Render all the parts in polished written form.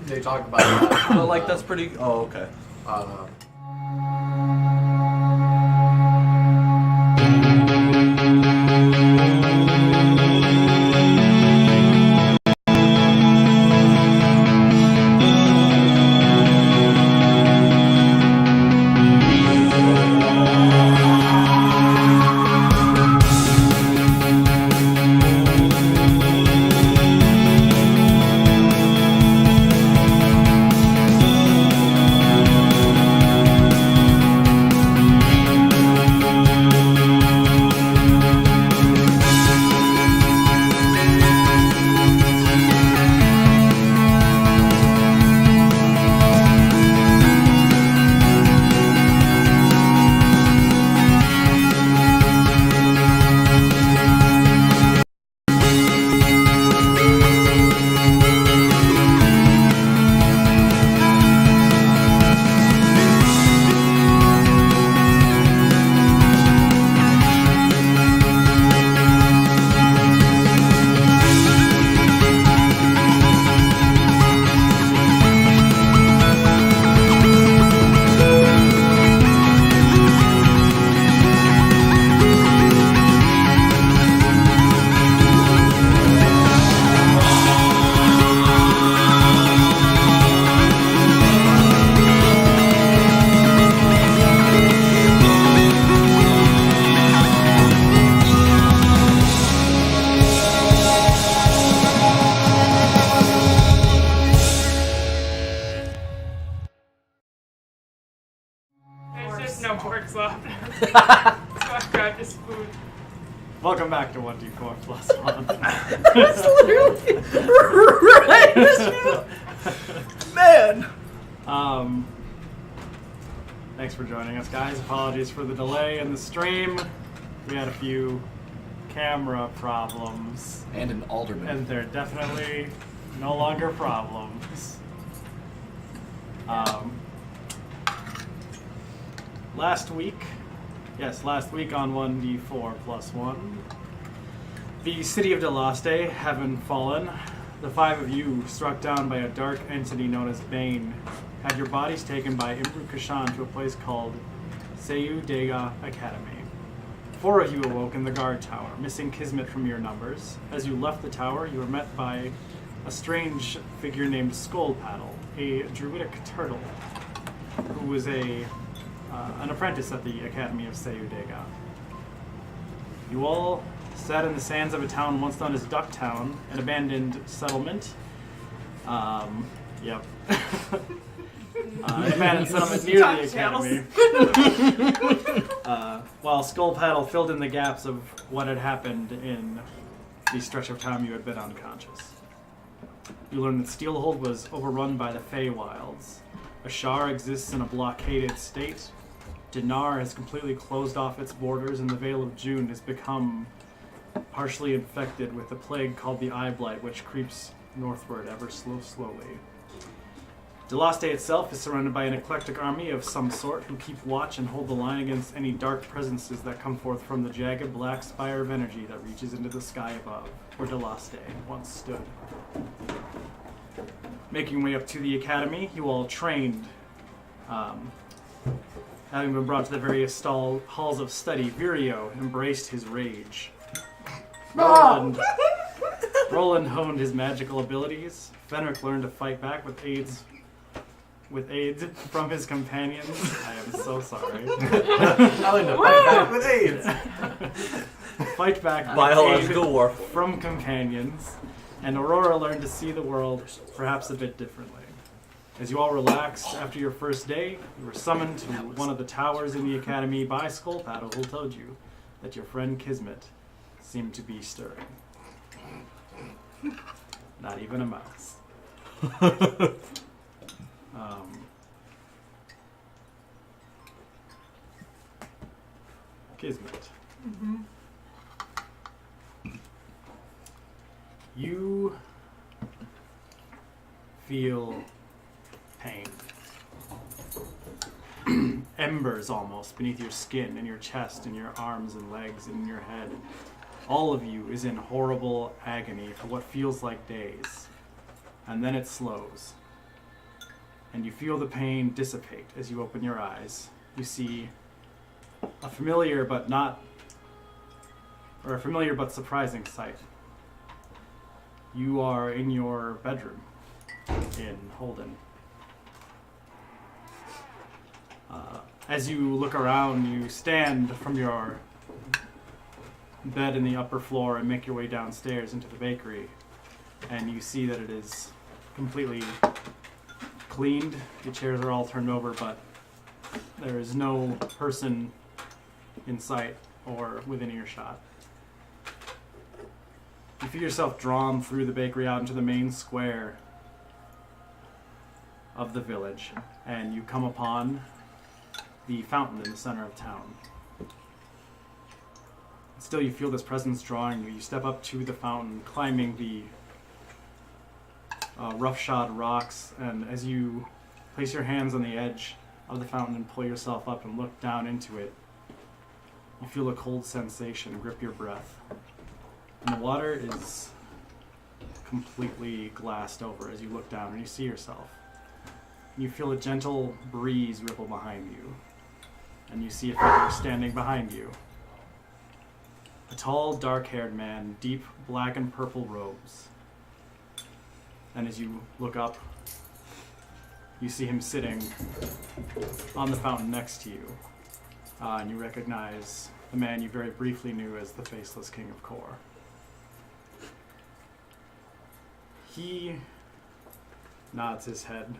They talk about that. But like that's pretty. Oh, okay. No forks left. So I grabbed his food. Welcome back to 1d4 plus 1. That's literally right. Man. Thanks for joining us, guys. Apologies for the delay in the stream. We had a few camera problems. And an alderman. And they're definitely no longer problems. Last week on 1d4 plus 1, the city of Delaste, having fallen, the five of you, struck down by a dark entity known as Bane, had your bodies taken by Imru Kashan to a place called Ceu Dagas Academy. Four of you awoke in the guard tower, missing Kismet from your numbers. As you left the tower, you were met by a strange figure named Skullpaddle, a druidic turtle, who was an apprentice at the Academy of Ceu Dagas. You all sat in the sands of a town once known as Ducktown, an abandoned settlement. Yep. An abandoned settlement near the Academy. While Skullpaddle filled in the gaps of what had happened in the stretch of time you had been unconscious. You learned that Steelhold was overrun by the Feywilds. Ashar exists in a blockaded state. Dinar has completely closed off its borders, and the Vale of June has become partially infected with a plague called the Eye Blight, which creeps northward ever slowly. Delaste itself is surrounded by an eclectic army of some sort who keep watch and hold the line against any dark presences that come forth from the jagged black spire of energy that reaches into the sky above, where Delaste once stood. Making way up to the academy, you all trained. Having been brought to the various halls of study, Virio embraced his rage. Roland honed his magical abilities. Fenric learned to fight back with aids from his companions. I am so sorry. I learned to fight back with aids. Fight back with Biological aid warfare. from companions. And Aurora learned to see the world perhaps a bit differently. As you all relaxed after your first day, you were summoned to one of the towers in the academy by Skullpaddle, who told you that your friend Kismet seemed to be stirring. Not even a mouse. Kismet. Mm-hmm. You feel pain. Embers almost beneath your skin, in your chest, in your arms and legs, and in your head. All of you is in horrible agony for what feels like days. And then it slows. and you feel the pain dissipate as you open your eyes. You see a familiar but surprising sight. You are in your bedroom in Holden. As you look around, you stand from your bed in the upper floor and make your way downstairs into the bakery, and you see that it is completely cleaned. The chairs are all turned over, but there is no person in sight or within earshot. You feel yourself drawn through the bakery out into the main square of the village, and you come upon the fountain in the center of town. Still, you feel this presence drawing you. You step up to the fountain, climbing the roughshod rocks, and as you place your hands on the edge of the fountain and pull yourself up and look down into it, you feel a cold sensation grip your breath. And the water is completely glassed over as you look down and you see yourself. You feel a gentle breeze ripple behind you, and you see a figure standing behind you. A tall, dark-haired man, deep black and purple robes. And as you look up, you see him sitting on the fountain next to you. And you recognize the man you very briefly knew as the Faceless King of Kor. He nods his head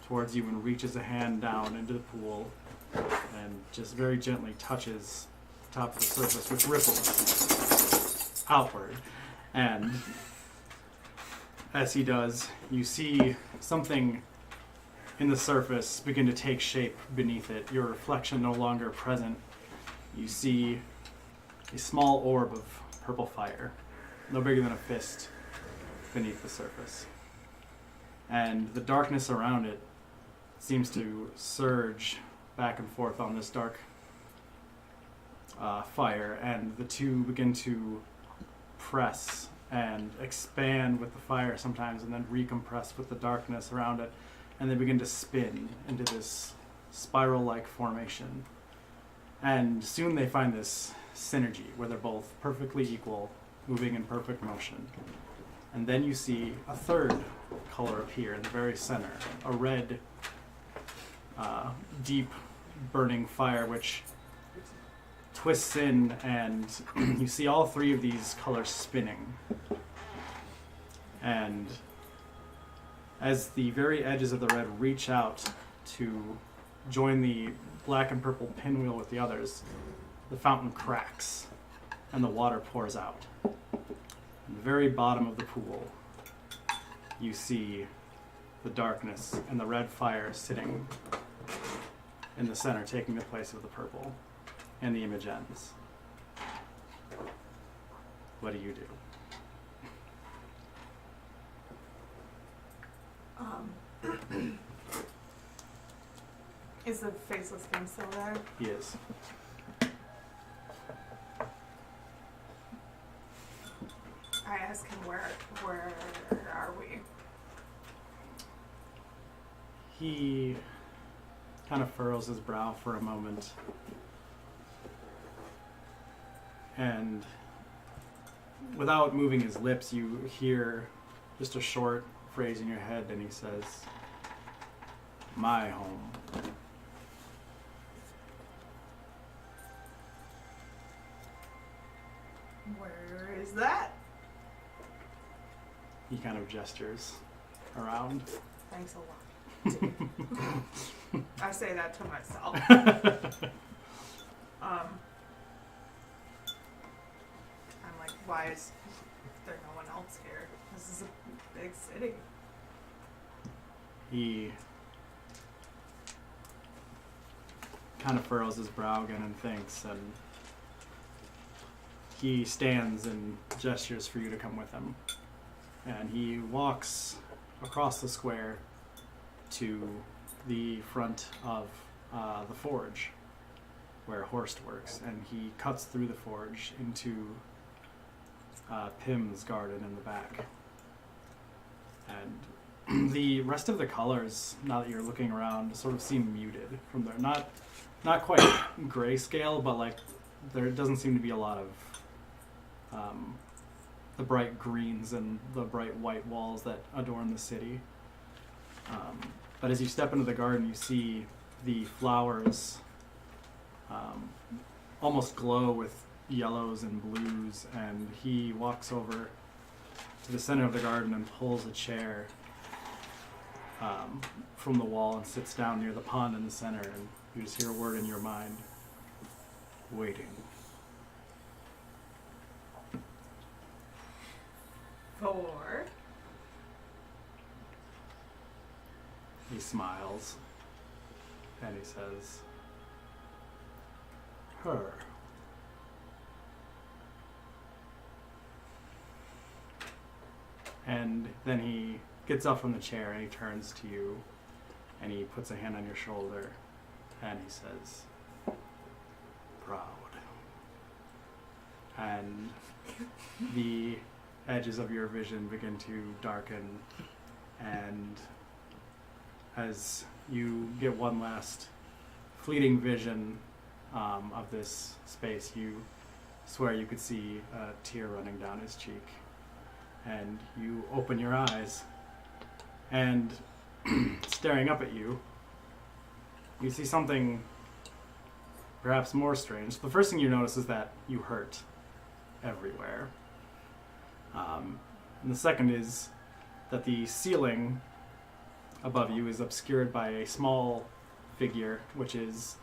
towards you and reaches a hand down into the pool and just very gently touches the top of the surface, which ripples outward. And as he does, you see something in the surface begin to take shape beneath it, your reflection no longer present. You see a small orb of purple fire, no bigger than a fist, beneath the surface. And the darkness around it seems to surge back and forth on this dark fire, and the two begin to press and expand with the fire sometimes, and then recompress with the darkness around it, and they begin to spin into this spiral-like formation. And soon they find this synergy where they're both perfectly equal, moving in perfect motion. And then you see a third color appear in the very center, a red, deep burning fire which twists in, and you see all three of these colors spinning. And as the very edges of the red reach out to join the black and purple pinwheel with the others, the fountain cracks and the water pours out. At the very bottom of the pool, you see the darkness and the red fire sitting in the center, taking the place of the purple, and the image ends. What do you do? Is the Faceless King still there? He is. I ask him where are we? He kind of furrows his brow for a moment, and without moving his lips, you hear just a short phrase in your head, and he says, "My home." Where is that? He kind of gestures around. Thanks a lot. I say that to myself. I'm like, why is there no one else here? This is a big city. He kind of furrows his brow again and thinks, and he stands and gestures for you to come with him. And he walks across the square to the front of the forge where Horst works, and he cuts through the forge into Pim's garden in the back. And the rest of the colors, now that you're looking around, sort of seem muted from there. Not quite grayscale, but like there doesn't seem to be a lot of the bright greens and the bright white walls that adorn the city. But as you step into the garden, you see the flowers almost glow with yellows and blues, and he walks over to the center of the garden and pulls a chair from the wall and sits down near the pond in the center, and you just hear a word in your mind: waiting. For? He smiles and he says, her. And then he gets up from the chair and he turns to you and he puts a hand on your shoulder and he says, proud. And the edges of your vision begin to darken, and as you get one last fleeting vision of this space, you swear you could see a tear running down his cheek. And you open your eyes, and staring up at you, you see something perhaps more strange. The first thing you notice is that you hurt everywhere. And the second is that the ceiling above you is obscured by a small figure which is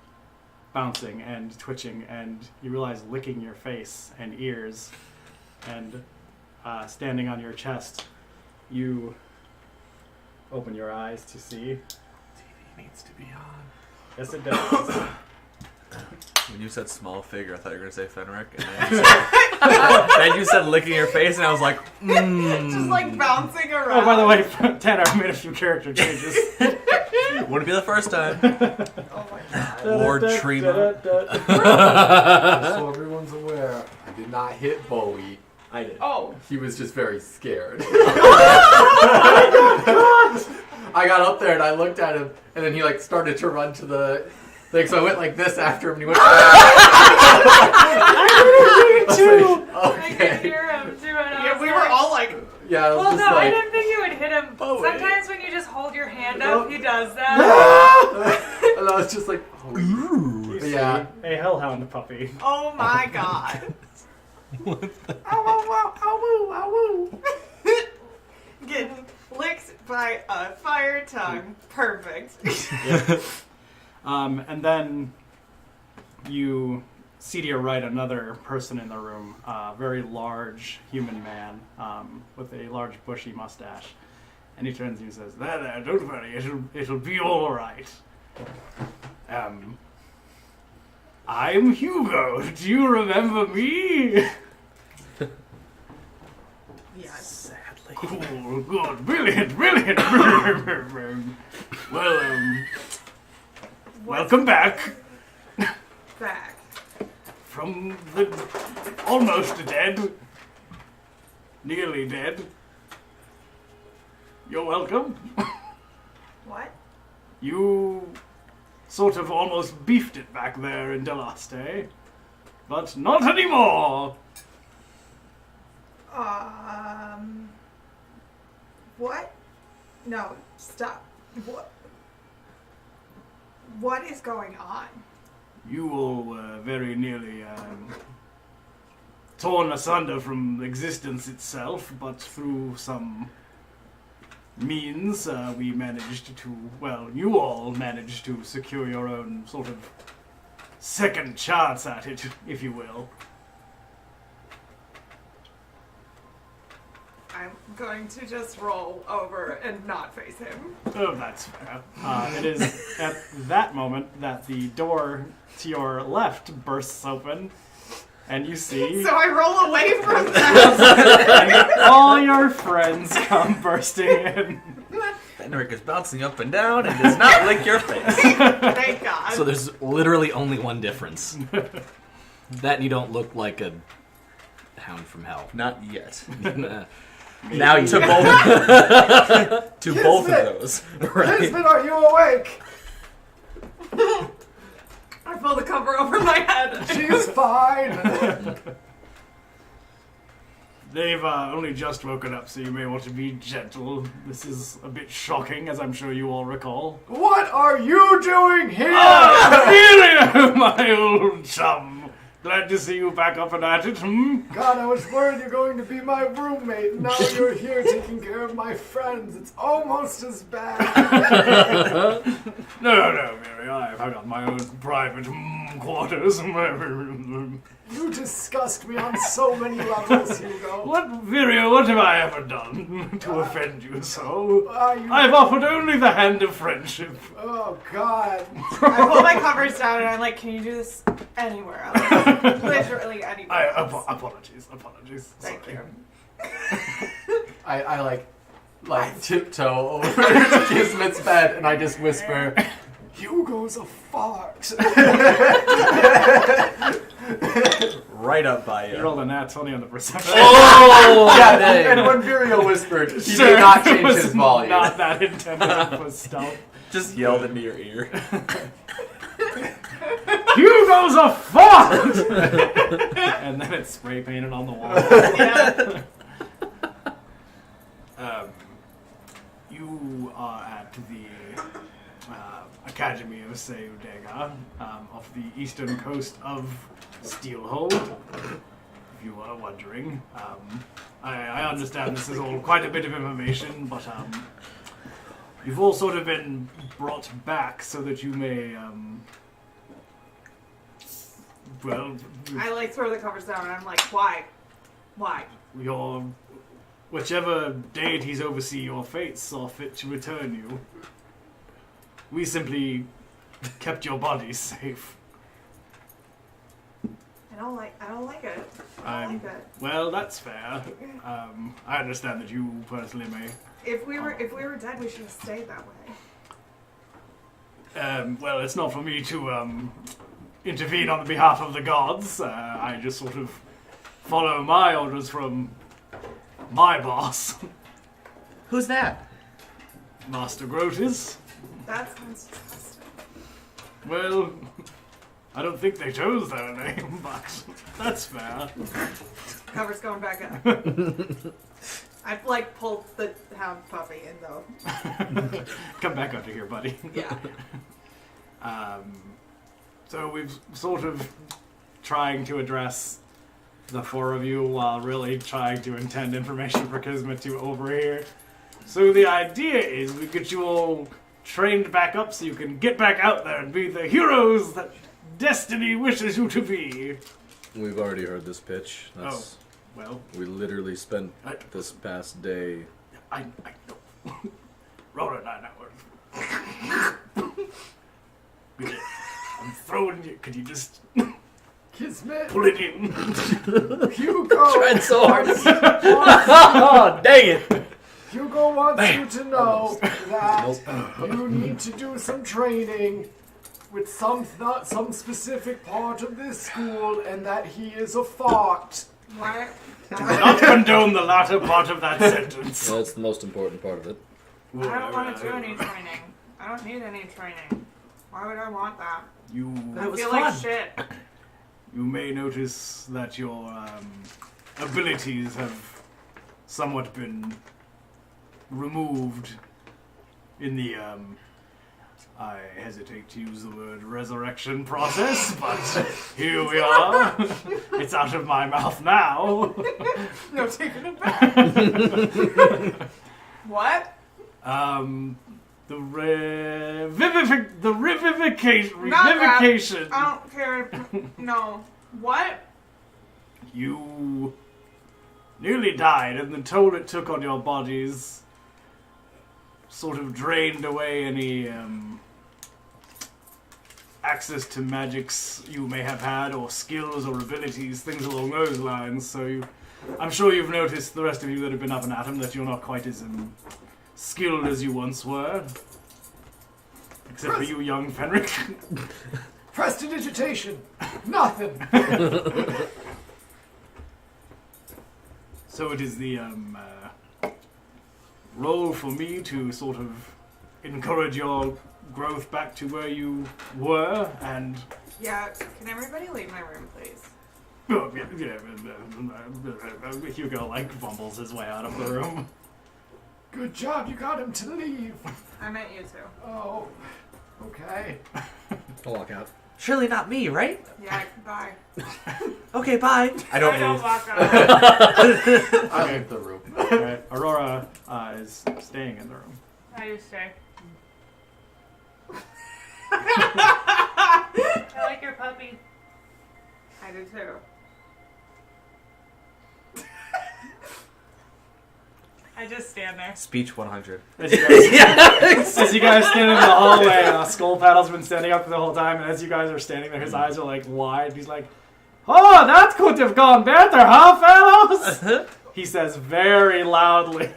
bouncing and twitching, and you realize licking your face and ears and standing on your chest. You open your eyes to see. TV needs to be on. Yes, it does. When you said small figure, I thought you were going to say Fenric. And then you said licking your face, and I was like, Just like bouncing around. Oh, by the way, Tanner, I made a few character changes. Wouldn't be the first time. Oh my god. Lord Trema. So everyone's aware, I did not hit Bowie. I did. Oh. He was just very scared. I got up there and I looked at him, and then he like started to run to the thing, so I went like this after him, and he went. I Okay. could hear him do it. Yeah, we were all like. Yeah. I was Well, just no, I like, didn't think you would hit him. Oh, Sometimes when you just hold your hand up, Nope. he does that. and I was just like, oh, You see yeah. a hellhound puppy. Oh my god. What the? Ow, Getting licked by a fire tongue. Perfect. And then you see to your right another person in the room, a very large human man with a large bushy mustache. And he turns to you and says, there, don't worry, it'll be all right. I'm Hugo. Do you remember me? Yes. Sadly. Cool, good, brilliant. Well, welcome back Back. from the almost dead, nearly dead. You're welcome. What? You sort of almost beefed it back there in Delaste, but not anymore. What? No, stop. What is going on? You all were very nearly torn asunder from existence itself, but through some means we managed to, well, you all managed to secure your own sort of second chance at it, if you will. I'm going to just roll over and not face him. Oh, that's fair. It is at that moment that the door to your left bursts open, and you see So I roll away from that. and all your friends come bursting in. Fenric is bouncing up and down and does not lick your face. Thank God. So there's literally only one difference. That and you don't look like a hound from hell. Not yet. Now you to both to both of those. Right. Kismet, are you awake? I pull the cover over my head. She's fine. They've only just woken up, so you may want to be gentle. This is a bit shocking, as I'm sure you all recall. What are you doing here? Ophelia, my old chum. Glad to see you back up and at it, God, I was worried you're going to be my roommate. And now you're here taking care of my friends. It's almost as bad. No, Mary, I've got my own private quarters. You disgust me on so many levels, Hugo. What, Viria, what have I ever done to offend you so? You... I've offered only the hand of friendship. Oh, God. I pull my covers down and I'm like, can you do this anywhere else? Literally anywhere else. Apologies. Thank Sorry. you. I like tiptoe over to Kismet's bed and I just whisper, Hugo's a fart. Right up by You you. rolled a nat 20 on the perception. Oh, Yeah, dang. and when Virio whispered, he did not change was his volume. Not that intended for stealth. Just yelled into your ear. Hugo's a fart! And then it's spray painted on the wall. Yeah. You are at the Academy of Ceu Dagas, off the eastern coast of Steelhold, if you are wondering. I understand this is all quite a bit of information, but you've all sort of been brought back so that you may, I like throw the covers down and I'm like, why? Why? your whichever deities oversee your fates saw fit to return you. We simply kept your bodies safe. I don't like it. I don't like it. Well, that's fair. I understand that you personally may. If we were dead, we should have stayed that way. Well, it's not for me to intervene on the behalf of the gods. I just sort of follow my orders from my boss, Who's that? Master Grotis. That sounds disgusting. Well, I don't think they chose their name, but that's fair. Cover's going back up. I like pulled the hound puppy in though. Come back under here, buddy. Yeah. So we've sort of trying to address the four of you while really trying to intend information for Kismet to over here. So the idea is we get you all trained back up so you can get back out there and be the heroes that destiny wishes you to be. We've already heard this pitch. That's, Well, we literally spent this past day. I know. Roll a 9 hours. I'm throwing you. Could you just Kismet, pull it in? Hugo. Tried so hard. Oh, dang it. Hugo wants you to know that you need to do some training with some specific part of this school, and that he is a fart. What? Not condone the latter part of that sentence. That's the most important part of it. I don't want to do any training. I don't need any training. Why would I want that? You I feel like shit. You may notice that your abilities have somewhat been removed in the, I hesitate to use the word resurrection process, but here we are. It's out of my mouth now. No, taking it back. What? The revivification. Not that. I don't care. No. What? You nearly died, and the toll it took on your bodies sort of drained away any access to magics you may have had, or skills or abilities, things along those lines. So I'm sure you've noticed, the rest of you that have been up and at 'em, that you're not quite as skilled as you once were. Except for you, young Fenric. Prestidigitation. Nothing. So it is the roll for me to sort of encourage your growth back to where you were, and Yeah, can everybody leave my room, please? Hugo like fumbles his way out of the room. Good job, you got him to leave. I meant you two. Oh, okay. I'll walk out. Surely not me, right? Yeah, bye. Okay, bye. I don't move. walk out. I leave the room. Alright, Aurora is staying in the room. How do you stay? I like your puppy. I do too. I just stand there. Speech 100. As you guys stand in the hallway, Skull Paddle's been standing up the whole time, and as you guys are standing there, his eyes are like wide. He's like, "Oh, that could have gone better, huh, fellows?" He says very loudly.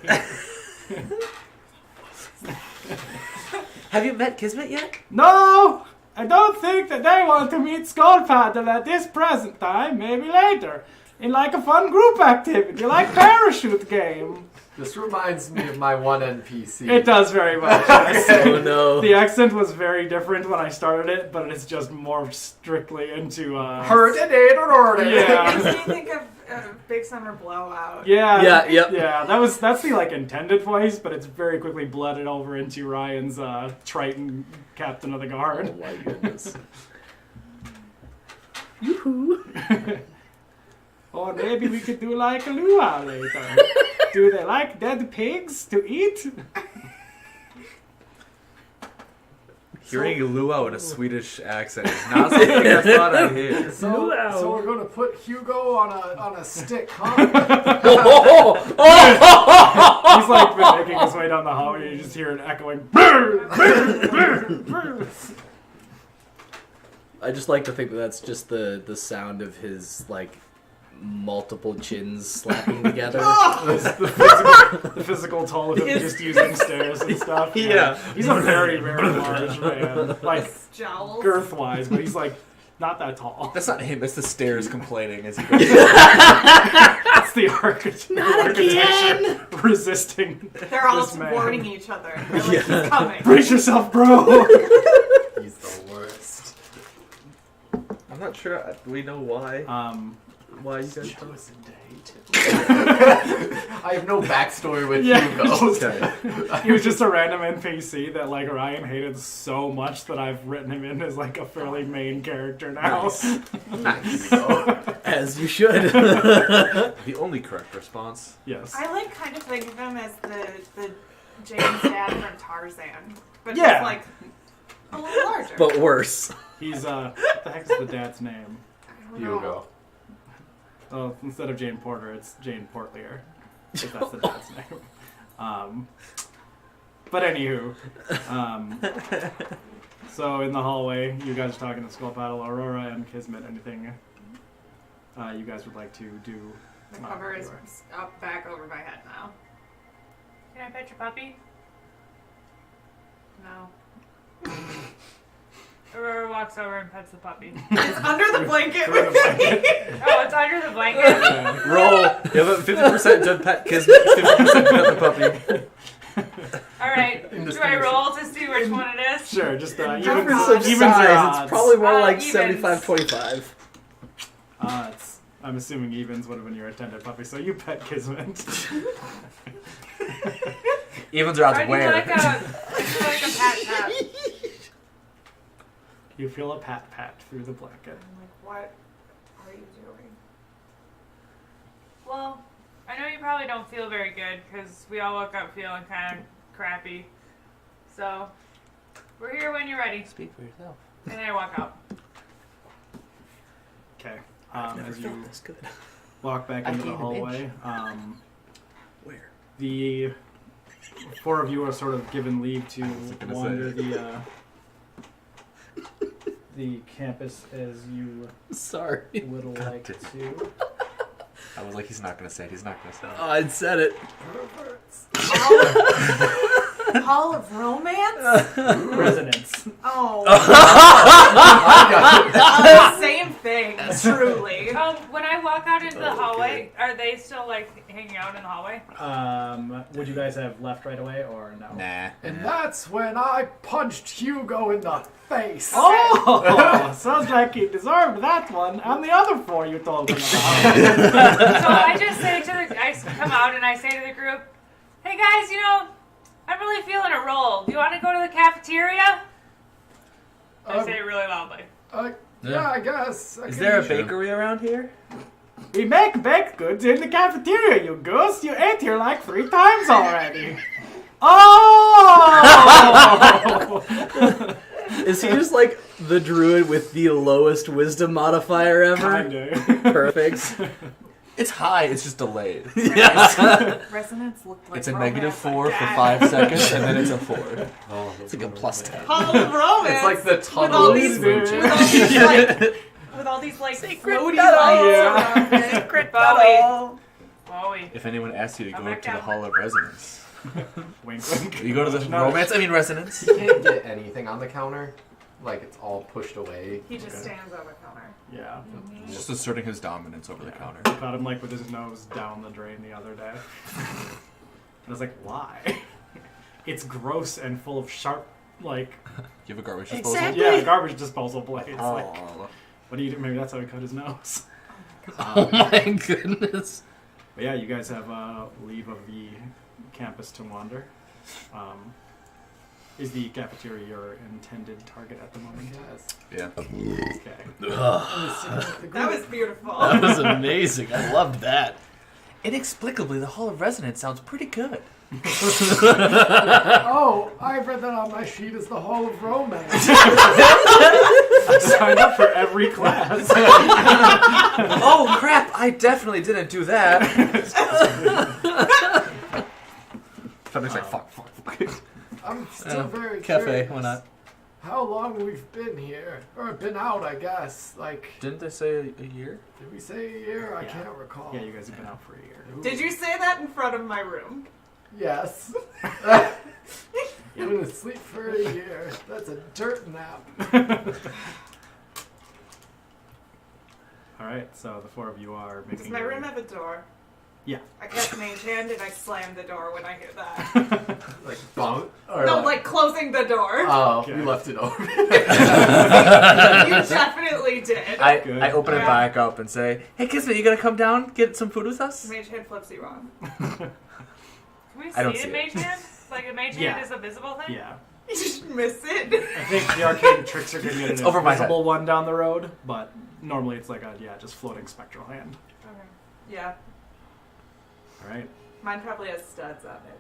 Have you met Kismet yet? No, I don't think that they want to meet Skull Paddle at this present time. Maybe later, in like a fun group activity, like parachute game. This reminds me of my one NPC. It does very much. Yes. Oh no. The accent was very different when I started it, but it's just more strictly into Heard it. Yeah. Makes me think of Big Summer Blowout. Yeah, Yep. yeah. That's the like intended voice, but it's very quickly blooded over into Ryan's Triton Captain of the Oh Guard. my goodness. Or maybe we could do like a luau later. Do they like dead pigs to eat? Hearing luau in a Swedish accent is not something I thought I'd hear. So we're gonna put Hugo on a stick, huh? He's like been making his way down the hallway. You just hear it echoing. "Brr, brr, brr, brr." I just like to think that that's just the sound of his like multiple chins slapping together. The physical toll of him just using stairs and stuff. Yeah. He's a very, very large man. Like, Jowls. girth-wise, but he's like, not that tall. That's not him, it's the stairs complaining as he goes. That's the architecture resisting They're all this man. supporting each other. They're like, he's coming. Brace yourself, bro! He's the worst. I'm not sure we know why. Why you guys don't. Chosen to hate him. I have no backstory with Yeah. Hugo. Okay. He was just a random NPC that like Ryan hated so much that I've written him in as like a fairly main character now. Nice. As you should. The only correct response. Yes. I like kind of think of him as the James dad from Tarzan, but Yeah. just like a little larger. But worse. He's what the heck's the dad's name? I don't know. Hugo. Oh, instead of Jane Porter, it's Jane Portlier. If that's the dad's name. But anywho, so in the hallway, you guys are talking to Skull Paddle, Aurora, and Kismet. Anything you guys would like to do? The cover is up back over my head now. Can I pet your puppy? No. Aurora walks over and pets the puppy. It's under the blanket Through the with me. blanket. Oh, it's under the blanket? Yeah. Roll! You have a 50% done pet Kismet, 50% pet the puppy. Alright, do I roll to see which one it is? Sure, just Difference evens, of evens or Size, odds. it's probably more like Evens. 75-25. I'm assuming evens would have been your attendant puppy, so you pet Kismet. Evens are I odds do where? like a pat. You feel a pat through the blanket. I'm like, what are you doing? Well, I know you probably don't feel very good because we all woke up feeling kind of crappy. So, we're here when you're ready. Speak for yourself. And then I walk out. Okay. Never As you felt this good. walk back I into the gained an hallway, Where? the four of you are sort of given leave to gonna wander say. the campus as you Sorry. would like to. I was like, he's not gonna say it, he's not gonna say it. Oh, I said it. Hall of Romance? Resonance. Oh. I got it. Same thing, truly. When I walk walk out into the hallway, are they still like hanging out in the hallway? Would you guys have left right away or no? Nah. And that's when I punched Hugo in the face. Oh, sounds like he deserved that one, and the other 4 you told me about. So I just say I come out and I say to the group, "Hey guys, I'm really feeling a roll. Do you want to go to the cafeteria?" I say it really loudly. Yeah, I guess. Is there a bakery around here? We make baked goods in the cafeteria, you goose. You ate here like 3 times already. Oh! Is he just like the druid with the lowest wisdom modifier ever? Kinda. Perfect. It's high, it's just delayed. Resonance looked like It's a romance -4 for again. 5 seconds, and then it's a 4. Oh, it's like a +10. Hall of romance. It's like the with all tunnel these, smooches. with all these like Secret floaty battle. lights Yeah. around it. Secret Bowie. Bowie. If anyone asks you to I'm go back to the down. Hall of Resonance, Wink, wink. you go to the No. resonance. You can't get anything on the counter. Like, it's all pushed away. He just stands on the counter. Yeah. He's just asserting his dominance over the counter. Caught him like with his nose down the drain the other day. And I was like, why? It's gross and full of sharp, like, You have a garbage disposal? yeah, garbage disposal blades. Oh. Like, what do you do? Maybe that's how he cut his nose. Oh my goodness. But yeah, you guys have leave of the campus to wander. Is the cafeteria your intended target at the moment? Yes. Yeah. Okay. That was beautiful. That was amazing. I loved that. Inexplicably, the Hall of Resonance sounds pretty good. Oh, I read that on my sheet as the Hall of Romance. I signed up for every class. Oh crap! I definitely didn't do that. Something's like fuck. I'm still very Cafe, curious. why not? How long we've been here? Or been out, I guess. Like, Didn't they say a year? did we say a year? I Yeah. can't recall. Yeah, you guys have been out for a year. Did you say that in front of my room? Yes. You've been asleep for a year. That's a dirt nap. Alright, so the 4 of you are making. Does my room have a door? Yeah. I cast mage hand and I slam the door when I hear that. Like, bunk? Or No, like closing the door. Oh, Okay. we left it open. You definitely did. Good. I open it back up and say, "Hey, Kismet, you gonna come down get some food with us?" Mage hand flips you off. Can we I don't see see a it. mage hand? Like a mage Yeah. hand is a visible thing? Yeah. You just miss it. I think the arcane tricks are going to get It's an over my head. invisible one down the road, but normally it's like a, just floating spectral hand. Okay. Yeah, Alright. mine probably has studs on it.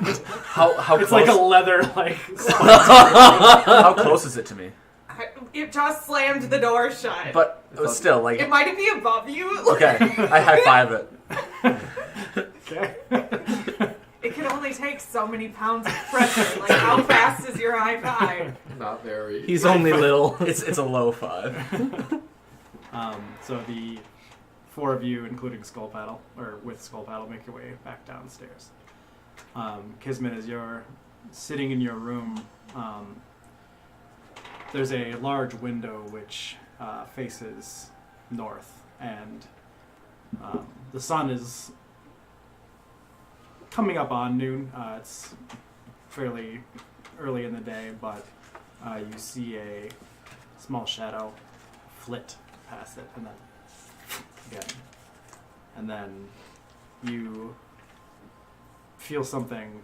'cause How It's close? like a leather, like. How close is it to me? it just slammed the door shut. But still, like, it might be above you. okay, I high five it. Okay. It can only take so many pounds of pressure. Like, how fast is your high five? Not very. He's only little. It's a low 5. So the 4 of you, including Skull Paddle, or with Skull Paddle, make your way back downstairs. Kismet, as you're sitting in your room, there's a large window which faces north, and the sun is coming up on noon. It's fairly early in the day, but you see a small shadow flit past it, and then again, and then you feel something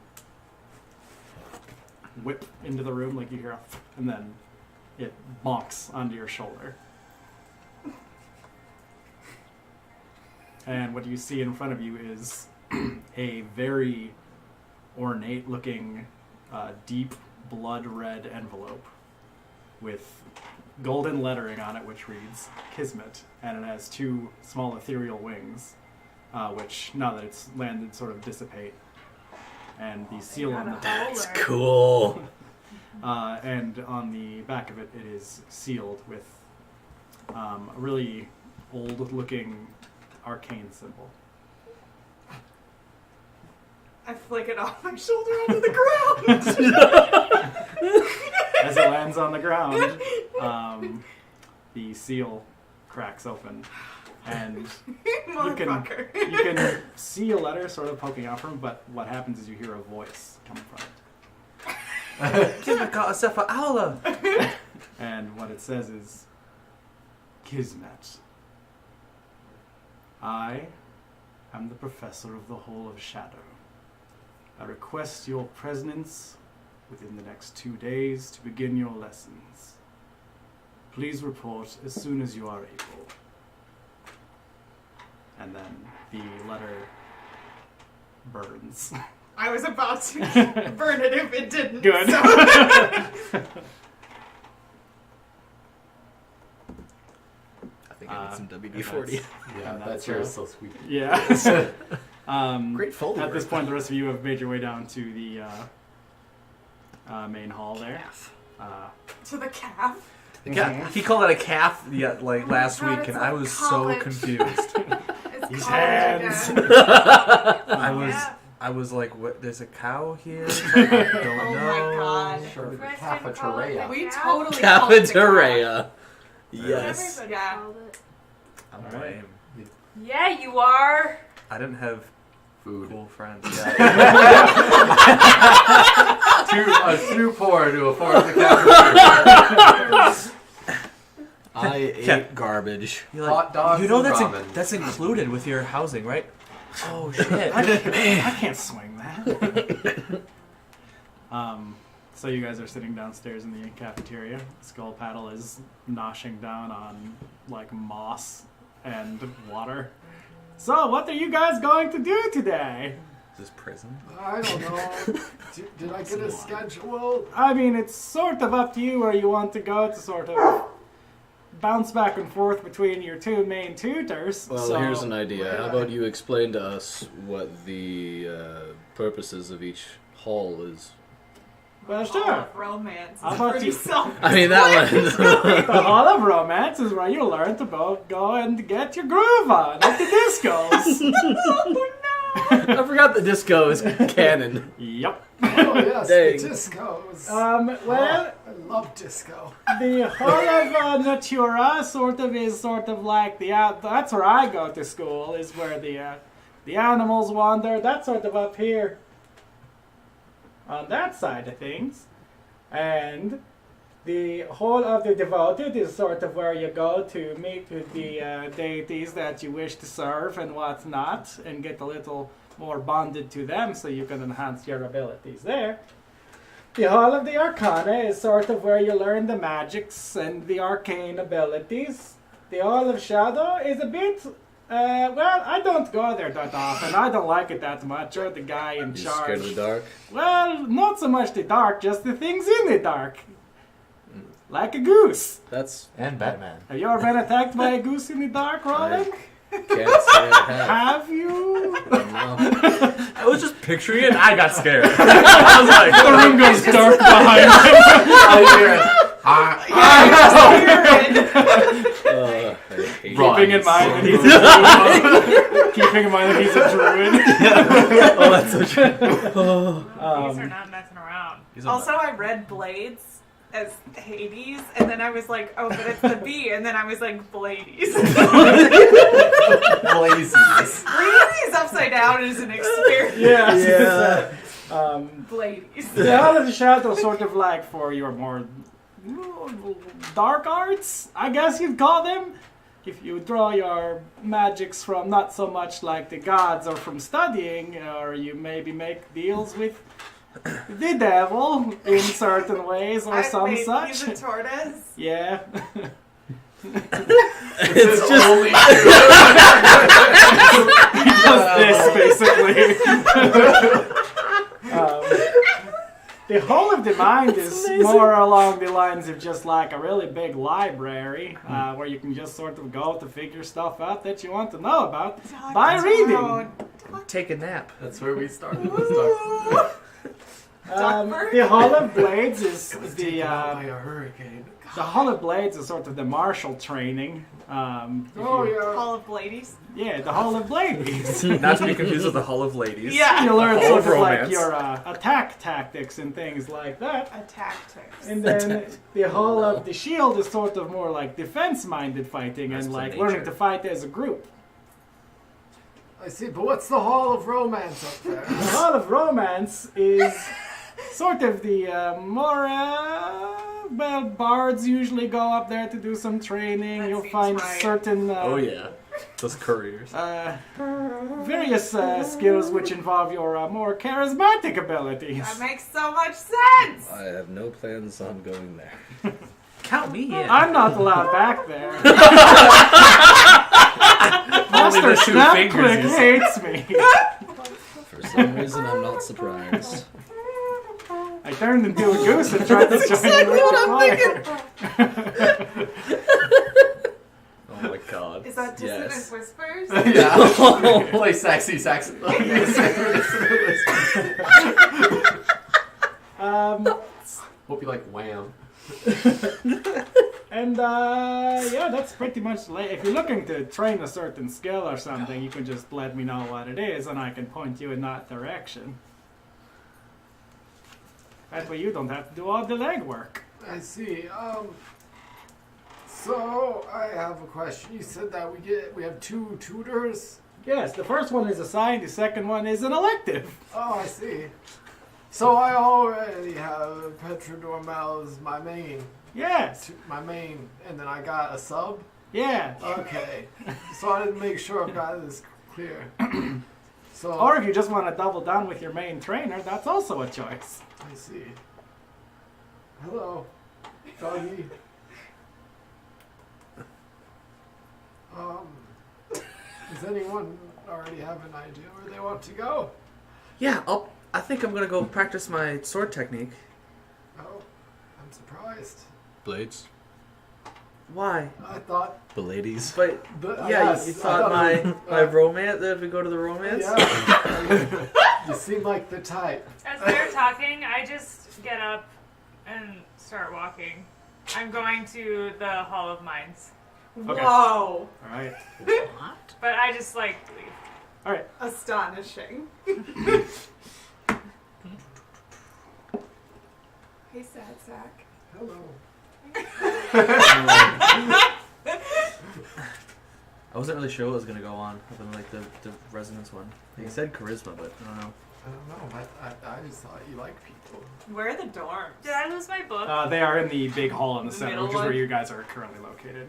whip into the room, like you hear a, and then it bonks onto your shoulder. And what you see in front of you is a very ornate-looking, deep blood red envelope with golden lettering on it, which reads Kismet, and it has 2 small ethereal wings, which, now that it's landed, sort of dissipate. And the seal on the That's cool. and on the back of it, it is sealed with a really old-looking arcane symbol. I flick it off my shoulder onto the ground. As it lands on the ground, the seal cracks open, And you Motherfucker. can see a letter sort of poking out from him, but what happens is you hear a voice coming from it. Kismet got herself an owler. And what it says is, Kismet, I am the professor of the Hall of Shadow. I request your presence within the next 2 days to begin your lessons. Please report as soon as you are able. And then the letter burns. I was about to burn it if it didn't. Good. So. I think I need some WD-40. Yeah, And that that's chair is so sweet. Yeah. Great folder At this work. point, the rest of you have made your way down to the main hall there. To the calf. He called it a calf like last God, week, it's and like I was college. so confused. It's These college hands. again. I was like, "What? There's a cow here?" I don't Oh know. my god. Sure, the First time call it cafeteria. We Yeah. totally called it the Cafeteria. Yes. Everybody Yeah. called it. I'm Alright. lame. Yeah, you are. I didn't have Food. cool friends. Yeah. Too poor to afford the cafeteria. I ate garbage. You're Hot dogs you know and that's ramen. that's included with your housing, right? Oh shit! I can't swing that. So you guys are sitting downstairs in the cafeteria. Skull Paddle is noshing down on like moss and water. So what are you guys going to do today? Is this prison? I don't know. Did I get a schedule? I mean, it's sort of up to you where you want to go to sort of bounce back and forth between your two main tutors. Well, so, here's an idea. How about you explain to us what the purposes of each hall is? Well, Hall sure. of Romance. How It's about pretty you? self. I mean, that one. The Hall of Romance is where you learn to both go and get your groove on at the discos. I forgot the disco is canon. Yep. Oh yes, Dang. the discos. Well, I love disco. the Hall of Natura sort of like that's where I go to school, is where the animals wander. That's sort of up here on that side of things. And the Hall of the Devoted is sort of where you go to meet with the deities that you wish to serve and whatnot, and get a little more bonded to them so you can enhance your abilities there. The Hall of the Arcana is sort of where you learn the magics and the arcane abilities. The Hall of Shadow is a bit, well, I don't go there that often. I don't like it that much, or the guy in You charge. scared of the dark? Well, not so much the dark, just the things in the dark. Like a goose. That's And Batman. Have you ever been attacked by a goose in the dark, Roland? can't say I have. Have you? No. I was just picturing it, and I got scared. I was like, The room goes dark behind him. I hate Keeping in mind that he's a druid. Keeping in mind that he's a druid. Oh, that's so true. These are not messing around. He's a- Also, I read Blades as Hades, and then I was like, oh, but it's the B, and then I was like, Blades. Blazes. Blades upside down is an experience. Yeah. Blades. The Hall of the Shadow sort of like for your more dark arts, I guess you'd call them. If you draw your magics from not so much like the gods or from studying, or you maybe make deals with the devil in certain ways or some Wait, such. He's a tortoise. Yeah. It's just Only Just this, basically. The Hall of the Mind is more along the lines of just like a really big library where you can just sort of go to figure stuff out that you want to know about by reading. take a nap. That's where we started this talk. Duckburg? The Hall of Blades is Taken out by a hurricane. the Hall of Blades is sort of the martial training. Oh yeah. Hall of Ladies. Yeah, the Hall of Blades. Not to be confused with the Hall of Ladies. Yeah. You learn Hall sort of of like Romance. your attack tactics and things like that. Attack tips. And then the Hall of the Shield is sort of more like defense-minded fighting That's and the like nature. learning to fight as a group. I see, but what's the Hall of Romance up there? The Hall of Romance is sort of the more, well, bards usually go up there to do some training. That You'll seems find right. certain Oh yeah, those couriers. various skills which involve your more charismatic abilities. That makes so much sense. I have no plans on going there. Count me in. I'm not allowed back there. Only Master the two Snapclick fingers. hates me. For some reason, I'm not surprised. I turned into a goose and tried to join exactly what I'm Oh my god. Is that Dissonant Yes. Whispers? Yeah. Play sexy saxophone. Hope you like Wham. And yeah, that's pretty much if you're looking to train a certain skill or something, you can just let me know what it is and I can point you in that direction. That way you don't have to do all the legwork. I see. So I have a question. You said that we have 2 tutors. Yes, the first one is assigned, the second one is an elective. Oh, I see. So I already have Petra Dormal as my main, Yes, and then I got a sub. yeah. Okay. So I didn't make sure I've got this clear. So Or if you just want to double down with your main trainer, that's also a choice. I see. Hello, doggy. Does anyone already have an idea where they want to go? Yeah, I think I'm gonna go practice my sword technique. Oh, I'm surprised. Blades? Why? I thought, The ladies? But but yeah, yes, you I thought it my was, romance. That we go to the romance. Yeah. You seem like the type. As they're talking, I just get up and start walking. I'm going to the Hall of Mines. Okay. Whoa. Alright. But I just like leave. Alright. Astonishing. Hey, Sad Sack. Hello. I wasn't really sure what was gonna go on other than like the resonance one. Like you said charisma, but I don't know. I don't know. I just thought you liked people. Where are the dorms? Did I lose my book? They are in the big hall in the The center, middle which is where one? you guys are currently located.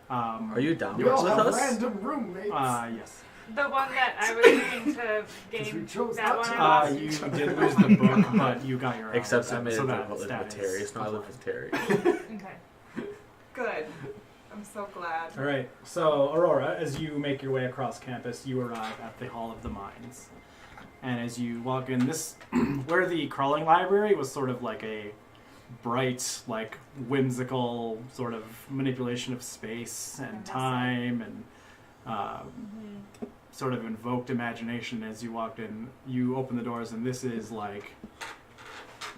Are you down We with all have us? random roommates. Yes. The one that I was reading to we gain chose that not one to. I lost. You did lose the book, but you got your Except I own, made so it that live stat with Terry. is So I live with Terry. Okay. Good. I'm so glad. All right. So Aurora, as you make your way across campus, you arrive at the Hall of the Mines, and as you walk in, this where the crawling library was sort of like a bright, like whimsical sort of manipulation of space and time and sort of invoked imagination. As you walked in, you open the doors, and this is like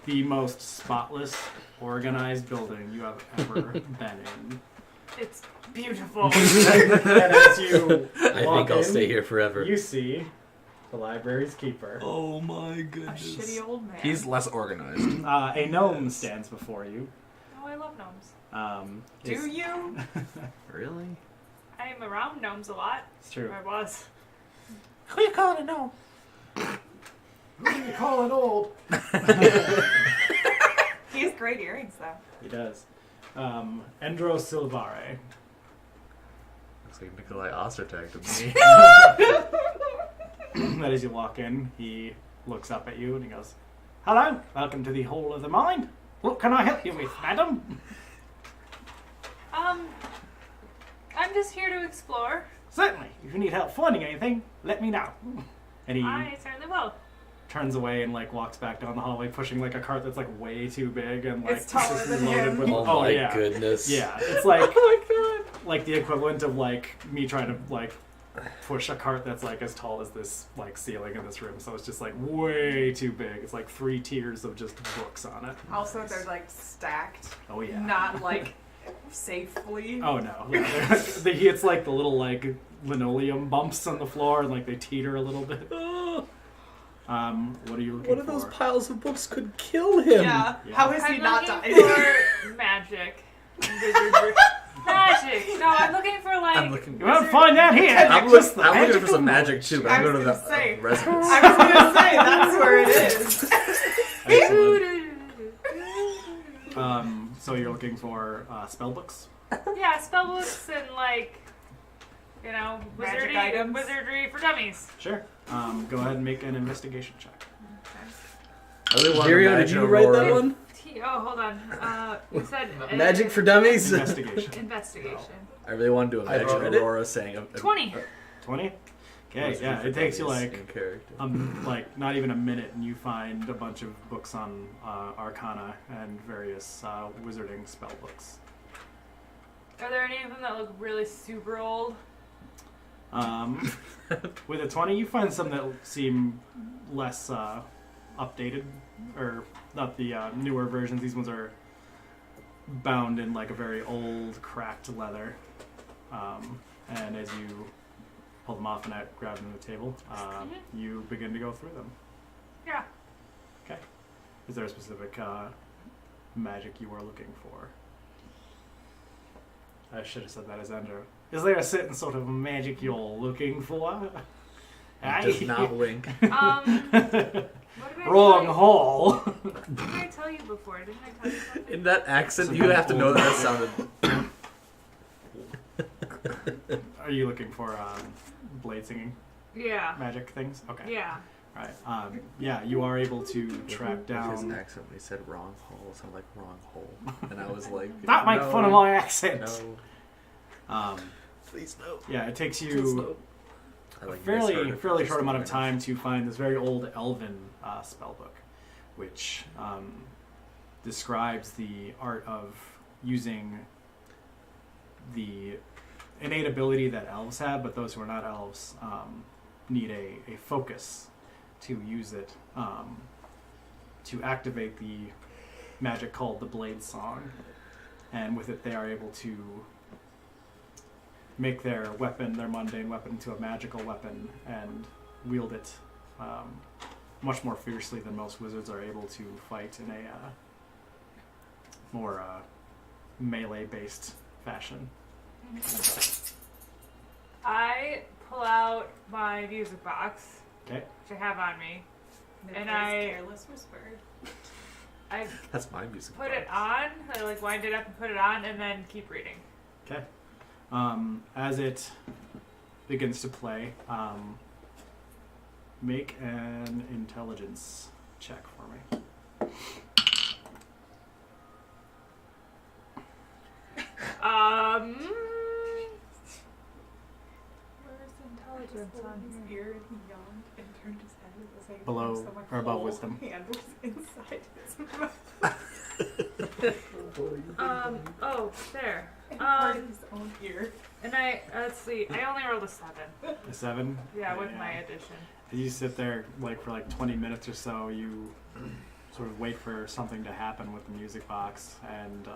the most spotless, organized building you have ever been in. It's beautiful. And as you I walk think I'll in, stay here forever. you see the library's keeper. Oh my A goodness. shitty old man. He's less organized. A gnome stands before you. Oh, I love gnomes. Do you? Really? I'm around gnomes a lot. It's true. I was. Who you calling a gnome? Who are you calling old? He has great earrings, though. He does. Endro Silvare. Looks like Nikolai Ostertag to me. That as you walk in, he looks up at you and he goes, "Hello, welcome to the Hall of the Mind. What can I help you with, madam?" I'm just here to explore. Certainly. If you need help finding anything, let me know. And he I certainly will. turns away and like walks back down the hallway, pushing like a cart that's like way too big and like It's taller just than loaded him. with. Oh my yeah. goodness. Yeah, it's like Oh my god. like the equivalent of like me trying to like push a cart that's like as tall as this like ceiling in this room, so it's just like way too big. It's like 3 tiers of just books on it. Also, they're like stacked, Oh yeah. not like safely. Oh no. Yeah, it's like the little like linoleum bumps on the floor and like they teeter a little bit. What are you looking for? One of those piles of books could kill him. Yeah. Yeah. How has he I'm not looking died? for magic. and wizardry. Magic. No, I'm looking for like. I'm looking. You won't find that here. I'm Just the looking for magical some magic too, but I I'm was going to gonna the say. residence. I was gonna say that's where it is. Excellent. So you're looking for spell books? Yeah, spell books and like, you know, Magic items. wizardry for dummies. Sure. Go ahead and make an investigation check. I really want to Dario, did imagine you write that Aurora- one? Oh, hold on. You said Magic for Dummies? Investigation. investigation. I really want to I imagine read it. Aurora saying 20. 20? Okay, yeah, it takes you like in character. not even a minute, and you find a bunch of books on Arcana and various wizarding spell books. Are there any of them that look really super old? With a 20, you find some that seem less updated, or not the newer versions. These ones are bound in like a very old, cracked leather. And as you pull them off and grab them to the table, you begin to go through them. Yeah. Okay. Is there a specific magic you are looking for? I should have said that as Andrew. Is there a certain sort of magic you're looking for? Does not wink. What did I Wrong tell hall. you? What did I tell you before? Didn't I tell you something? In that accent, you have to know that sounded. Are you looking for blade singing Yeah. magic things? Okay. Yeah. Right. Yeah, you are able to track His down. accent when he said wrong hole sounded like wrong hole, and I was like, Not make no, fun of my accent. No, please no. Yeah, it takes Please you no. I a like fairly misheard it fairly just short a amount of minute. time to find this very old elven spell book, which describes the art of using the innate ability that elves have, but those who are not elves need a focus to use it to activate the magic called the Blade Song, and with it they are able to make their weapon, their mundane weapon, into a magical weapon and wield it much more fiercely than most wizards are able to fight in a more melee-based fashion. I pull out my music box, Okay. which I have on me. And plays I- Careless Whisper. I That's my music. put it on, I like wind it up and put it on, and then keep reading. Okay. As it begins to play, make an intelligence check for me. Where's the intelligence on His here? ear and he yawned and turned his head at the same Below- time. So my or above whole wisdom. hand was inside his mouth. Oh, there. And part of his own ear. And let's see, I only rolled a 7. A 7? Yeah, Okay, with my addition. As you sit there, like for like 20 minutes or so, you sort of wait for something to happen with the music box, and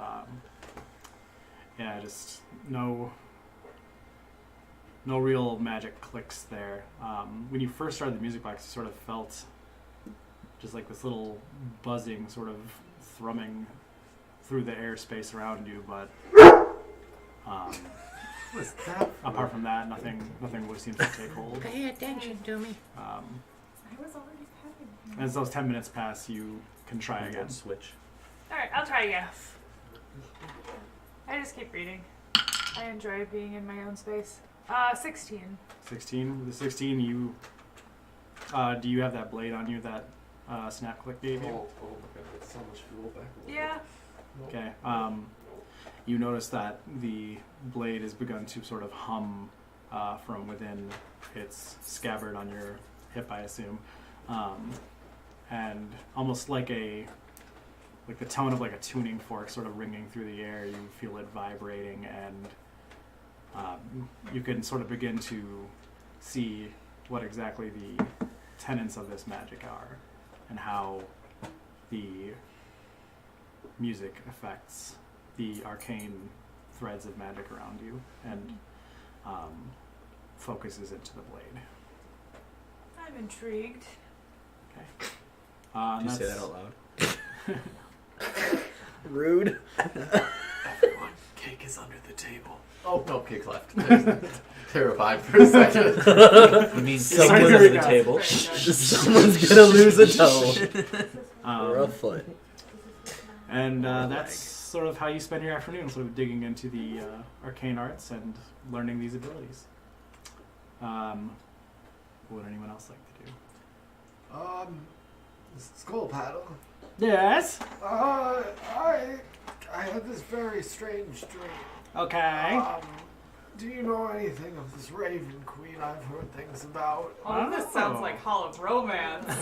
yeah, just no real magic clicks there. When you first started the music box, you sort of felt just like this little buzzing, sort of thrumming through the airspace around you, but What's that? apart from that, nothing really seems to take hold. Pay attention to me. I was already petting him. As those 10 minutes pass, you can try again. Switch. Alright, I'll try again. I just keep reading. I enjoy being in my own space. 16. 16. With the 16, you do you have that blade on you that Snap Click gave you? Oh my god, that's so much fuel back. Yeah. Okay. You notice that the blade has begun to sort of hum from within its scabbard on your hip, I assume, and almost like the tone of like a tuning fork sort of ringing through the air. You feel it vibrating, and you can sort of begin to see what exactly the tenets of this magic are and how the music affects the arcane threads of magic around you and focuses into the blade. I'm intrigued. Okay. Did you say that out loud? Rude. Everyone, cake is under the table. Oh, no, cake left. Terrified for a second. You mean Sorry, someone's there under we the go. table? Someone's gonna lose a toe or a foot. And that's sort of how you spend your afternoon, sort of digging into the arcane arts and learning these abilities. What would anyone else like to do? Skull paddle. Yes. I had this very strange dream. Okay. Do you know anything of this Raven Queen I've heard things about? Oh, this sounds like Hall of Romance.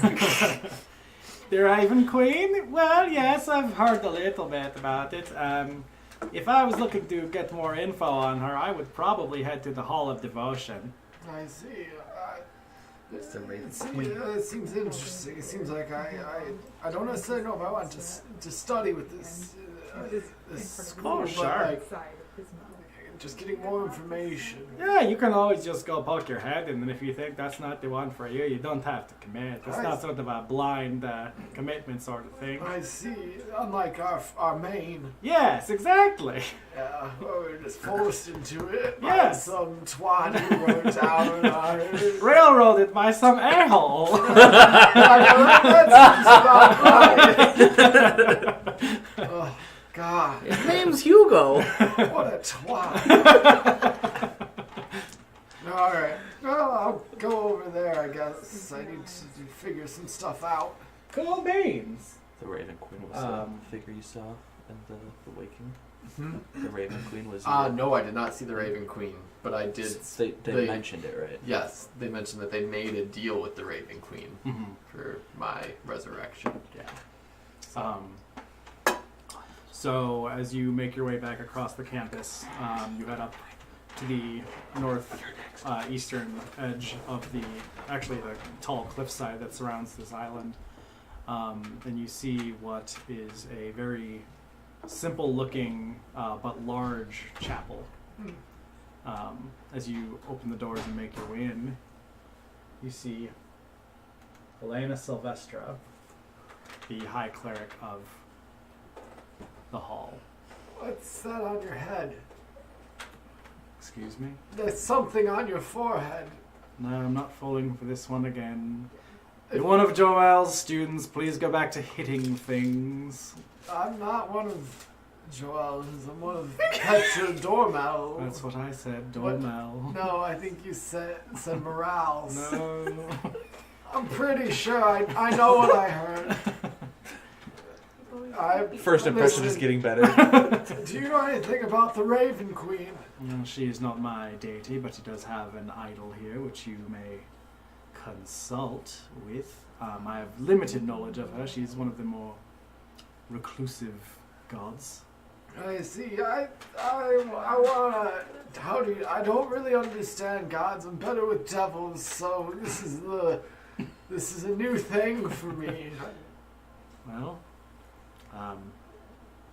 The Raven Queen? Well, yes, I've heard a little bit about it. If I was looking to get more info on her, I would probably head to the Hall of Devotion. I see. It's the Raven It seems interesting. It seems like I don't necessarily know if I want to study with this school, Oh, but sure. like just getting more information. Yeah, you can always just go poke your head in, and if you think that's not the one for you, you don't have to commit. It's not sort of a blind commitment sort of thing. I see. Unlike our main, Yes, exactly. we're just forced into it by Yes. some twat who wrote down our. Railroaded by some a-hole. That seems about right. Oh, God. His name's Hugo. What a twat. Alright. Well, I'll go over there, I guess. I need to figure some stuff out. Cool beans. The Raven Queen was the figure you saw in the Waking? The Raven Queen was... No, I did not see the Raven Queen, but I did. They mentioned it, right? Yes, they mentioned that they made a deal with the Raven Queen for my resurrection. Yeah. So as you make your way back across the campus, you head up to the eastern edge of the tall cliffside that surrounds this island, and you see what is a very simple-looking but large chapel. As you open the doors and make your way in, you see Elena Silvestra, the High Cleric of the Hall. What's that on your head? Excuse me? There's something on your forehead. No, I'm not falling for this one again. If one of Joel's students, please go back to hitting things. I'm not one of Joel's. I'm one of Petra Dormal. That's what I said, Dormel. No, I think you said Morales. No. I'm pretty sure I know what I heard. First impression is getting better. Do you know anything about the Raven Queen? Well, she is not my deity, but she does have an idol here, which you may consult with. I have limited knowledge of her. She's one of the more reclusive gods. I see. I wanna. I don't really understand gods. I'm better with devils, so this is a new thing for me. Well,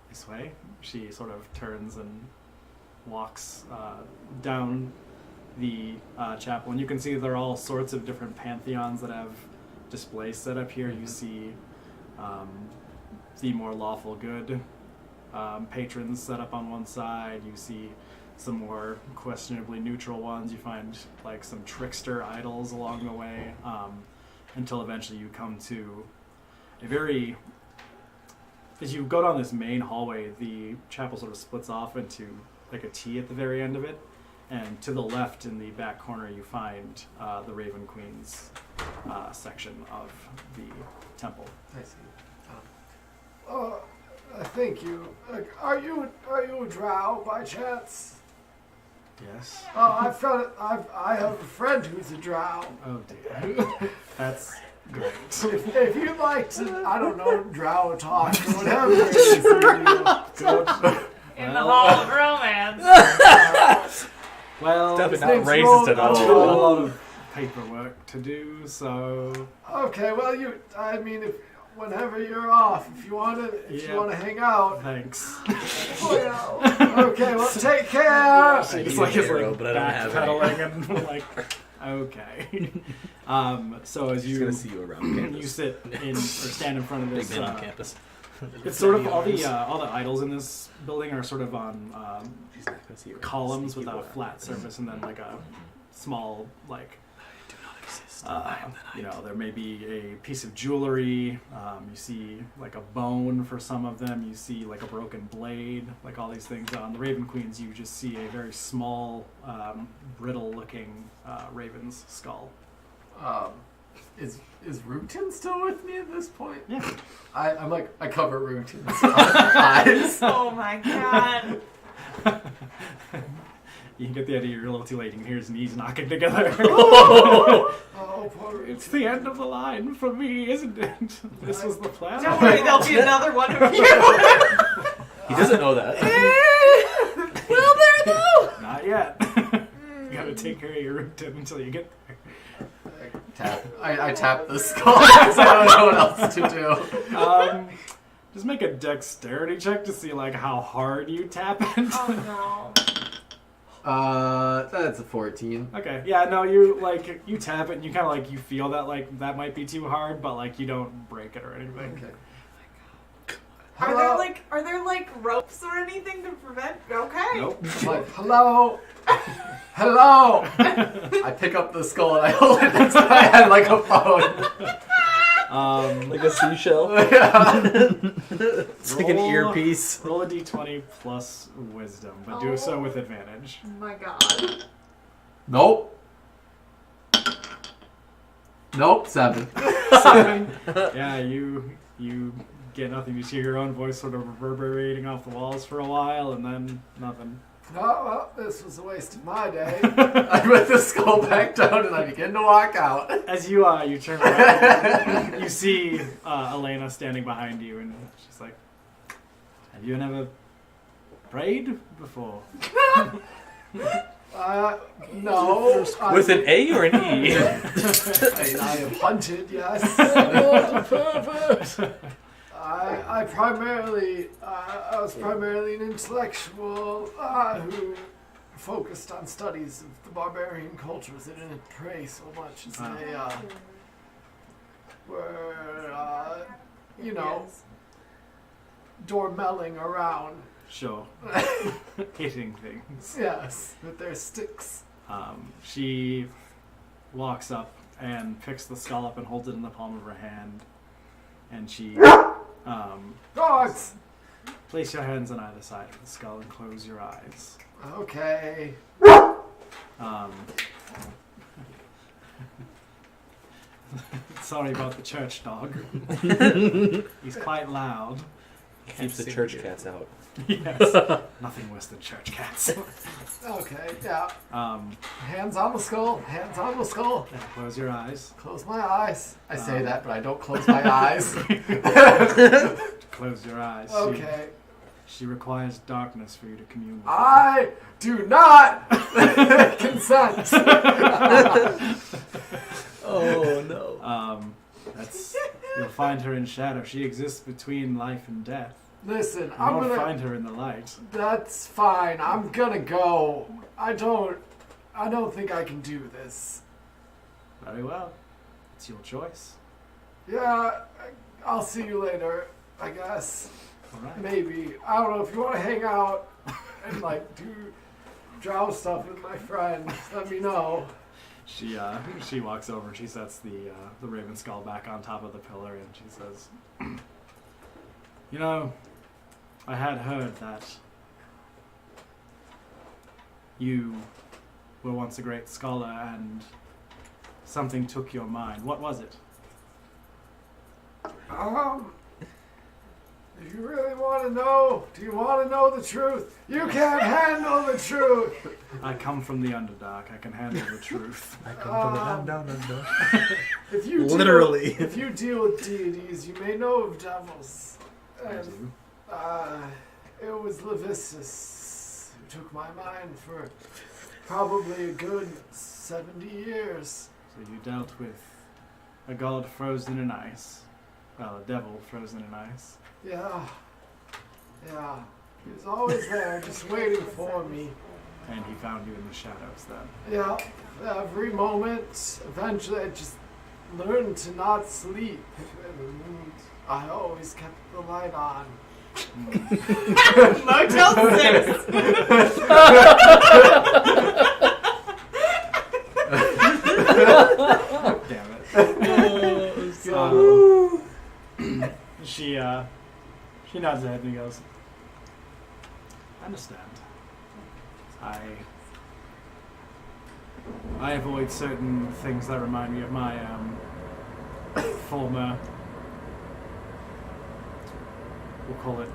this way. She sort of turns and walks down the chapel, and you can see there are all sorts of different pantheons that have displays set up here. You see the more lawful good patrons set up on one side. You see some more questionably neutral ones. You find like some trickster idols along the way, until eventually you come to a very... As you go down this main hallway, the chapel sort of splits off into like a T at the very end of it, and to the left in the back corner you find the Raven Queen's section of the temple. I see. Thank you. Are you a drow by chance? Yes. I have a friend who's a drow. Oh dear. That's great. If you'd like to, I don't know, drow talk or whatever it is you do. In the Hall of Romance. Well, Definitely his not name's racist at Roland. a all. lot of paperwork to do, so Okay, well, whenever you're off, if you wanna hang out. thanks. Okay, well, take care. I It's need like an his arrow, like but I don't have any. backpedaling and like, okay. So as She's gonna you see you around campus. you sit in or stand in front of Big this, man on campus. it's sort of all the idols in this building are sort of on She's not gonna see you around. columns Sneaky with a boy. flat surface and then like a small like Do not exist. I am the night. there may be a piece of jewelry. You see like a bone for some of them. You see like a broken blade. Like all these things. On the Raven Queens, you just see a very small, brittle-looking raven's skull. Is Rutin still with me at this point? Yeah. I cover Rutin's eyes. Oh my god. You can get the idea. You're a little too late. You can hear his knees knocking together. Oh, poor It's the end of the line for me, isn't it? This was the plan. Don't worry, there'll be another one of you. He doesn't know that. Will there though? Not yet. You gotta take care of your routine until you get there. I tap the skull because I don't know what else to do. Just make a dexterity check to see like how hard you tap it. Oh no. That's a 14. Okay. Yeah. No. You tap it and you kind of like you feel that like that might be too hard, but like you don't break it or anything. Okay. Are there like ropes or anything to prevent? Okay. Nope. I'm like, hello? Hello? I pick up the skull and I hold it next to my head like a phone. Like a seashell. Yeah. It's like an earpiece. Roll a d20 plus wisdom, but do so with advantage. Oh my god. Nope. Nope, 7. 7. Yeah. You get nothing. You hear your own voice sort of reverberating off the walls for a while, and then nothing. Oh, well, this was a waste of my day. I put the skull back down and I begin to walk out. As you turn around, you see Elena standing behind you, and she's like, "Have you never prayed before?" No. With an A or an E? I have hunted, yes. I was primarily an intellectual who focused on studies of the barbarian cultures. I didn't pray so much as they were, dormelling around. Sure. Hitting things. Yes, with their sticks. She walks up and picks the skull up and holds it in the palm of her hand, and she Dogs! place your hands on either side of the skull and close your eyes. Okay. Sorry about the church dog. He's quite loud. Keeps the church cats out. Yes. Nothing worse than church cats. Okay, yeah. Um, Hands on the skull. Hands on the skull. yeah, close your eyes. Close my eyes. I say that, but I don't close my eyes. Close your eyes. Okay. She requires darkness for you to commune with her. I do not consent. Oh no. You'll find her in shadow. She exists between life and death. Listen, You I'm won't gonna. find her in the light. That's fine. I'm gonna go. I don't think I can do this. Very well. It's your choice. Yeah, I'll see you later. I guess. All right. Maybe. I don't know if you want to hang out and like do drow stuff with my friend. Let me know. She walks over and she sets the raven skull back on top of the pillar and she says, "You know, I had heard that you were once a great scholar and something took your mind. What was it?" If you really want to know, do you want to know the truth? You can't handle the truth. I come from the Underdark. I can handle the truth. I come from the down under. If you Literally. if you deal with deities, you may know of devils. I And, do. it was Levistus who took my mind for probably a good 70 years. So you dealt with a god frozen in ice. Well, a devil frozen in ice. Yeah. Yeah. He was always there, just waiting for me. And he found you in the shadows then. Yeah. Every moment. Eventually, I just learned to not sleep. And I always kept the light on. Motel 6. Damn it. She nods her head and goes, I understand. I avoid certain things that remind me of my former, we'll call it,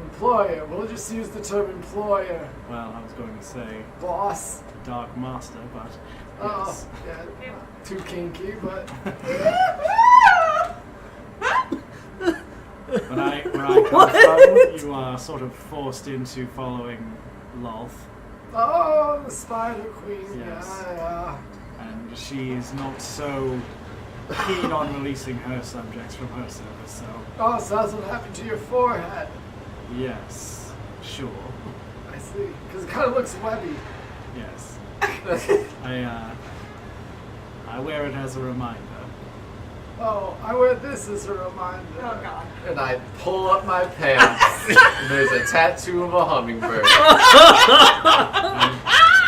Employer. We'll just use the term employer. well, I was going to say Boss. dark master, but Oh, yes. yeah. Not too kinky, but. When I come from, you are sort of forced into following Lolth, Oh, the Spider Queen. Yes. Yeah. and she is not so keen on releasing her subjects from her service, so Oh, so that's what happened to your forehead. yes, sure, I see. Because it kind of looks webby. yes. I wear it as a reminder. Oh, I wear this as a reminder. Oh god. And I pull up my pants. And there's a tattoo of a hummingbird.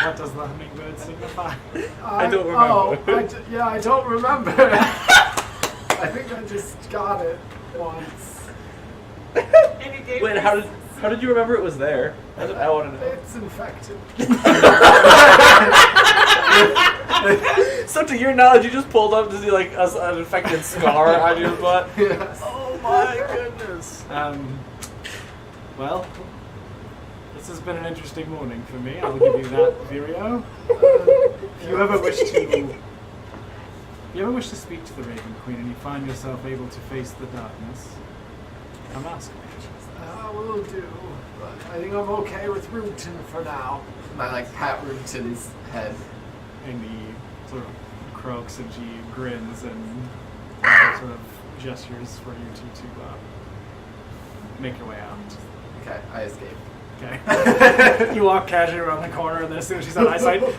What does the hummingbird signify? I don't remember. Yeah, I don't remember. I think I just got it once. And you gave Wait, me how did you remember it was there? I want to know. It's infected. So to your knowledge, you just pulled up to see like an infected scar on your butt. Yes. Oh my goodness. Well, this has been an interesting morning for me. I'll give you that, Virio. If you ever wish to speak to the Raven Queen and you find yourself able to face the darkness, come ask me. I will do. But I think I'm okay with Ruton for now. And I pat Ruton's head. And he sort of croaks and she grins and sort of gestures for you to make your way out. Okay, I escape. Okay. You walk casually around the corner and then as soon as she's on eyesight, whoop,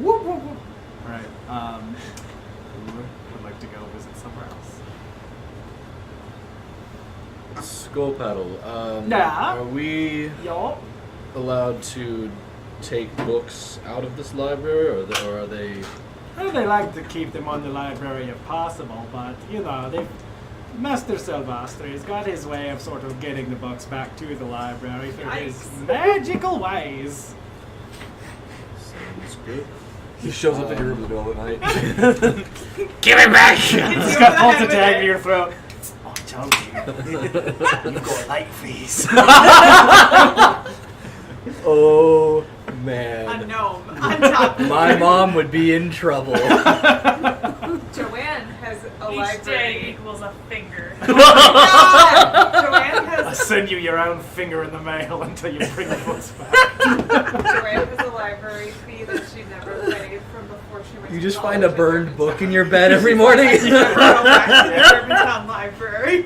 whoop, whoop. Alright, who would like to go visit somewhere else? Skull Paddle. Yeah? Are we Yo. allowed to take books out of this library, or are they? Well, they like to keep them on the library if possible, but, you know, Master Silvestre has got his way of sort of getting the books back to the library through his Yikes. magical ways. Sounds good. He shows up in your room in the middle of the night. Give it back! It's Just you got in the pulled head to with tag it. in your throat. Oh, I told you. You got light fees. Oh A man, gnome on top of my you. mom would be in trouble. Joanne has a Each day library. equals a finger. God! Joanne I'll has send you your own finger in the mail until you bring the books back. Joanne has a library fee that she never paid from before she went You to just college find a in burned book in Irvington. your bed every morning. Go back to the Irvington Library.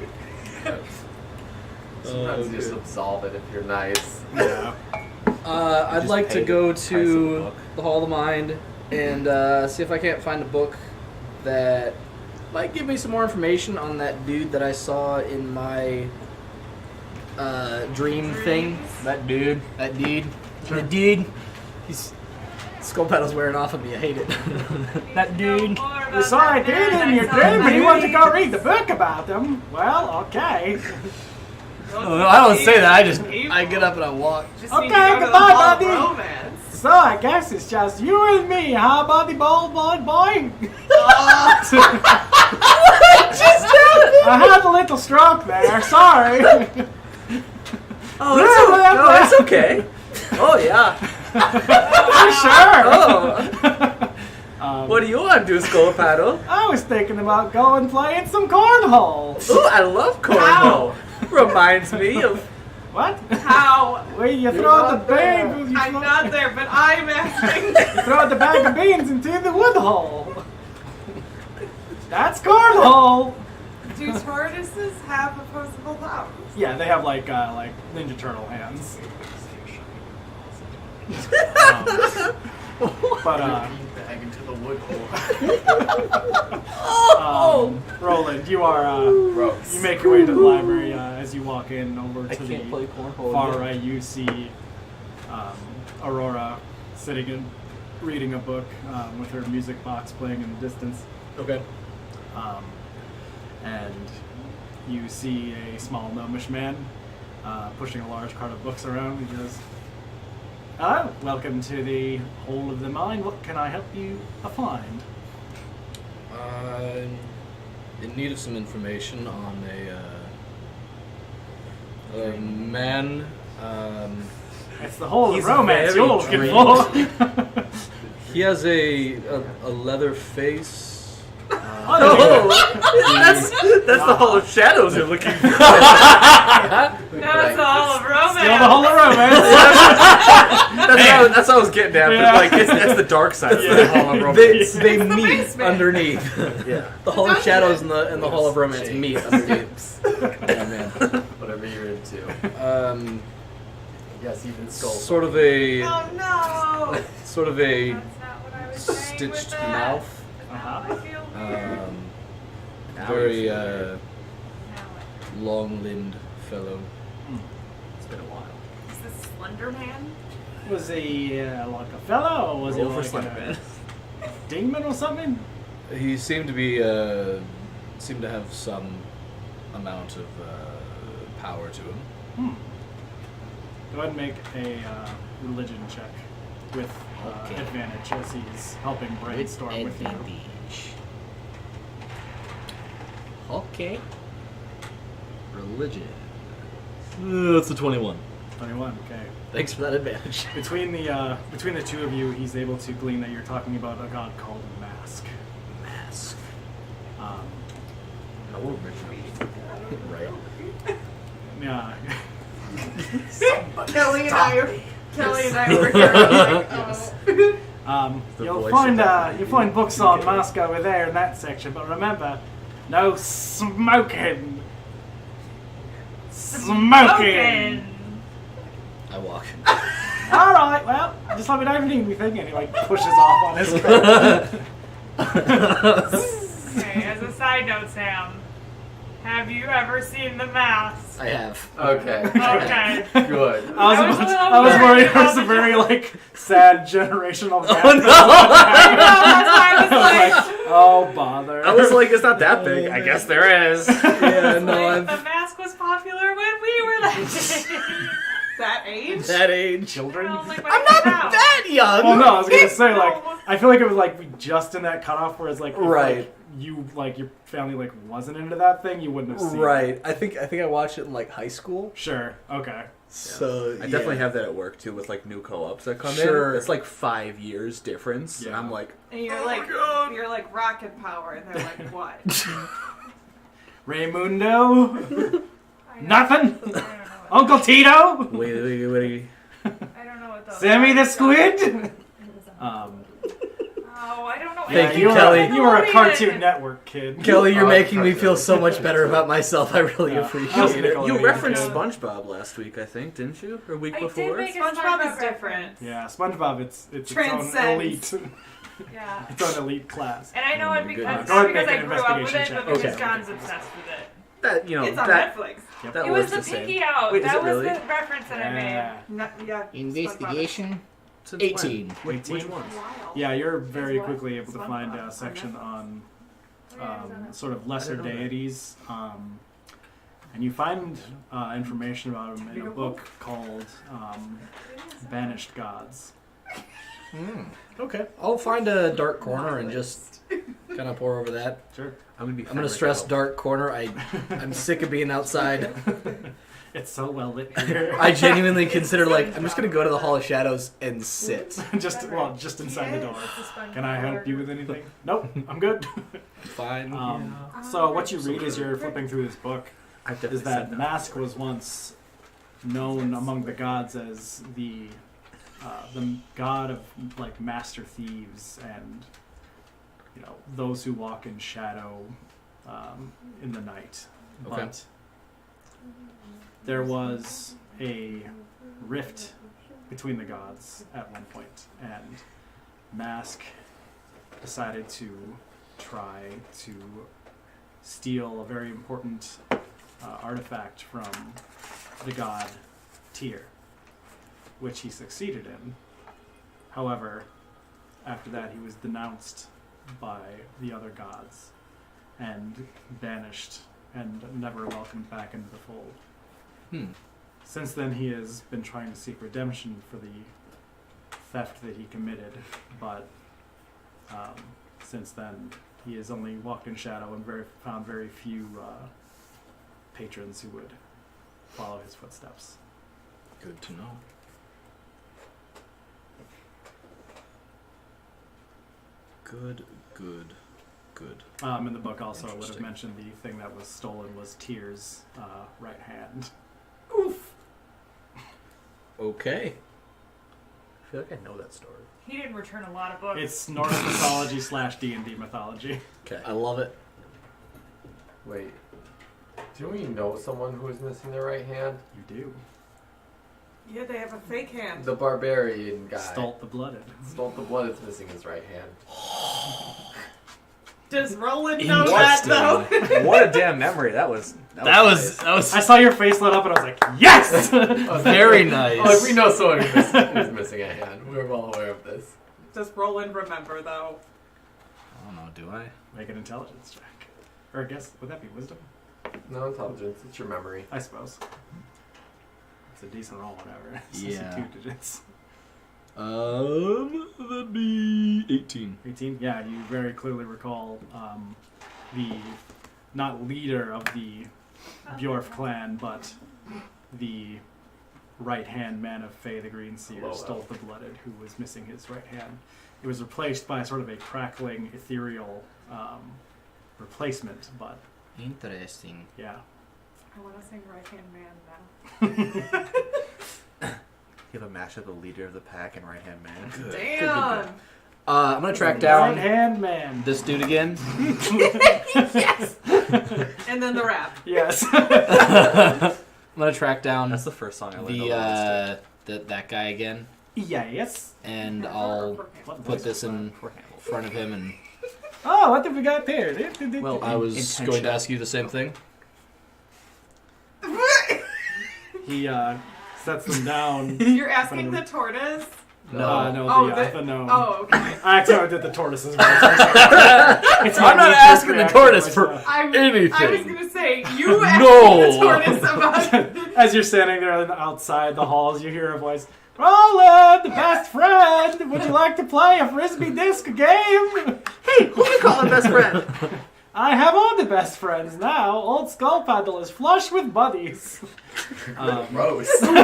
Sometimes you just absolve it if you're nice. Yeah. I'd just like pay to the go price of the to book. the Hall of the Mind and see if I can't find a book that might give me some more information on that dude that I saw in my dream thing. That dude. The dude. He's Skull Paddle's wearing off of me. I hate it. That dude. You saw a dude in your dream and you want to go read the book about them? Well, okay. Oh, I don't say that. I get up and I walk. Just Okay, need to go to the goodbye, Hall of Bobby. Romance. So I guess it's just you and me, huh, buddy, bold boy? I had a little stroke there. Sorry. Oh, it's okay. Oh yeah. Sure. What do you want to do, Skull Paddle? I was thinking about going playing some cornhole. Ooh, I love cornhole. Reminds me of What? How? Wait, you You're throw out not the bag. there. You I'm throw- not there, but I'm asking. You throw out the bag of beans into the wood hole. That's cornhole. Do tortoises have opposable thumbs? Yeah, they have like Ninja Turtle hands. But Bag into the wood hole. Roland, you are Gross. you make your way to the library as you walk in over I to can't play the cornhole. far yet. right. You see Aurora sitting and reading a book with her music box playing in the distance. Okay. And you see a small gnomish man pushing a large cart of books around. He goes, "Hello, welcome to the Hall of the Mind. What can I help you find?" In need of some information on a man. It's the Hall of He's Romance very you're looking dreamy. for. He has a leather face. That's the Hall of Shadows you're looking for. Now it's the Hall of Romance. Still the Hall of Romance. That's what I was getting at, Yeah. but like, that's the dark side of Yeah. the Hall of Romance. They the meet basement. underneath. Yeah. The Hall of Dungeon. Shadows and the Hall of Romance meet underneath. Yeah, man. Whatever you're into. Yes, even skull. Sort of a Oh no! That's not what I was saying with stitched that. mouth. Now I feel weird. Very Now long-limbed fellow. It's been a while. Is this Slender Man? Was he like a fellow, or was he Roll for like Slender a Man. demon or something? He seemed to be seemed to have some amount of power to him. Go ahead and make a religion check with advantage as he's helping brainstorm with you. Okay. Religion. That's a 21. 21. Okay. Thanks for that advantage. Between the two of you, he's able to glean that you're talking about a god called Mask. Mask. How original. Right. Yeah. Kelly and I were here. Like, oh. The You'll voice find of you'll find books on Mask over there in that section, but remember, no smoking. Smoking. I walk. All right. Well, just let me know if you need anything. And he like pushes off on his cart. Okay, as a side note, Sam, have you ever seen The Mask? I have. Okay. Okay. Good. I was worried it was a very like sad generational gap. No, that's why I was like, Oh bother. I was like, it's not that big. I guess there is. Yeah, like, The Mask was popular when we were That age? that age. children. I'm not that young. Well, no, I was gonna say like I feel like it was like just in that cutoff where it's like if, Right. like, you like your family like wasn't into that thing, you wouldn't have seen Right. it. I think I watched it in like high school. Sure. Okay. So I definitely have that at work too, with like new co-ops that come Sure. in. It's like 5 years difference, and Yeah. I'm like, And you're Oh like, my God. you're like rocket power, and they're like, what? Raymundo. Nothing. I don't know what, Uncle Tito. wait. I don't know what those Sammy the are. Squid. Oh, I don't know. Thank you, were- Kelly. You were a Nickelodeon. Cartoon Network kid. Kelly, you're Oh, making me feel perfect. so much better about myself. I really Yeah. appreciate it. Nickelodeon. you referenced kid. SpongeBob last week, I think, didn't you? Or week I did before? make a SpongeBob is different. Yeah, SpongeBob. It's its own Transcends. elite. Yeah. Its own elite class. And I know Oh it my because, goodness. Go not ahead and because I make an grew up with it, investigation but check. because Okay. John's obsessed with it. That It's on that Netflix. that It was works the the same. pinky out. Wait, is that it was really? the reference that I made. Yeah. No, yeah. Investigation. Since 18. when? Which 18? ones? Yeah, you're very what? quickly able to find a SpongeBob on section Netflix. on Oh, sort of lesser I didn't know that. deities, and you find information about them in a book called Banished Gods. Okay. I'll find a dark corner and just kind of pour over that. Sure. I'm gonna stress dark corner. I'm sick of being outside. It's so well lit here. I genuinely consider like I'm just gonna go to the Hall of Shadows and sit. just inside the door. It's a SpongeBob Can I help you with burger. anything? Nope, I'm good. Fine. So what you read as you're flipping through this book I've definitely is that said Mask was once known among the gods as the god of like master thieves and those who walk in shadow in the night. Okay. But there was a rift between the gods at one point, and Mask decided to try to steal a very important artifact from the god Tyr, which he succeeded in. However, after that he was denounced by the other gods and banished and never welcomed back into the fold. Since then he has been trying to seek redemption for the theft that he committed, but since then he has only walked in shadow and found very few patrons who would follow his footsteps. Good to know. Good. In the book also it would have Interesting. mentioned the thing that was stolen was Tyr's right hand. Oof. Okay. I feel like I know that story. He didn't return a lot of books. It's Norse mythology / D&D mythology. Okay. I love it. Wait. Do we know someone who is missing their right hand? You do. Yeah, they have a fake hand. The barbarian guy. Stolt the Blooded. Stolt the Blood is missing his right hand. Does Roland know that though? What a damn memory that was. That was I saw your face lit up and I was like, yes! very nice. Oh, if we know someone who's missing a hand, we're well aware of this. Does Roland remember though? I don't know, do I? Make an intelligence check. Or I guess, would that be wisdom? No intelligence, it's your memory. I suppose. It's a decent roll, whatever. It's Yeah. 2 digits. That'd be 18. 18? Yeah, you very clearly recall the, not leader of the Bjorf clan, but the right-hand man of Fae the Green Seer, Stolt the Blooded, who was missing his right hand. It was replaced by sort of a crackling, ethereal replacement, but Interesting. yeah. I want to sing Right Hand Man now. You have a mashup of the leader of the pack and right-hand man. Damn. I'm gonna track down Right-hand man. this dude again. Yes. And then the rap. Yes. I'm gonna track down That's the first song I learned. that guy again, Yes. and I'll put this in front of him. And Oh, what have we got there? Well, I was going to ask you the same thing. He sets them down. You're asking the tortoise? No, Oh, the gnome. Oh, okay. I actually did the tortoises. I'm I'm not asking the tortoise for I was anything. gonna say, you asked No. the tortoise about... As you're standing there outside the halls, you hear a voice. Roland, the best friend, would you like to play a frisbee disc game? Hey, who you calling best friend? I have all the best friends now. Old Skull Paddle is flush with buddies. Gross. What?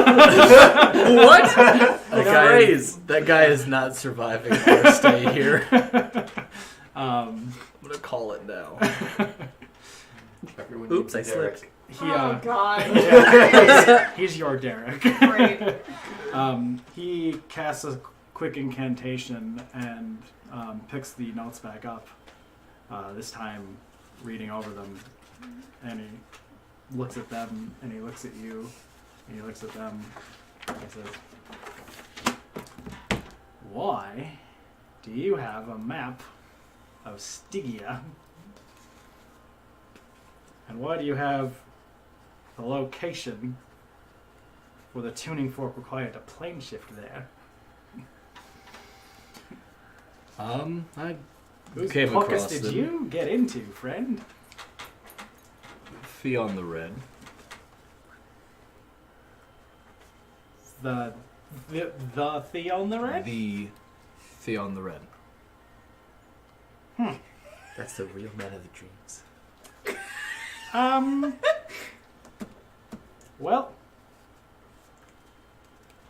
That guy is not surviving our stay here. I'm gonna call it now. Everyone Oops, needs I a Derek. slipped. Oh, God. He's your Derek. Great. He casts a quick incantation and picks the notes back up. This time, reading over them, and he looks at them, and he looks at you, and he looks at them, and he says, "Why do you have a map of Stygia? And why do you have the location for the tuning fork required to plane shift there?" I Whose came pockets across did them. you get into, friend? Fee on the red. The Theon the Red? The Fee on the red. That's the real man of the dreams. Well,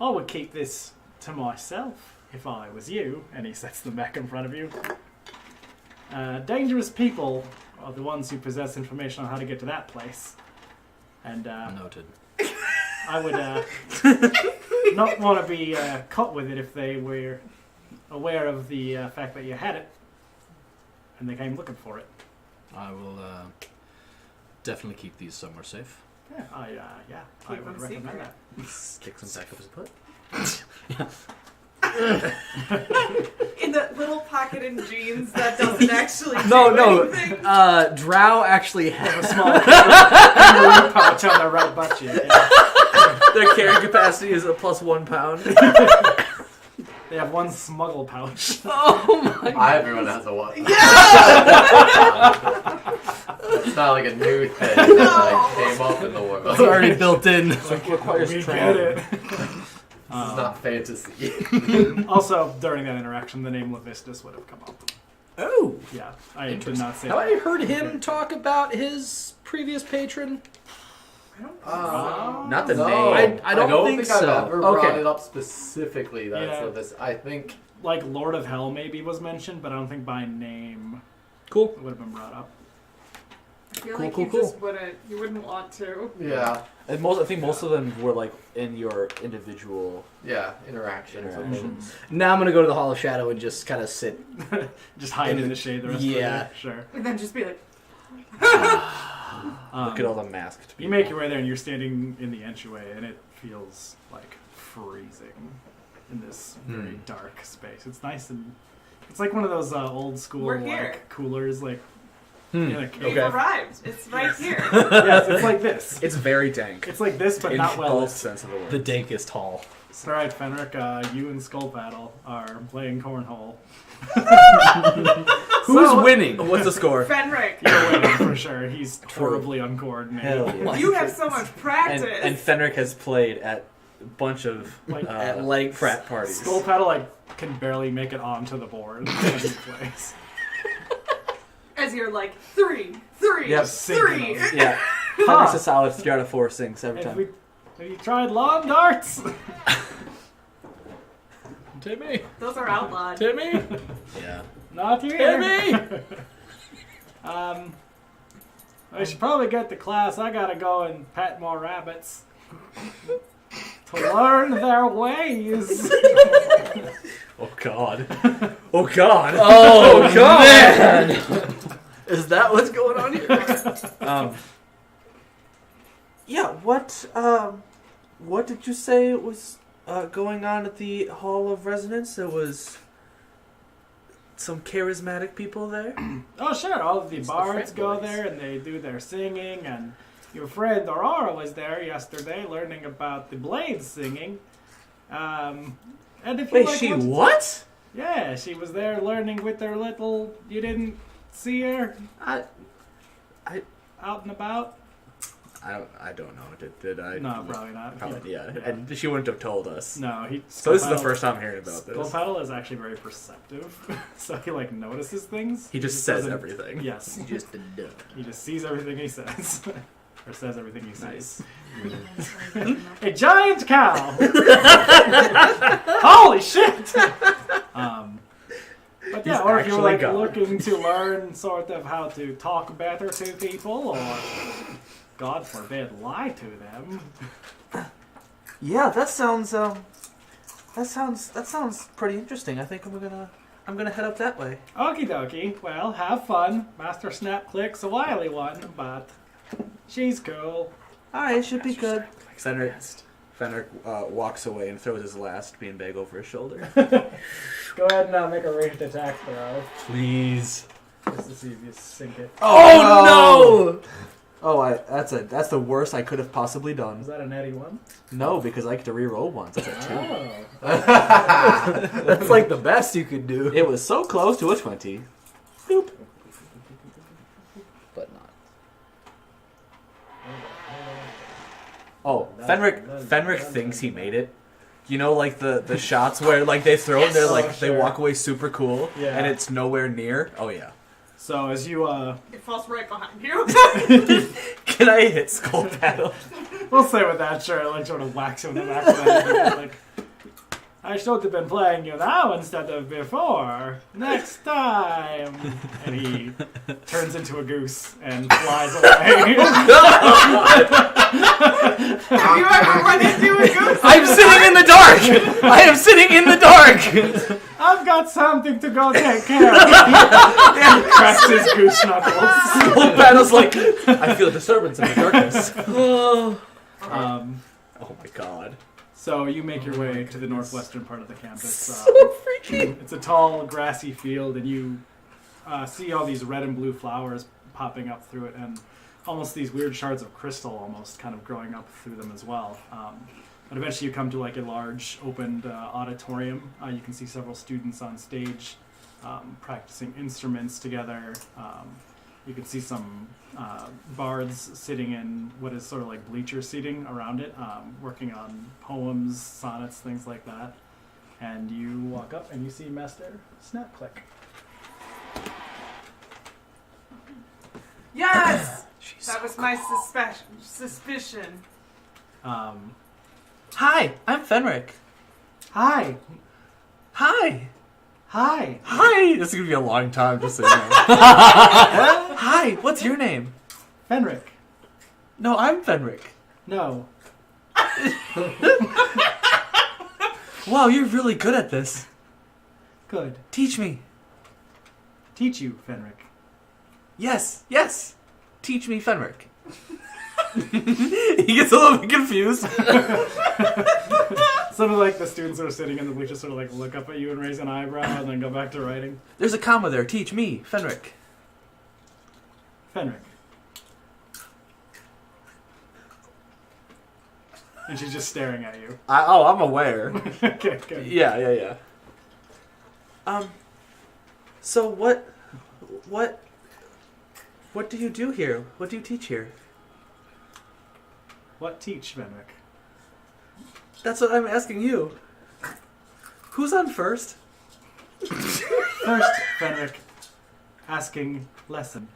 I would keep this to myself if I was you. And he sets them back in front of you. Dangerous people are the ones who possess information on how to get to that place. And Noted. I would not want to be caught with it if they were aware of the fact that you had it and they came looking for it. I will definitely keep these somewhere safe. Yeah, I Keep would them recommend secret. that. Stick some back up his butt. In that little pocket in jeans that doesn't actually No, do anything. Drow actually has A small kangaroo pouch on their right butt cheek. Yeah. Their carrying capacity is a plus 1 pound. They have one smuggle pouch. Everyone has a one. It's not like a new thing that like, came up in the world. It's already built in. requires We training. get it. This is not fantasy. Also, during that interaction, the name Levistus would have come up. Oh. Yeah, I did not say Have that. I heard him talk about his previous patron? I don't Not the no, name. I don't think so. I've ever brought Okay. it up specifically. That's Yeah. what this. I think. Like Lord of Hell maybe was mentioned, but I don't think by name Cool. it would have been brought up. I feel Cool, like cool, you cool. just wouldn't. You wouldn't want to. Yeah. And I think most of them were like in your individual Yeah. Interactions. with them. interactions. Now I'm gonna go to the Hall of Shadow and just kind of sit. Just hide in the shade the rest Yeah. of the day. Sure. And then just be like, Look at all the masked people. You make your way there and you're standing in the entryway and it feels like freezing in this very dark space. It's nice and it's like one of those old school We're here. like coolers like in a we've cave. arrived. It's right here. Yes, it's like this. It's very dank. It's like this but in not well both lit. sense of the word. The dankest hall. It's alright, Fenric, you and Skull Paddle are playing cornhole. Who's winning? What's the score? Fenric, You're winning for sure. He's horribly uncoordinated. Hell yeah. you have so much practice. And Fenric has played at a bunch of Like, at length. frat parties. Skull Paddle like can barely make it onto the board when he plays. As you're like, three, Yep. three. Yeah. Fenric's a solid 3 out of 4 sinks every Have, time. have you tried lawn darts? Timmy. Those are outlawed. Timmy. Yeah. Not here. Timmy. I should probably get to class. I gotta go and pet more rabbits to learn their ways. Oh God. Oh God. Oh God. Is that what's going on here? Yeah. What did you say was going on at the Hall of Resonance? There was some charismatic people there. Oh sure, all of the It's the bards frat go boys. there and they do their singing, and your friend Aurora was there yesterday learning about the blades singing. And if you Wait, like she what- what? Yeah, she was there learning with her little. You didn't see her I out and about? I don't know. Did I? No, probably not. Probably, yeah. And she wouldn't have told us. No, he. So this is the Skullpaddle- first time hearing about this. Skullpaddle is actually very perceptive, so he like notices things. He just says doesn't- everything. Yes, Just a duck. he just sees everything he says, or says everything he says. Nice. A giant cow! Holy shit! But yeah, He's or if you're actually like God. looking to learn sort of how to talk better to people, or God forbid, lie to them. Yeah, that sounds pretty interesting. I think I'm gonna head up that way. Okie dokie. Well, have fun. Master Snapclick's a wily one, but she's cool. Alright, it should be good. Fenric walks away and throws his last beanbag over his shoulder. Go ahead and make a ranged attack throw, Please. just to see if you sink it. Oh no! Oh, that's the worst I could have possibly Is done. that a natty one? No, because I get to re-roll once. That's a 2. Oh. That's like the best you could do. It was so close to a 20. Boop. But not. Oh, Fenric thinks he made it. You know, like the shots where like they throw and they're Oh, like they sure. walk away super cool, Yeah. and it's nowhere near. Oh yeah. So as you It falls right behind you. Can I hit Skull Paddle? we'll say with that, sure, like sort of whacks him in the back of the head. Like, I should have been playing you now instead of before. Next time. And he turns into a goose and flies away. Have you ever run I've got something to go take care of. Cracks his goose knuckles. Skull Paddle's like, I feel a disturbance in the darkness. Um, Oh my god. so you make your way to the northwestern part of the campus. So freaky. It's a tall, grassy field, and you see all these red and blue flowers popping up through it, and almost these weird shards of crystal almost kind of growing up through them as well. But eventually you come to like a large opened auditorium. You can see several students on stage practicing instruments together. You can see some bards sitting in what is sort of like bleacher seating around it, working on poems, sonnets, things like that. And you walk up and you see Master Snapclick. Yes! That was my suspicion. Hi, I'm Fenric. Hi! Hi. Hi! Hi. This is going to be a long time, just so you know. Hi, what's your name? Fenric. No, I'm Fenric. No. Wow, you're really good at this. Good. Teach me. Teach you, Fenric. Yes, yes. Teach me, Fenric. He gets a little bit confused. Some of like the students that are sitting in the bleachers sort of like look up at you and raise an eyebrow and then go back to writing. There's a comma there. Teach me, Fenric. Fenric. And she's just staring at you. I'm aware. Okay, good. Yeah. So what do you do here? What do you teach here? What teach, Fenric? That's what I'm asking you. Who's on first? First, Fenric, asking lesson.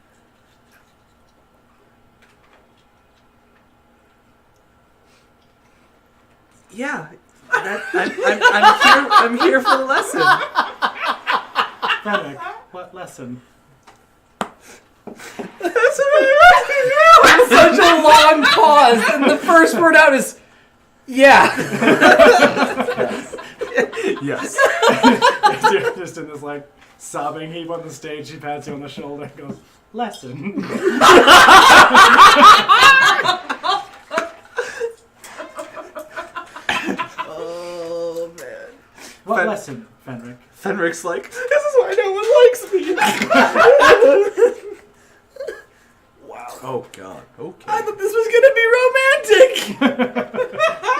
Yeah, I'm here for the lesson. Fenric, what lesson? That's what I'm asking you! Such a long pause, and the first word out is, yeah. Yes. You're just in this like sobbing heap on the stage. She pats you on the shoulder and goes, lesson. Oh man. What lesson, Fenric? Fenric's like, this is why no one likes me. Wow. Oh god. Okay. I thought this was gonna be romantic.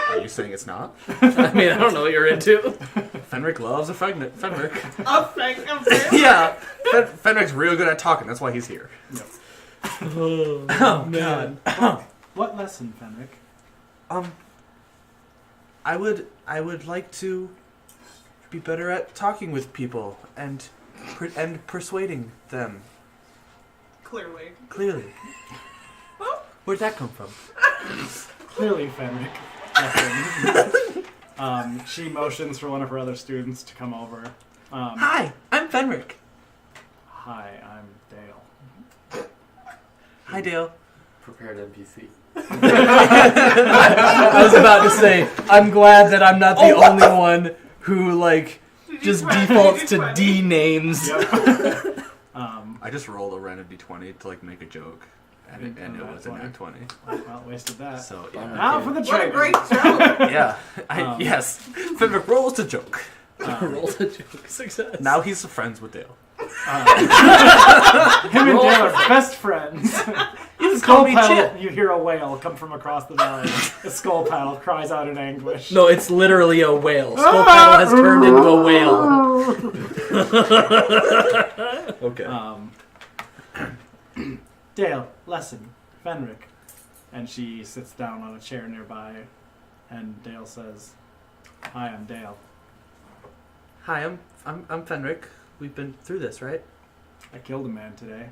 Are you saying it's not? I mean, I don't know what you're into. Fenric loves a Fenric. Yeah. Fenric's real good at talking. That's why he's here. Yep. Oh man. What lesson, Fenric? I would like to be better at talking with people and persuading them. Clearly. Where'd that come from? Clearly, Fenric. Lesson. She motions for one of her other students to come over. Hi, I'm Fenric. Hi, I'm Dale. Hi, Dale. Prepared NPC. I was about to say, I'm glad that I'm not the only one who, like, just defaults to D names. Yep. I just rolled a random D20 to, like, make a joke, and it was a nat 20. Well, wasted that. So, yeah. Now for the What a training. great joke! Yeah. Yes. Fenric rolls a joke. Rolls a joke. Success. Now he's friends with Dale. Him and Dale are best friends. You Skull call me paddle, Chip. you hear a wail come from across the valley. The skull paddle cries out in anguish. No, it's literally a whale. Skull Paddle has turned into a whale. Okay. Dale, lesson, Fenric. And she sits down on a chair nearby, and Dale says, "Hi, I'm Dale. Hi, I'm Fenric. We've been through this, right? I killed a man today."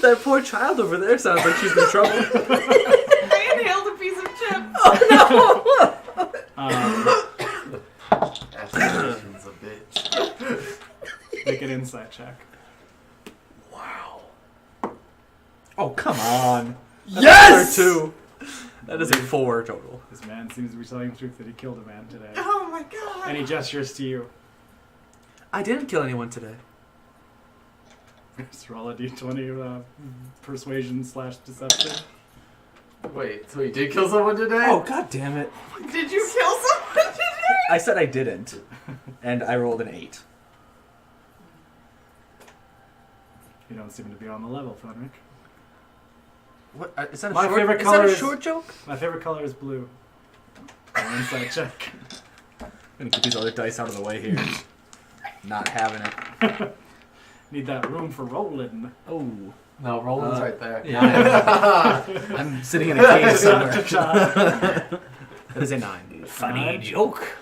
That poor child over there sounds like she's in trouble. I inhaled a piece of chip. Aspiration's a bitch. Make an insight check. Wow. Oh, come on. Yes! Two. That is a 4 total. This man seems to be telling the truth that he killed a man today. Oh my god. And he gestures to you. I didn't kill anyone today. Just roll a d20 persuasion/deception. Wait, so he did kill someone today? Oh, god damn it. Did you kill someone today? I said I didn't, and I rolled an 8. You don't seem to be on the level, Fenric. What? Is that a My short? favorite Is color that a is- short joke? My favorite color is blue. An insight check. I'm gonna get these other dice out of the way here. Not having it. Need that room for rolling. Oh. No, Roland's right there. Yeah. I'm sitting in a cage somewhere. Cha-cha. That is a 9. Funny Nine. joke.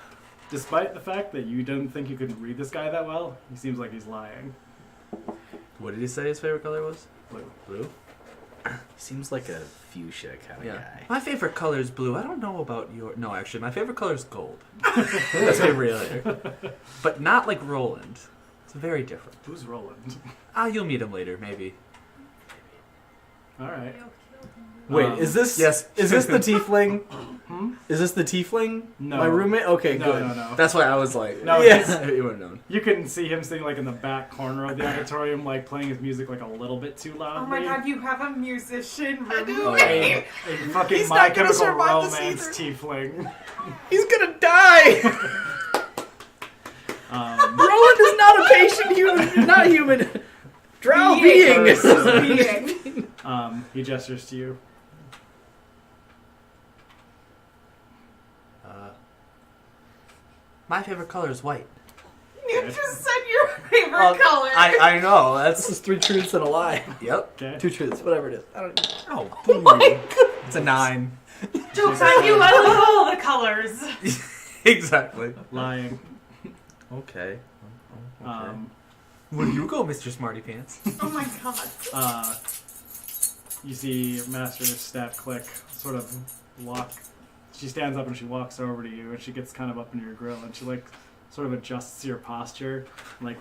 Despite the fact that you didn't think you could read this guy that well, he seems like he's lying. What did he say his favorite color was? Blue. Blue? Seems like a fuchsia kind of Yeah. guy. My favorite color is blue. I don't know about your... No, actually, my favorite color is gold. Let's be real here. But not like Roland. It's very different. Who's Roland? You'll meet him later, maybe. Alright. Wait, is this Yes. Is this the tiefling? Hmm? Is this the tiefling? No. My roommate? Okay, No, good. no. That's why I was like, No, Yes. you would have known. You can see him sitting like in the back corner of the auditorium, like playing his music like a little bit too loudly. Oh my god, you have a musician Oh, roommate. yeah. A fucking He's My not gonna Chemical survive this Romance tiefling. He's gonna die! Roland is not a patient human, not human. Drow being. Being. He gestures to you. My favorite color is white. You just said your favorite color. I know. This is 3 truths and a lie. Yep. Okay. 2 truths, whatever it is. I don't know. Oh, it's a 9. Jokes on you, I love all the colors. Exactly. Lying. Okay. Where do you go, Mr. Smarty Pants? Oh my god. You see Master Stat Click sort of walk. She stands up and she walks over to you, and she gets kind of up into your grill, and she like sort of adjusts your posture, like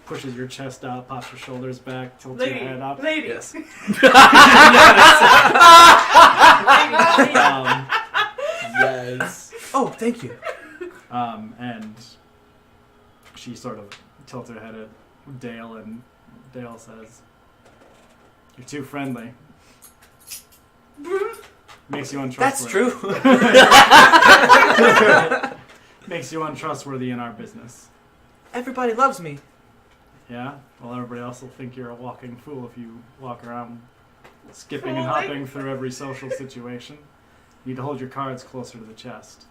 pushes your chest out, pops your shoulders back, tilts your head up. Lady. Yes. Yes. Oh, thank you. And she sort of tilts her head at Dale, and Dale says, "You're too friendly. Makes you untrustworthy." That's true. Makes you untrustworthy in our business. Everybody loves me. Yeah? Well, everybody else will think you're a walking fool if you walk around skipping and Fooling? hopping through every social situation. You need to hold your cards closer to the chest.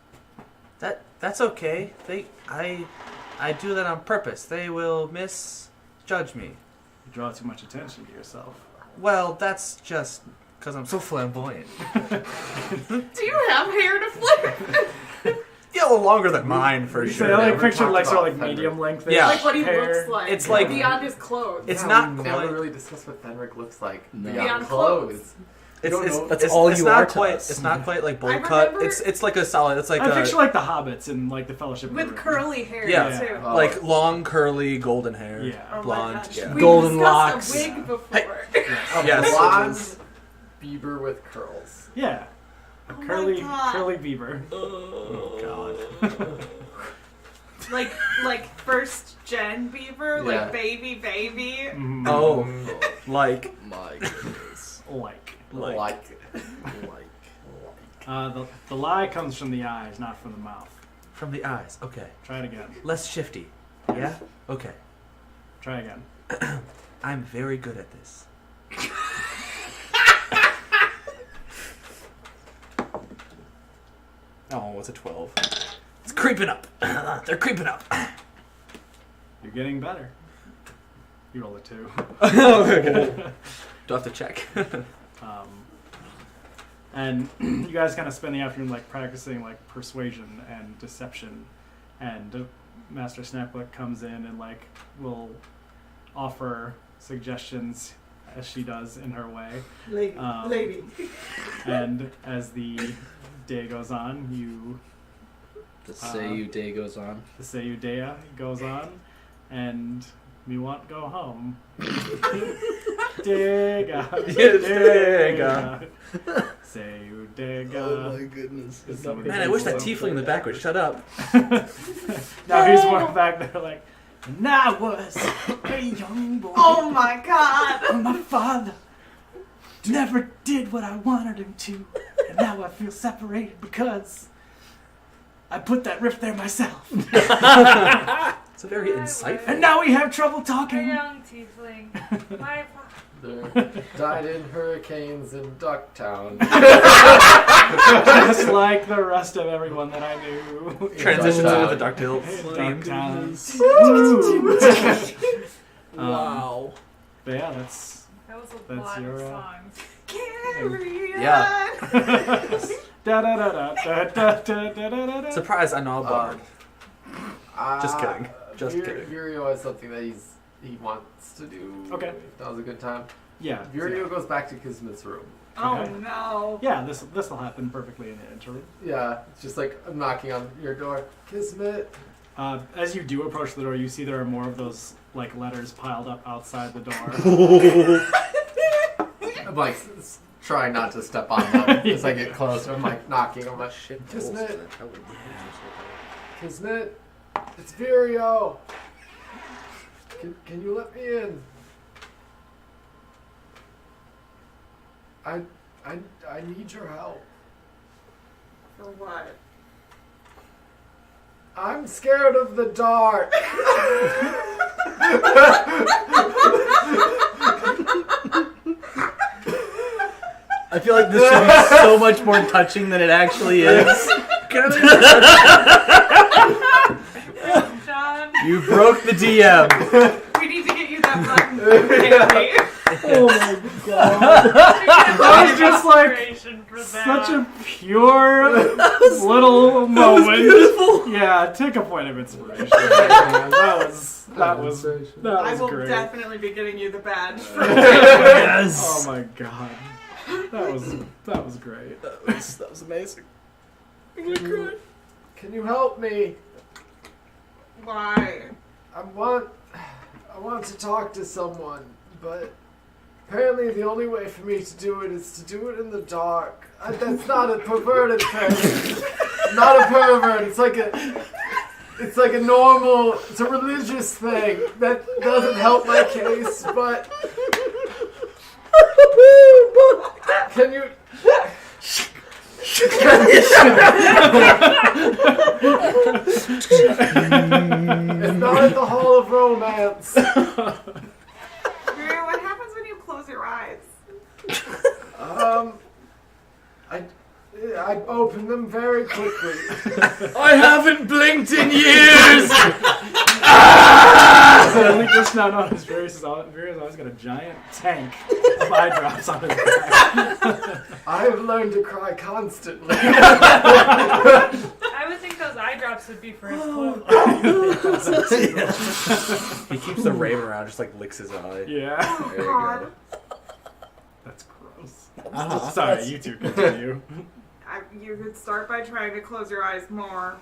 That's okay. I do that on purpose. They will misjudge me. You draw too much attention to yourself. Well, that's just because I'm so flamboyant. Do you have hair to flip? Yeah, well, longer than mine for So sure. I like never pictured talked like sort of about like medium length. Yeah. Like what he hair. looks like. It's like- beyond his clothes. It's Yeah, not we quite- never really discussed what Fenric looks like No. beyond clothes. That's all you not are to quite. us. It's not quite like bowl I cut. remember- It's like a solid. It's like I a picture like the hobbits in like the Fellowship of the With Ring. curly hair Yeah. too. Oh. like long curly golden hair. Yeah. Oh my Blonde. gosh. Yeah. We Golden discussed locks. a wig before. Yes. Blonde Bieber with curls. Yeah. A Oh my curly God. beaver. Oh God. like first gen Beaver, Yeah. like baby. Mhm. Oh, like My goodness. Like. Like. The lie comes from the eyes, not from the mouth. from the eyes. Okay. Try it again. Less shifty. Yeah. Okay. Try again. I'm very good at this. Oh, it's a 12. It's creeping up. They're creeping up. You're getting better. You roll a 2. Do I have to check? And you guys kind of spend the afternoon like practicing like persuasion and deception, and Master Snaplick comes in and like will offer suggestions as she does in her way. Lady. And as the day goes on, The Ceu day goes on. the Ceu Dea goes on, and me want go home. Dig out. Yes, dig out. Ceu Dagas. Oh my goodness. Man, I wish that tiefling in the back would shut up. Now he's one back there like, and I was a young boy. Oh my god! And my father never did what I wanted him to. And now I feel separated because I put that riff there myself. It's a very My insightful. And now we have trouble A talking. young tiefling. My father. Died in hurricanes in Ducktown. Just like the rest of everyone that I knew. Transitions into the DuckTales theme. Wow. But yeah, that's That was a That's lot your, of songs. Carry on. Yeah. da da da da da da da da da. Surprise, I know a bard. Just kidding. Just kidding. Virio has something that he wants to do. Okay. If that was a good time. Yeah. Virio goes back to Kismet's room. Oh Okay. no. Yeah, this will happen perfectly in the interim. Yeah, it's just like I'm knocking on your door. Kismet. As you do approach the door, you see there are more of those like letters piled up outside the door. I'm like trying not to step on them as I get closer. I'm like knocking. I'm like, Kismet. Kismet. It's Virio. Can you let me in? I need your help. For what? I'm scared of the dark. I feel like this should be so much more touching than it actually is. John, You broke the DM. we need to get you that button. Andy. Oh my god. That was just like Inspiration for that. such a pure little moment. Beautiful. Yeah, take a point of inspiration. That was I will great. definitely be getting you the badge. For Yes. Oh my god. That was great. That was amazing. Can you help me? Why? I want to talk to someone, but apparently the only way for me to do it is to do it in the dark. That's not a perverted thing. Not a pervert. It's like a normal. It's a religious thing that doesn't help my case. But can you? It's not at the Hall of Romance. Maria, what happens when you close your eyes? I open them very quickly. I haven't blinked in years. Suddenly just now noticed Various always got a giant tank of eye drops on his back. I have learned to cry constantly. I would think those eye drops would be for his clothes. He keeps the raven around, just like licks his eye. Yeah. There you God. go. That's gross. Uh-huh. Sorry, you two continue. You could start by trying to close your eyes more.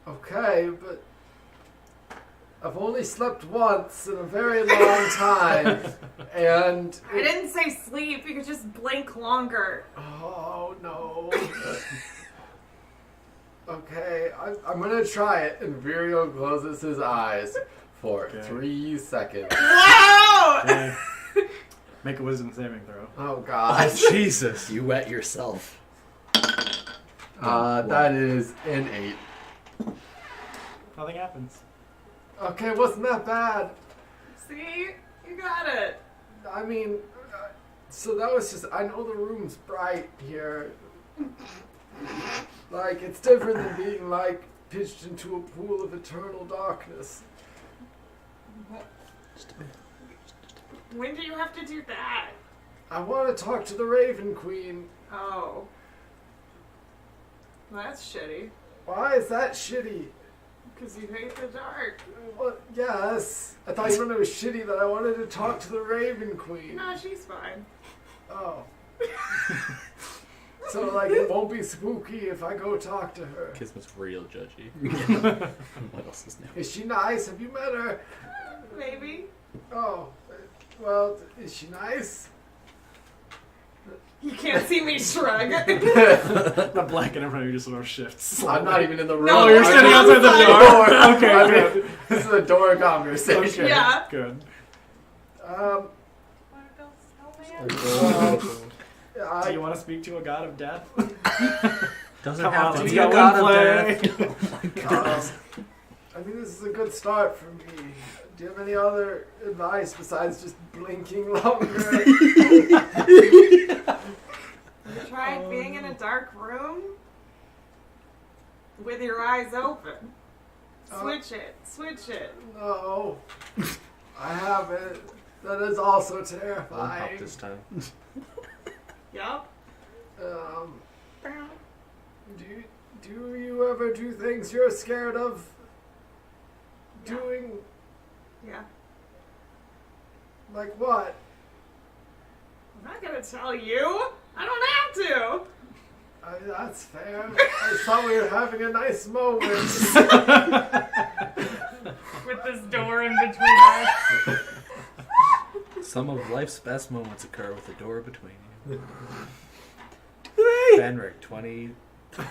Okay, but I've only slept once in a very long time, and I didn't say sleep. You could just blink longer. oh no. Okay, I'm gonna try it, and Virio closes his eyes for 3 seconds. Wow! Okay. Make a wisdom saving throw. Oh god. Jesus. You wet yourself. That is an 8. Nothing happens. Okay, wasn't that bad. See? You got it. I mean, so that was just, I know the room's bright here. Like, it's different than being, like, pitched into a pool of eternal darkness. When do you have to do that? I want to talk to the Raven Queen. Oh. That's shitty. Why is that shitty? Because you hate the dark. What? Yes. I thought you meant it was shitty that I wanted to talk to the Raven Queen. No, she's fine. Oh. So, like, it won't be spooky if I go talk to her. Kismet's real judgy. What else is new? Is she nice? Have you met her? Maybe. Oh. Well, is she nice? You can't see me shrug. The blanket in front of you just sort of shifts. I'm not even in the room. No, Oh, you're standing outside the door. Okay, I good. mean, this is a door conversation. Okay, Yeah. good. Um, Want to build a snowman? Do you want to speak to a god of death? Doesn't Come have on, to let's be a go god and of play. death. I think this is a good start for me. Do you have any other advice besides just blinking longer? you tried being in a dark room with your eyes open. Switch it. No, I haven't. That is also Won't help terrifying. this time. Yup. Do you ever do things you're scared of doing? Yeah. Like what? I'm not gonna tell you. I don't have to. That's fair. I thought we were having a nice moment. With this door in between us. Some of life's best moments occur with a door between you. Fenric, 22. You're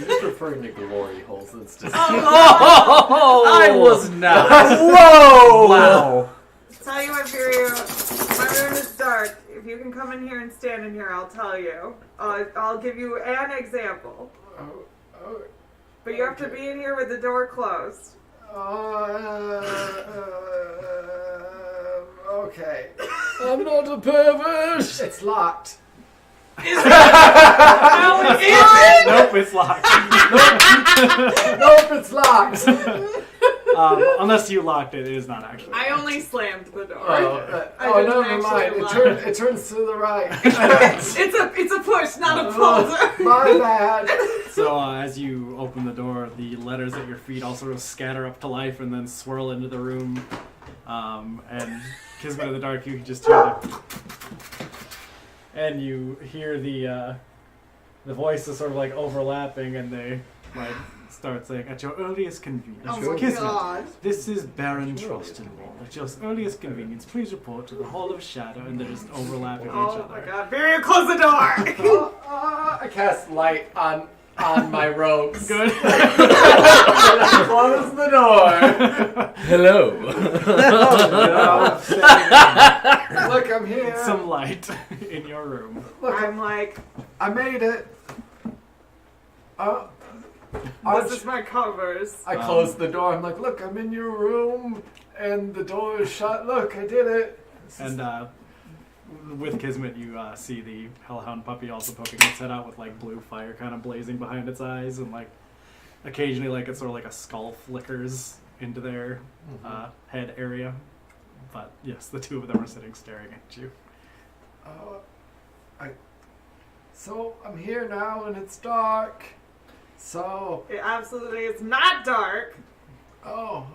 just referring to glory holes. It's just. I was not. Whoa! Wow. Tell you what, Vireo, my room is dark. If you can come in here and stand in here, I'll tell you. I'll give you an example. But you have to be in here with the door closed. Okay. I'm not a pervert. It's locked. Nope, it's locked. Nope, it's locked. Unless you locked it, it is not actually. I only slammed the door. Oh, didn't never mind. actually It turns to the right. It's a push, not a pull. My bad. So as you open the door, the letters at your feet all sort of scatter up to life and then swirl into the room. And Kismet in the dark, you can just hear and you hear the voices sort of like overlapping, and they like start saying, "At your earliest convenience, Oh my Kismet, god. this is Baron Trostenwald. At your earliest convenience, please report to the Hall of Shadow," and they're just overlapping each Oh other. my god. Vireo, close the door! I cast light on my robes. Good. Close the door. Hello. Look, I'm here. Some light in your room. Look, I'm like, I made it. this is my covers. I closed the door. I'm like, look, I'm in your room, and the door is shut. Look, I did it. And with Kismet, you see the hellhound puppy also poking its head out with like blue fire kind of blazing behind its eyes, and like occasionally like it's sort of like a skull flickers into their head area. But yes, the two of them are sitting staring at you. So I'm here now, and it's dark. So, It absolutely is not dark. oh,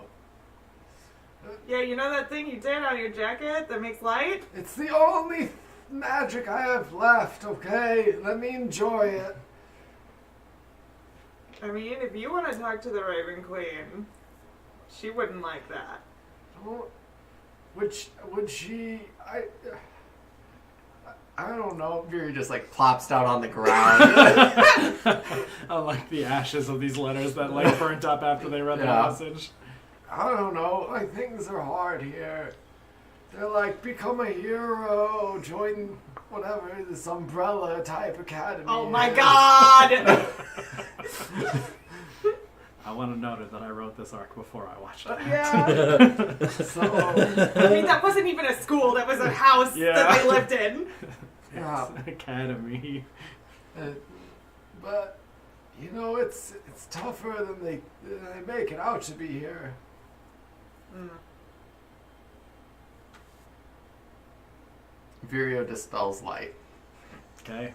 Yeah, you know that thing you did on your jacket that makes light? it's the only magic I have left. Okay, let me enjoy it. I mean, if you want to talk to the Raven Queen, she wouldn't like that. Would she? I don't know. Viri just like plops down on the ground. Unlike the ashes of these letters that like burnt up after they read the message. I don't know. Like, things are hard here. They're like, become a hero, join whatever this umbrella type academy. Oh my is. god! I want to note that I wrote this arc before I watched it. Yeah. So, I mean, that wasn't even a school, that was a house that they lived in. yeah. It's an academy. But, you know, it's tougher than they make it out to be here. Virio dispels light. Okay.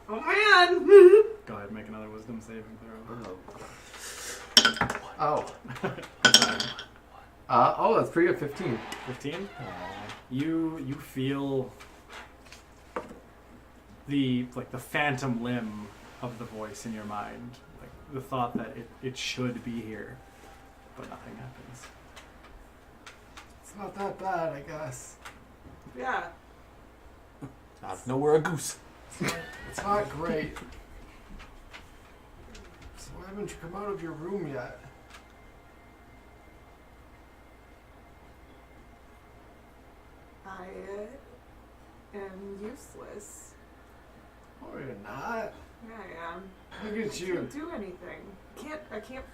Oh man! Go ahead, make another wisdom saving throw. Oh. That's pretty good. 15. 15? You feel the phantom limb of the voice in your mind. Like the thought that it should be here, but nothing happens. It's not that bad, I guess. Yeah. Out of nowhere, a goose. It's not great. So why haven't you come out of your room yet? I am useless. Oh, you're not. Yeah, I am. Look I at you. can't do anything. I can't.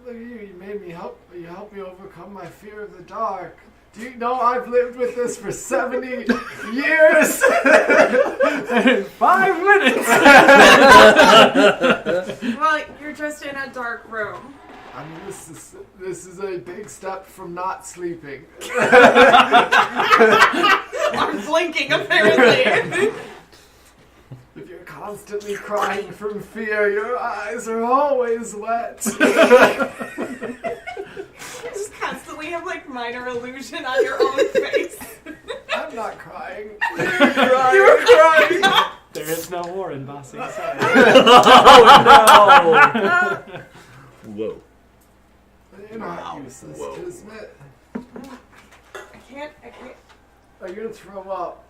Look at you. You made me help. You helped me overcome my fear of the dark. Do you know I've lived with this for 70 years? 5 minutes. Well, you're just in a dark room. I mean, this is a big step from not sleeping. I'm blinking, apparently. If you're constantly crying from fear, your eyes are always wet. Just constantly have like minor illusion on your own face. I'm not crying. You're crying. There is no war in Ba Sing Se. Oh no! Whoa. You're not useless, Kismet. I can't. Are you gonna throw up?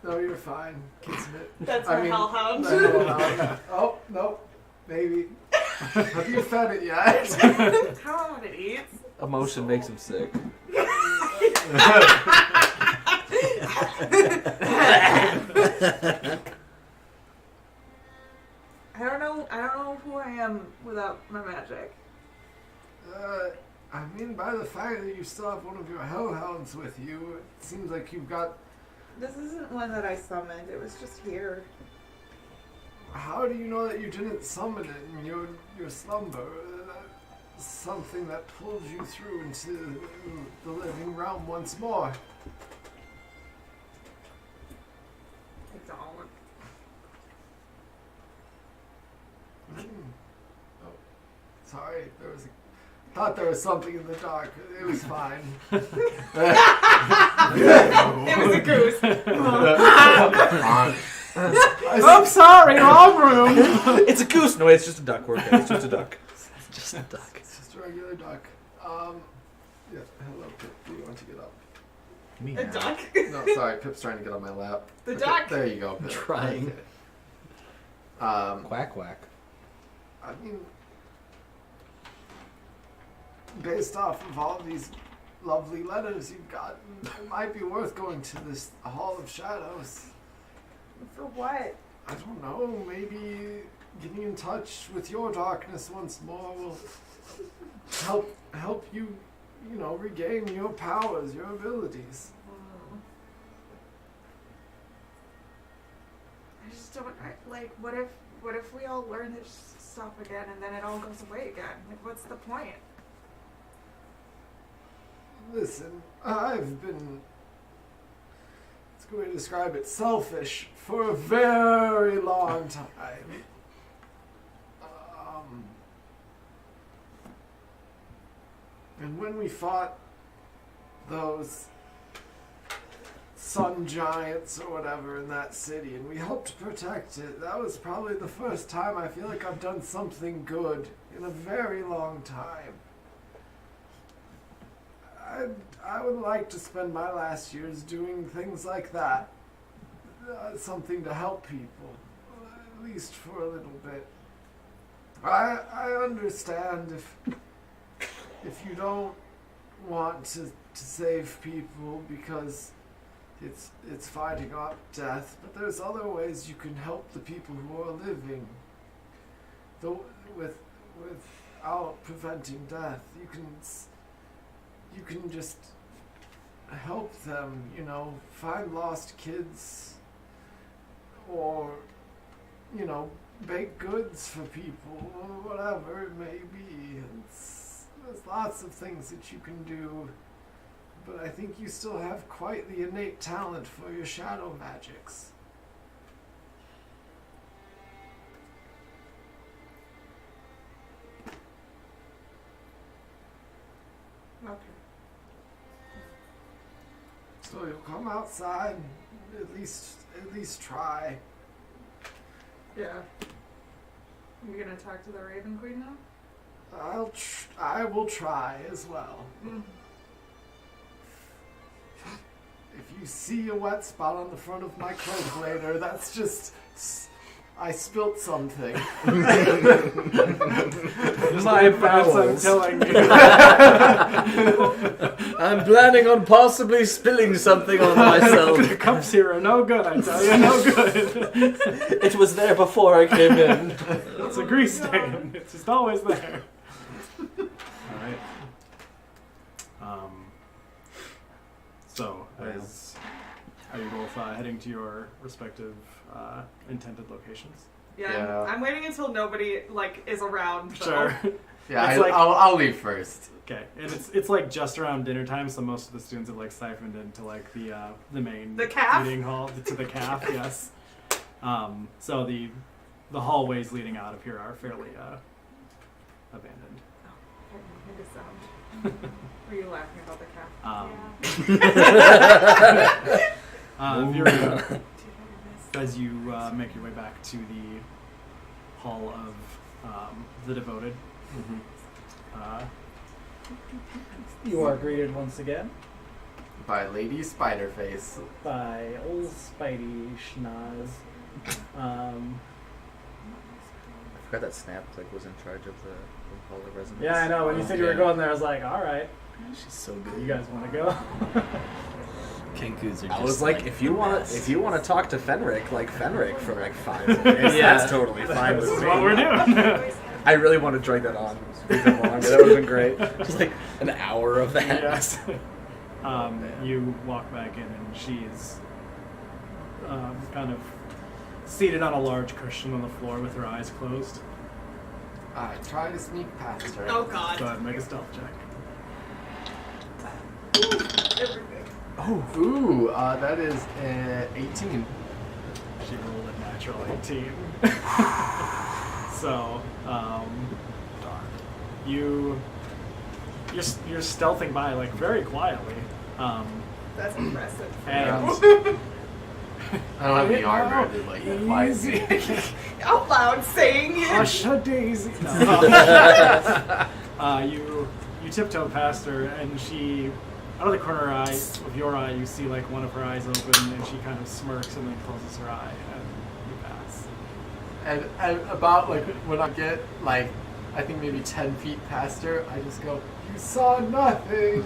No, you're fine, Kismet. That's our hellhound. Oh, no. Maybe. Have you fed it yet? How about it eats? Emotion makes him sick. I don't know who I am without my magic. I mean, by the fact that you still have one of your hellhounds with you, it seems like you've got... This isn't one that I summoned. It was just here. How do you know that you didn't summon it in your slumber? Something that pulled you through into the living realm once more. I don't. Oh, sorry. Thought there was something in the dark. It was fine. It was a goose. I'm sorry, wrong room. It's a goose. No, it's just a duck. We're okay. It's just a duck. It's just a duck. It's just a regular duck. Yeah. Hello, Pip. Do you want to get up? Me A now. duck. No, sorry. Pip's trying to get on my lap. The Okay, duck. There you go, Pip. Trying. Okay. Quack quack. I mean, based off of all these lovely letters you've gotten, it might be worth going to this Hall of Shadows. For what? I don't know, maybe getting in touch with your darkness once more will help you, regain your powers, your abilities. I just don't like. What if we all learn this stuff again and then it all goes away again? Like, what's the point? Listen, I've been, it's a good way to describe it, selfish for a very long time. And when we fought those sun giants or whatever in that city, and we helped protect it, that was probably the first time I feel like I've done something good in a very long time. I would like to spend my last years doing things like that. Something to help people, at least for a little bit. I understand if you don't want to save people because it's fighting off death, but there's other ways you can help the people who are living. Though without preventing death, you can just help them, find lost kids, or, bake goods for people, or whatever it may be. There's lots of things that you can do, but I think you still have quite the innate talent for your shadow magics. Okay. So you'll come outside, at least try. Yeah. Are you gonna talk to the Raven Queen now? I will try as well. Mm. If you see a wet spot on the front of my cloak later, that's just... I spilt something. My bowels. I'm telling you. I'm planning on possibly spilling something on myself. The cups here are no good, I tell you, no good. It was there before I came in. It's a grease stain. It's just always there. Alright. So, are you both heading to your respective intended locations? Yeah. I'm waiting until nobody is around. So. Sure. Yeah, I'll leave first. Okay, and it's like just around dinner time, so most of the students have siphoned into the main meeting hall to the calf. Yes. So the hallways leading out of here are fairly abandoned. Oh, I made a sound. Were you laughing about the calf? As you make your way back to the hall of the devoted. You are greeted once again by Lady Spiderface. by old Spidey Schnoz. I forgot that Snap was in charge of the Hall of Resonance. Yeah, I know. When you said you were going there, I was like, all right. She's so good. You guys want to go? Kenkus are I was like, if you want to talk to Fenric for 5 minutes, that's totally fine with This is me. what we're doing. I really want to drag that on even longer. That would have been great. Just like an hour of that. Yes. You walk back in, and she's kind of seated on a large cushion on the floor with her eyes closed. I try to sneak past her. Oh God. Go ahead and make a stealth check. Ooh, that is 18. She rolled a natural 18. So, you're stealthing by very quietly. That's impressive. And I don't have any armor to advise me. Out loud saying it. hush a daisy. No. You tiptoe past her, and she, out of the corner of your eye, you see one of her eyes open, and she kind of smirks and then closes her eye, and you pass. And about when I get I think maybe 10 feet past her, I just go, "You saw nothing."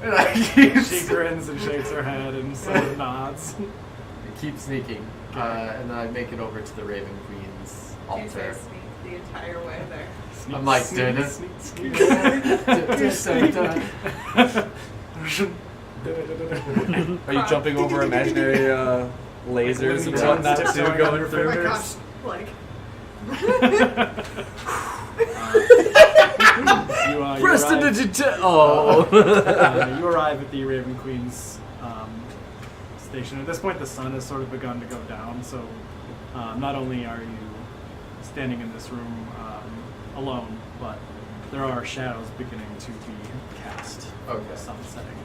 And I She grins and shakes her head and sort of nods. keep sneaking, and then I make it over to the Raven Queen's You say altar. sneak the entire way there. Sneak, I'm like, sneak, dun, sneak, sneak. Are you jumping over imaginary lasers and whatnot too, going through? Oh my gosh, you arrive at the Raven Queen's station. At this point, the sun has sort of begun to go down, so not only are you standing in this room alone, but there are shadows beginning to be cast. Okay. The sun setting.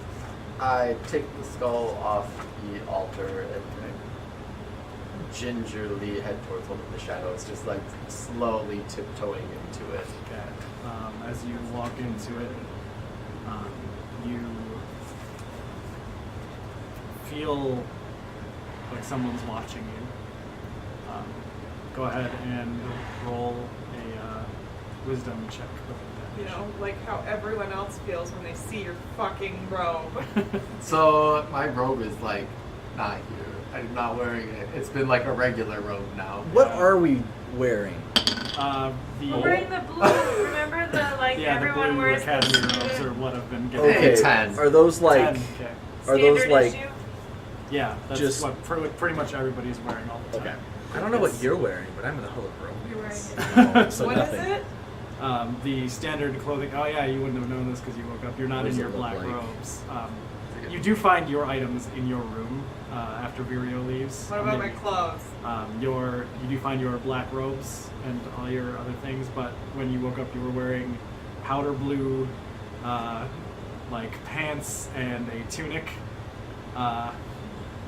I take the skull off the altar and gingerly head towards one of the shadows, just slowly tiptoeing into it. Okay. As you walk into it, you feel like someone's watching you. Go ahead and roll a wisdom check with advantage. like how everyone else feels when they see your fucking robe. So my robe is not here. I'm not wearing it. It's been a regular robe now. What are we wearing? We're wearing the blue. Remember everyone the blue wears academy the robes or what have been given. Okay, 10. are those 10, okay. Are those standard issue. Yeah, that's Just- what pretty much everybody's wearing all the time. Okay. I don't know what you're wearing, but I'm in the Hall of You're wearing Rome. it. So What is nothing. it? The standard clothing. Oh yeah, you wouldn't have known this because you woke up. You're not What in does your it look black like? robes. You do find your items in your room after Virio leaves. What about my clothes? You do find your black robes and all your other things, but when you woke up, you were wearing powder blue, pants and a tunic,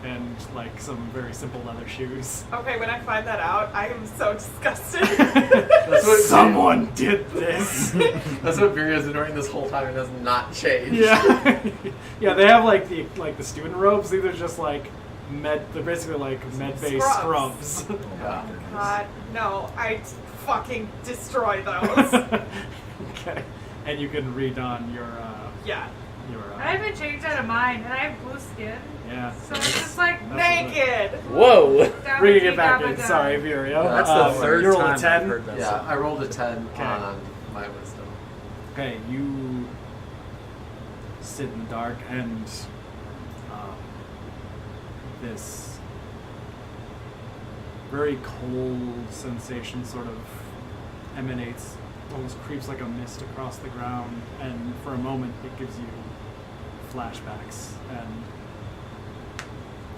and like some very simple leather shoes. Okay, when I find that out, I am so disgusted. That's what Someone did this. That's what Viria's been wearing this whole time and has not changed. Yeah, yeah. They have like the student robes. These are just like they're basically like med-based scrubs. Yeah. God, no! I fucking destroy those. Okay, and you can read on your Yeah. your. I haven't changed out of mine, and I have blue skin. Yeah. So it's just like Naked. Whoa! Bringing it back in. Sorry, Virio. That's the third you rolled time a 10. I've heard that. Yeah, I rolled a 10 Okay. on my wisdom. Okay, you sit in the dark, and this very cold sensation sort of emanates, almost creeps like a mist across the ground, and for a moment it gives you flashbacks, and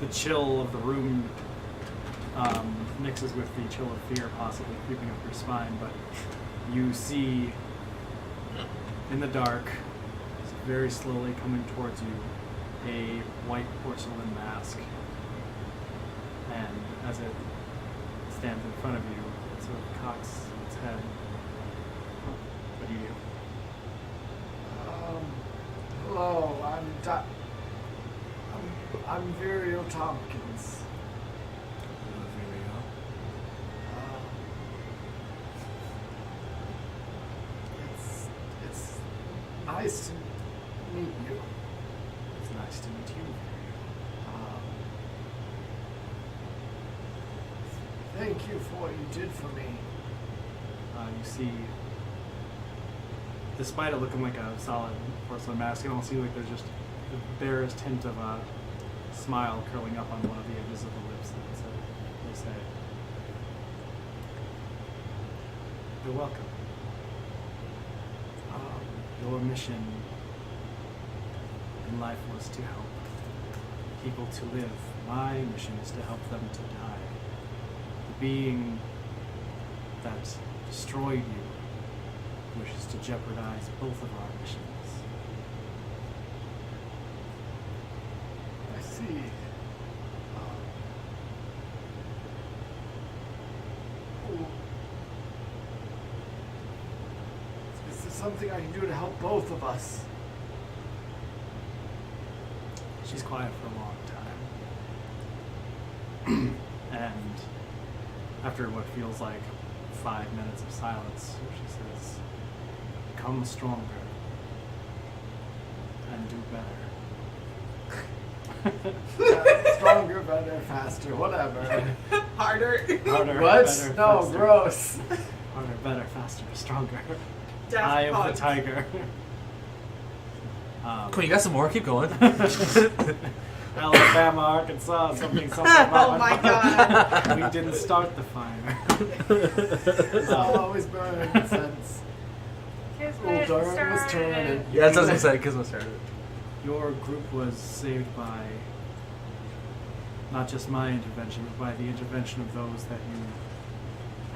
the chill of the room mixes with the chill of fear possibly creeping up your spine, but you see in the dark, very slowly coming towards you, a white porcelain mask. And as it stands in front of you, it sort of cocks its head. What do you do? Hello, I'm Virio Tompkins. It's nice to meet you. It's nice to meet you. Thank you for what you did for me. You see, despite it looking like a solid porcelain mask, you don't see like there's just the barest hint of a smile curling up on one of the edges of the lips. They say, "You're welcome. Your mission in life was to help people to live. My mission is to help them to die. The being that destroyed you wishes to jeopardize both of our missions." I see. Is there something I can do to help both of us? She's quiet for a long time. And after what feels like 5 minutes of silence, she says, "Become stronger and do better." Stronger, better, faster, whatever. Harder. Harder, What? better, No, faster. gross. Harder, better, faster, stronger. Death Eye of the hunt. tiger. Come on, you got some more? Keep going. Alabama, Arkansas, something. Oh my god. We didn't start the fire. It's always burned since Kismet Durham was started. turning. Yeah, it doesn't say Kismet started. Your group was saved by not just my intervention, but by the intervention of those that you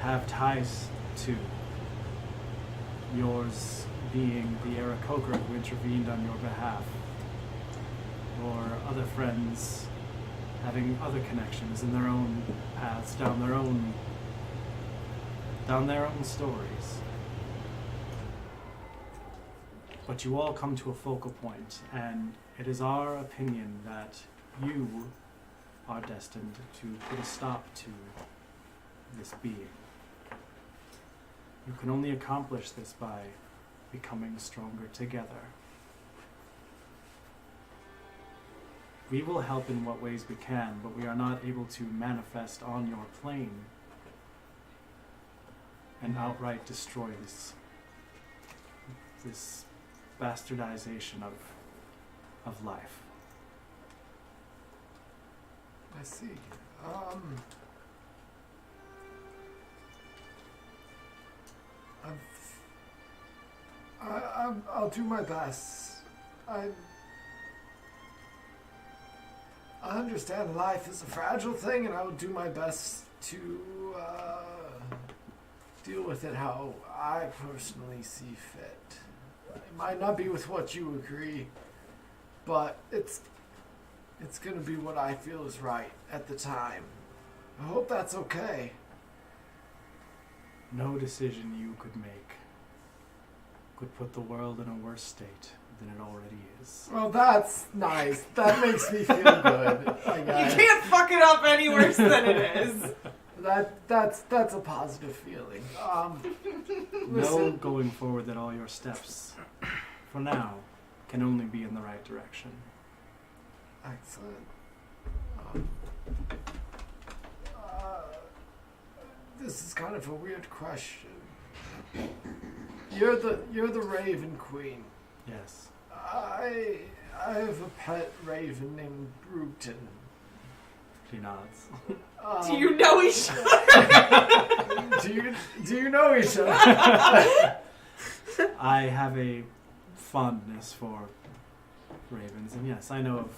have ties to. Yours being the Aarakocra who intervened on your behalf, or other friends having other connections in their own paths, down their own stories. But you all come to a focal point, and it is our opinion that you are destined to put a stop to this being. You can only accomplish this by becoming stronger together. We will help in what ways we can, but we are not able to manifest on your plane and outright destroy this bastardization of life. I see. I'll do my best. I understand life is a fragile thing, and I will do my best to deal with it how I personally see fit. It might not be with what you agree, but it's it's gonna be what I feel is right at the time. I hope that's okay. No decision you could make could put the world in a worse state than it already is. Well, that's nice. That makes me feel good. I You guess. can't fuck it up any worse than it is. That's a positive feeling. Know Listen, going forward that all your steps, for now, can only be in the right direction. excellent. This is kind of a weird question. You're the Raven Queen. Yes. I have a pet raven named Bruton. She nods. Do you know each other? Do you know each other? I have a fondness for ravens, and yes, I know of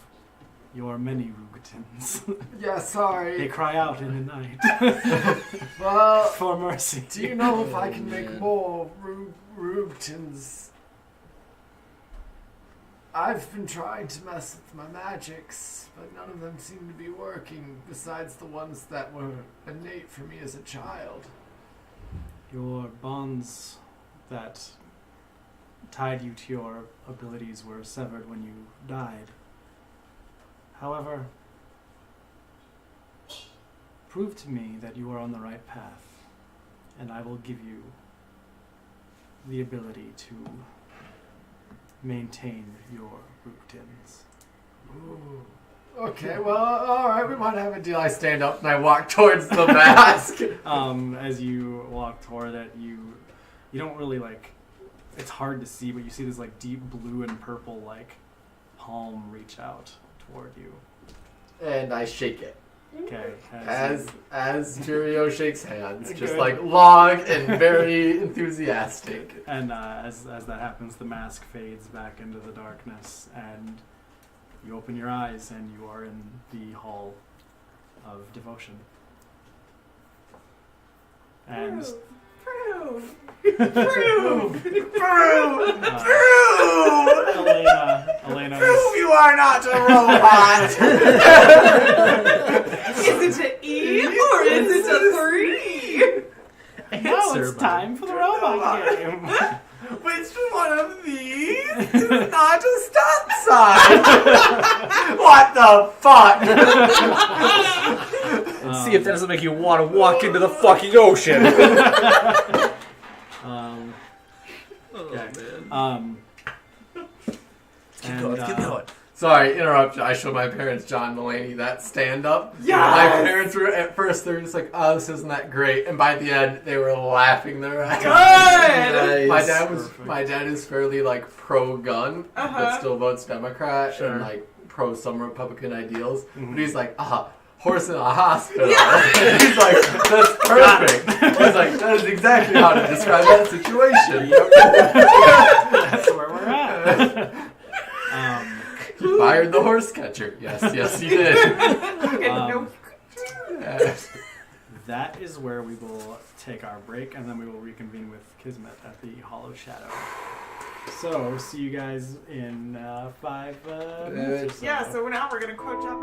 your many Rugotins. Yeah, They sorry. cry out in the night Well, for mercy. do you know if I can make more Rugotins? I've been trying to mess with my magics, but none of them seem to be working, besides the ones that were innate for me as a child. Your bonds that tied you to your abilities were severed when you died. However, prove to me that you are on the right path, and I will give you the ability to maintain your Rugotins. Ooh. Okay, well, alright, we might have a deal. I stand up and I walk towards the mask. As you walk toward it, you don't really it's hard to see, but you see this deep blue and purple palm reach out toward you. And I shake it. Okay. As Cheerio shakes hands, just Good. long and very enthusiastic. And as that happens, the mask fades back into the darkness, and you open your eyes, and you are in the Hall of Devotion. And Prove. Elena You are not a robot! Is it an E or is it a 3? now it's time for the robot game. Which one of these is not a stop sign? What the fuck? And see if that doesn't make you want to walk into the fucking ocean. Keep going. Sorry, interruption. I showed my parents John Mulaney that stand-up. Yes! My parents were, at first, they were just like, oh, this isn't that great. And by the end, they were laughing their ass Good! off. My dad is fairly, pro-gun, but still votes Democrat, Sure. and, pro some Republican ideals. But he's like, horse in a hospital. Yeah. He's like, that's perfect. He's like, that is exactly how to describe that situation. That's where we're at. You fired the horse catcher. Yes, you did. That is where we will take our break, and then we will reconvene with Kismet at the Hollow Shadow. So, see you guys in 5 minutes or so. Yeah, so now we're going to quote up.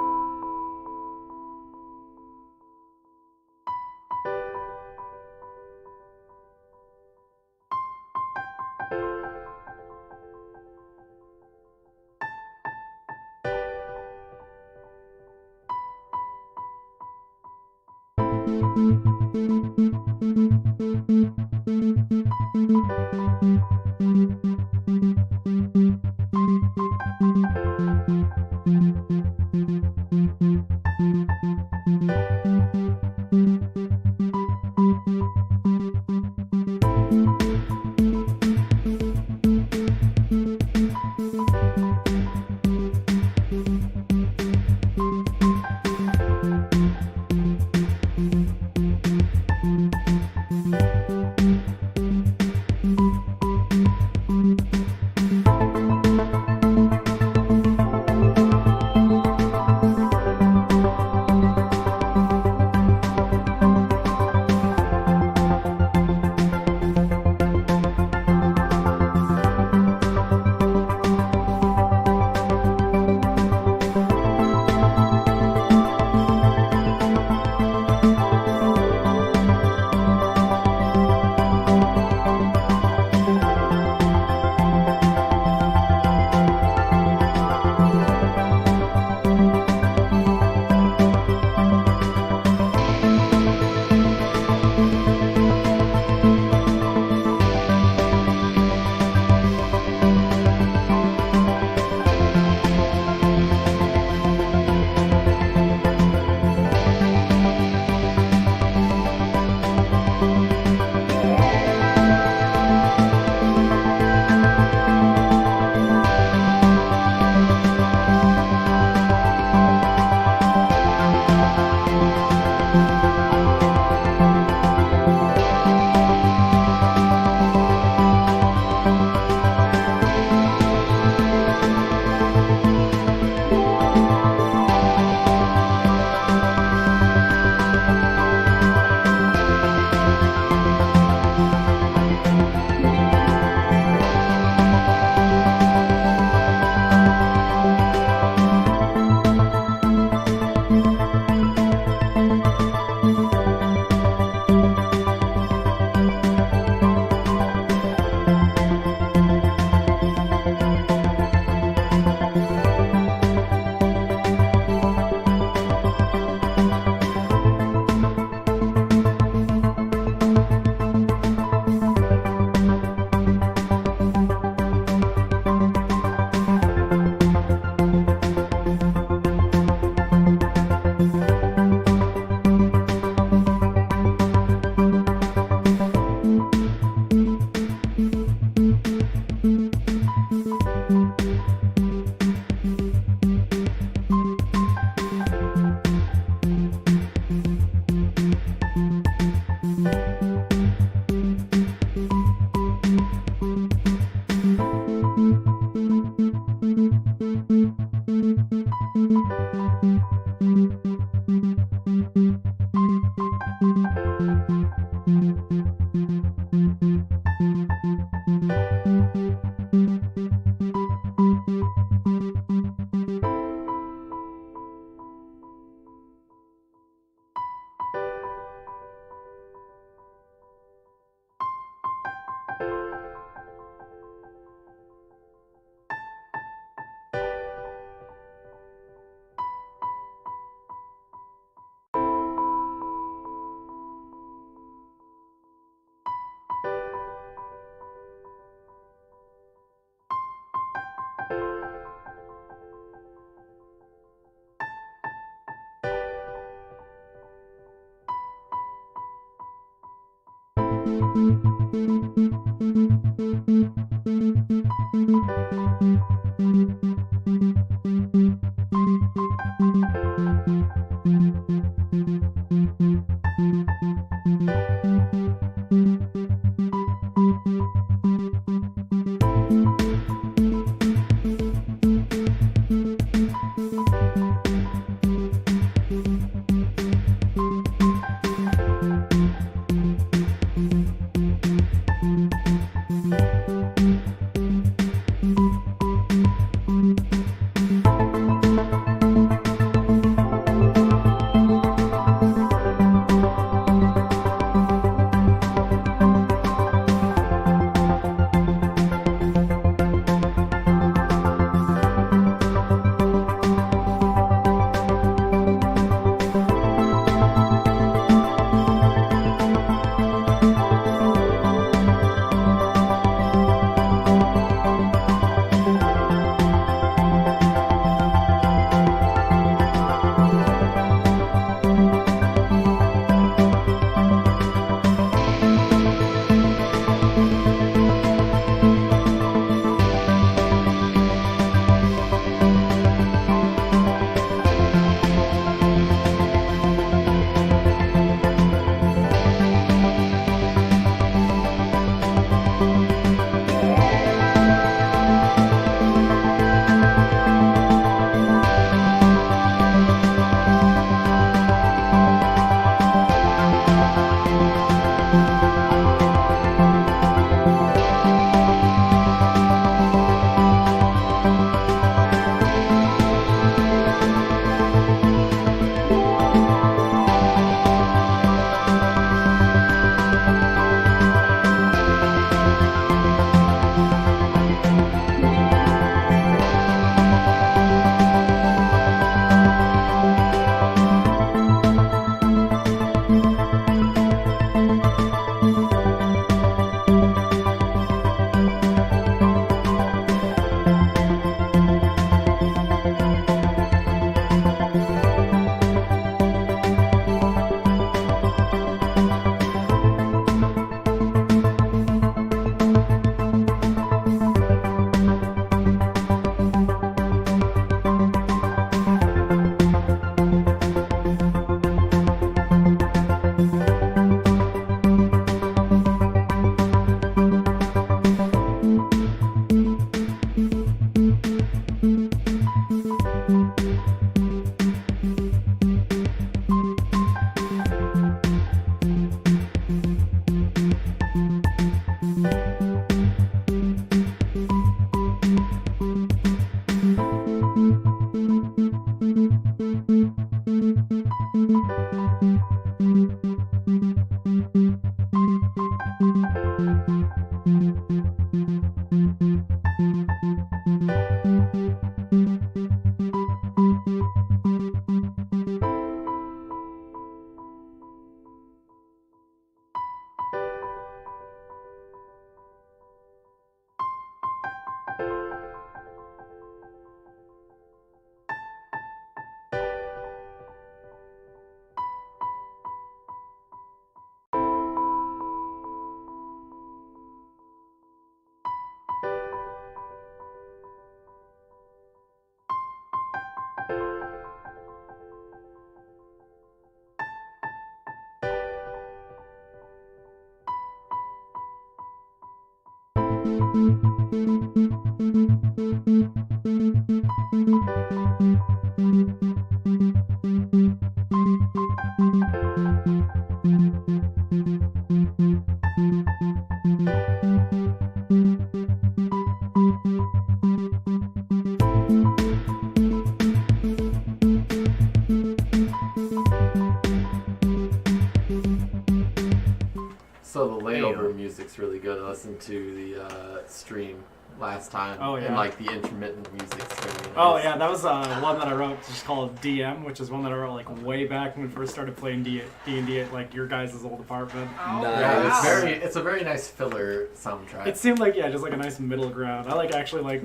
So the layover music's really good. I listened to the stream last time. Oh, yeah. And like the intermittent music's really nice. Oh yeah, that was one that I wrote just called DM, which is one that I wrote like way back when we first started playing D&D at like your guys' old apartment. Oh, Yeah, wow. it's a very nice filler soundtrack. It seemed like just like a nice middle ground. I like actually like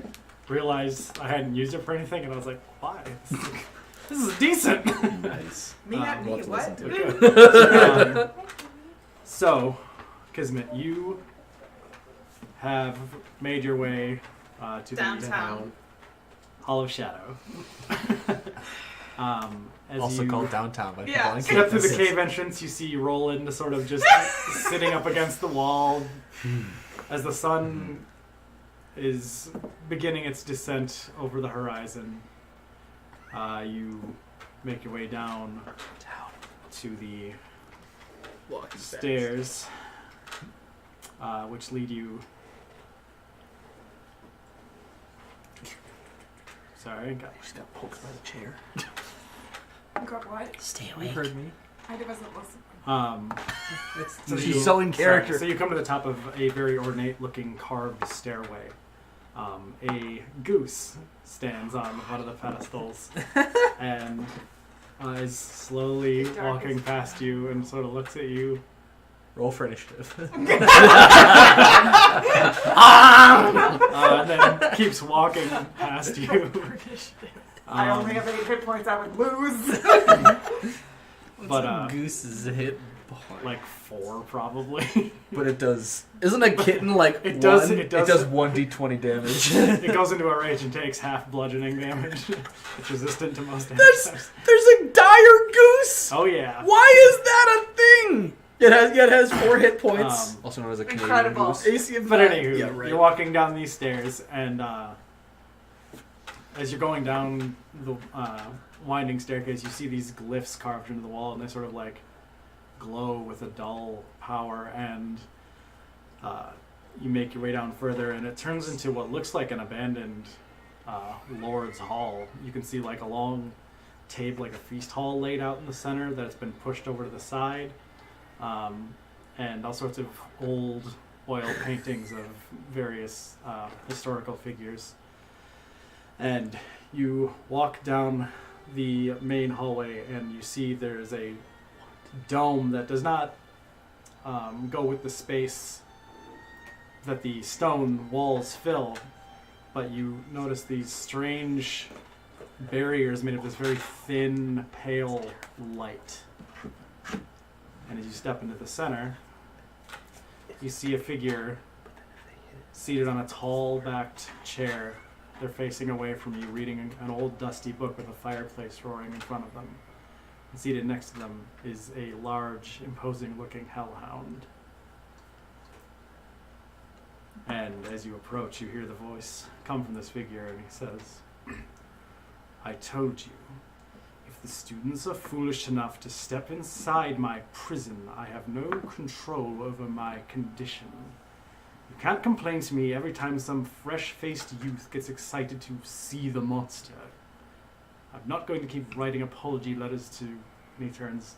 realized I hadn't used it for anything, and I was like, why? This is decent. Nice. Me, not me. We'll have to What? listen to it. So, Kismet, you have made your way to Downtown. the Hall of Shadow. As Also you called downtown by Yeah. people. step through the cave entrance, you see Roland sort of just sitting up against the wall as the sun is beginning its descent over the horizon. You make your way down to the stairs, which lead you. Sorry, Just got poked by the chair. Got what? Stay You awake. heard me. I wasn't listening. So She's you- so in character. So you come to the top of a very ornate-looking carved stairway. A goose stands on one of the pedestals and is slowly walking past you and sort of looks at you. Roll for initiative. And then keeps walking past you. I only have 8 hit points. I would lose. But Goose's hit. like 4 probably. But it does. Isn't a kitten like It does. one? It does. It does 1d20 damage. It goes into a rage and takes half bludgeoning damage. It's resistant to most damage. There's a dire goose. Oh yeah. Why is that a thing? It has 4 hit points. Also known as a Canadian Incredible. goose. AC of But 5. anywho, Yeah, right. you're walking down these stairs, and as you're going down the winding staircase, you see these glyphs carved into the wall, and they sort of like glow with a dull power. And you make your way down further, and it turns into what looks like an abandoned Lord's Hall. You can see like a long table, like a feast hall, laid out in the center that's been pushed over to the side. And all sorts of old oil paintings of various historical figures. And you walk down the main hallway and you see there's a dome that does not go with the space that the stone walls fill, but you notice these strange barriers made of this very thin, pale light. And as you step into the center, you see a figure seated on a tall-backed chair. They're facing away from you, reading an old dusty book with a fireplace roaring in front of them. And seated next to them is a large, imposing-looking hellhound. And as you approach, you hear the voice come from this figure, and he says, "I told you. If the students are foolish enough to step inside my prison, I have no control over my condition. You can't complain to me every time some fresh-faced youth gets excited to see the monster. I'm not going to keep writing apology letters to..." And he turns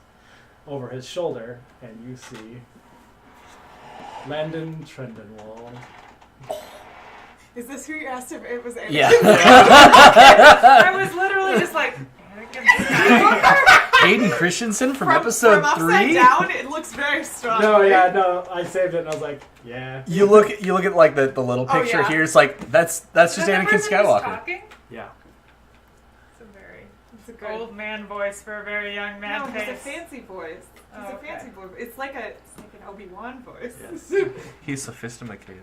over his shoulder, and you see Landon Trendenwall. Is this who you asked if it was Anakin? Yeah. I was literally just like, Hayden Christensen from From episode upside 3. down, it looks very strong. No, I saved it, and I was like, yeah. You look at like the little Oh, picture yeah. here. It's like that's just Is that the Anakin person who's Skywalker. talking? Yeah. It's a good Old man voice for a very young man No, face. he's a fancy voice. He's Oh, a okay. fancy voice. It's like an Obi-Wan voice. Yes. He's sophisticated.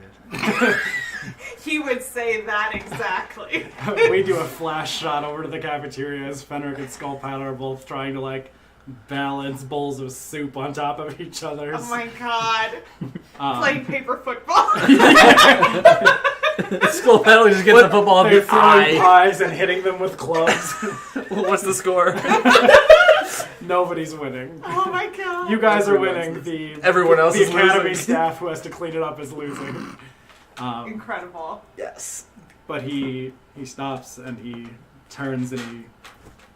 He would say that exactly. We do a flash shot over to the cafeteria as Fenric and Skullpilot are both trying to like balance bowls of soup on top of each other's. Oh my god. Um, Playing paper football. Skull Paddle just gets the football in They're the throwing eye. pies and hitting them with clubs. What's the score? Nobody's winning. Oh my god. You guys are winning. The Everyone else the is academy losing. staff who has to clean it up is losing. Incredible. Yes. But he stops and he turns and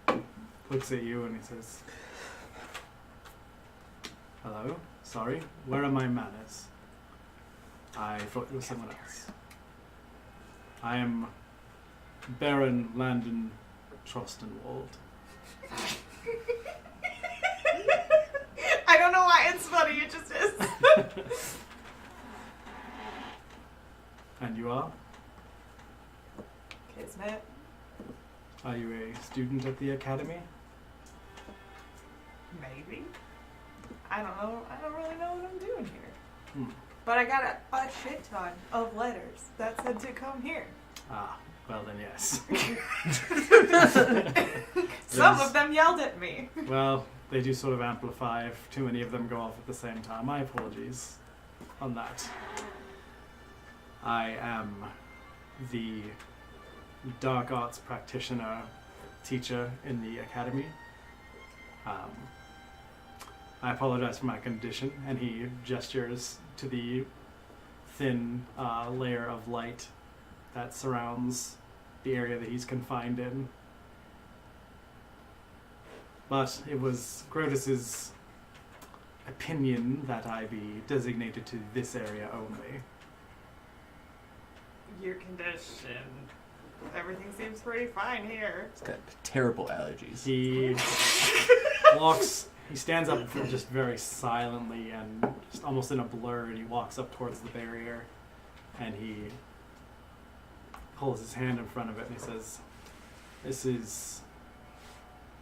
he looks at you and he says, "Hello, sorry, where are my manners? I thought it was someone else. I am Baron Landon Trostenwald." I don't know why it's funny, it just is. And you are? Kismet. Are you a student at the academy? Maybe. I don't know. I don't really know what I'm doing here. Hmm. But I got a shit ton of letters that said to come here. Ah, well then yes. Some of them yelled at me. Well, they do sort of amplify if too many of them go off at the same time. My apologies on that. I am the dark arts practitioner teacher in the academy. I apologize for my condition, and he gestures to the thin layer of light that surrounds the area that he's confined in. But it was Grotus's opinion that I be designated to this area only. Your condition. Everything seems pretty fine here. He's got terrible allergies. He he stands up just very silently and just almost in a blur, and he walks up towards the barrier, and he pulls his hand in front of it and he says, "This is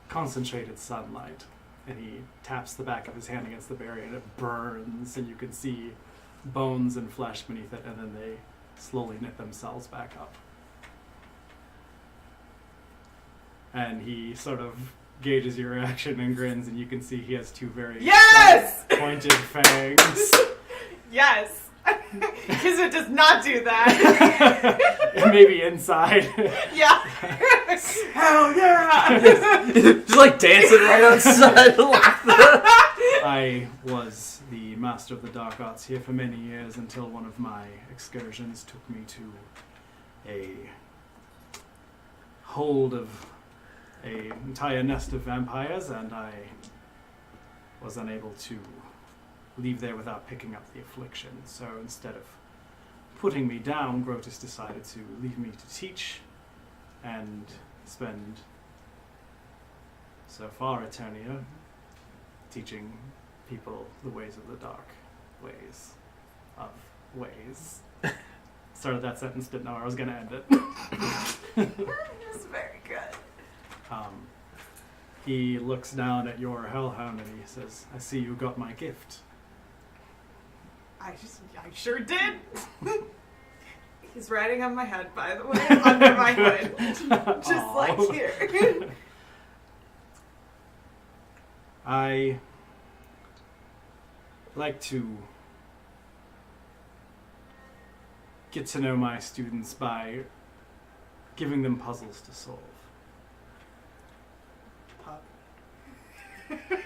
concentrated sunlight." And he taps the back of his hand against the barrier and it burns, and you can see bones and flesh beneath it, and then they slowly knit themselves back up. And he sort of gauges your reaction and grins, and you can see he has two very Yes! sharp, pointed fangs. Yes! Because it does not do that. And maybe inside. Yeah. Hell yeah! Just like dancing right outside. I was the master of the dark arts here for many years until one of my excursions took me to a hold of an entire nest of vampires, and I was unable to leave there without picking up the affliction. So instead of putting me down, Grotus decided to leave me to teach and spend so far Eternia teaching people the ways of the dark ways of ways. Started that sentence, didn't know where I was going to end it. It's very good. He looks down at your hellhound and he says, "I see you got my gift." I sure did. He's riding on my head, by the way, under my hood. Just like here. I like to get to know my students by giving them puzzles to solve.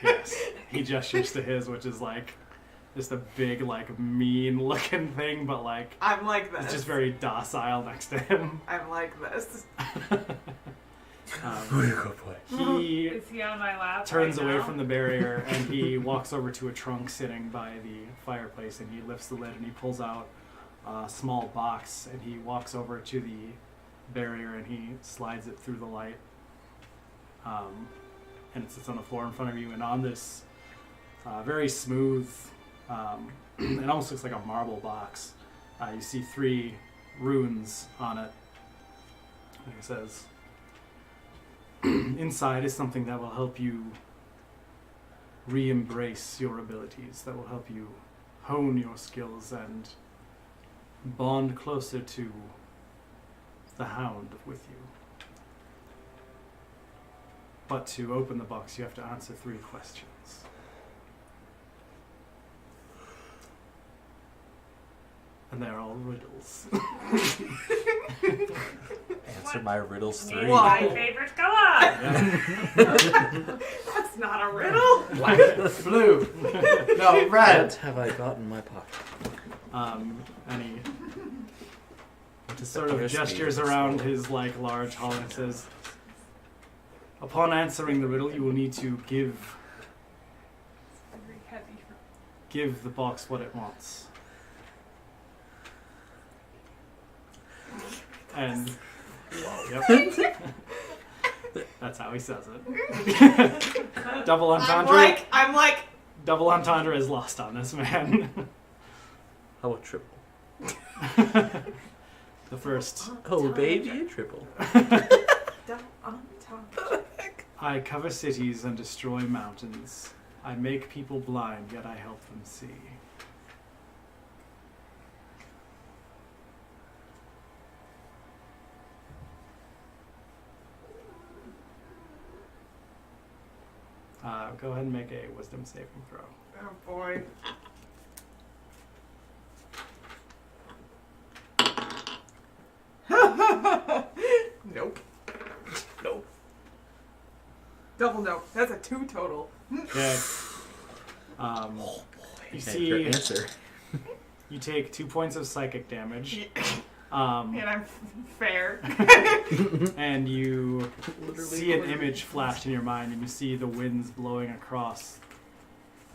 Yes. He gestures to his, which is like just a big, like, mean looking thing, but like I'm like this. it's just very docile next to him. I'm like this. He Is he on my lap? turns right away now? from the barrier and he walks over to a trunk sitting by the fireplace, and he lifts the lid and he pulls out a small box, and he walks over to the barrier and he slides it through the light, and it sits on the floor in front of you, and on this very smooth, it almost looks like a marble box, you see 3 runes on it, and it says, "Inside is something that will help you re-embrace your abilities, that will help you hone your skills and bond closer to the hound with you. But to open the box, you have to answer 3 questions. And they're all riddles. Answer my riddles 3. My favorite color. That's not a riddle. Blue. No, red. What have I got in my pocket? And he Just sort of gestures around his large hall and says, upon answering the riddle, you will need to give the box what it wants. And yep. That's how he says it. Double entendre. I'm like. Double entendre is lost on this man. How about triple? The first. Oh, baby, a triple. I cover cities and destroy mountains. I make people blind, yet I help them see. Go ahead and make a wisdom saving throw. Oh boy. Nope. Nope. Double nope. That's a 2 total. Okay. You see, answer. you take 2 points of psychic damage. And I'm fair. And you see an image flash in your mind, and you see the winds blowing across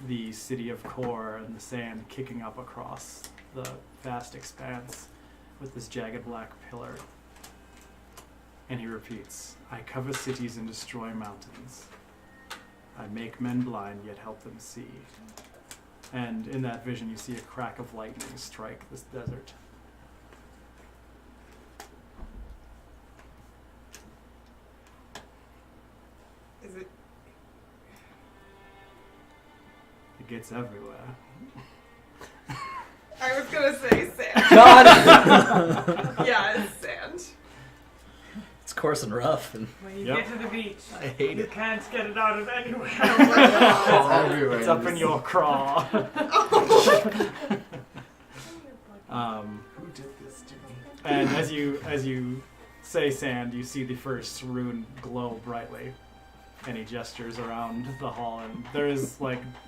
the city of Kor and the sand kicking up across the vast expanse with this jagged black pillar. And he repeats, I cover cities and destroy mountains. I make men blind, yet help them see. And in that vision, you see a crack of lightning strike this desert. Is it? It gets everywhere. I was gonna say sand. God! Yeah, it's sand. It's coarse and rough, and When you Yep. get to the beach, I hate you it. can't get it out of anywhere. Everywhere. It's up in your craw. Who did this to me? And as you say sand, you see the first rune glow brightly. And he gestures around the hall, and there is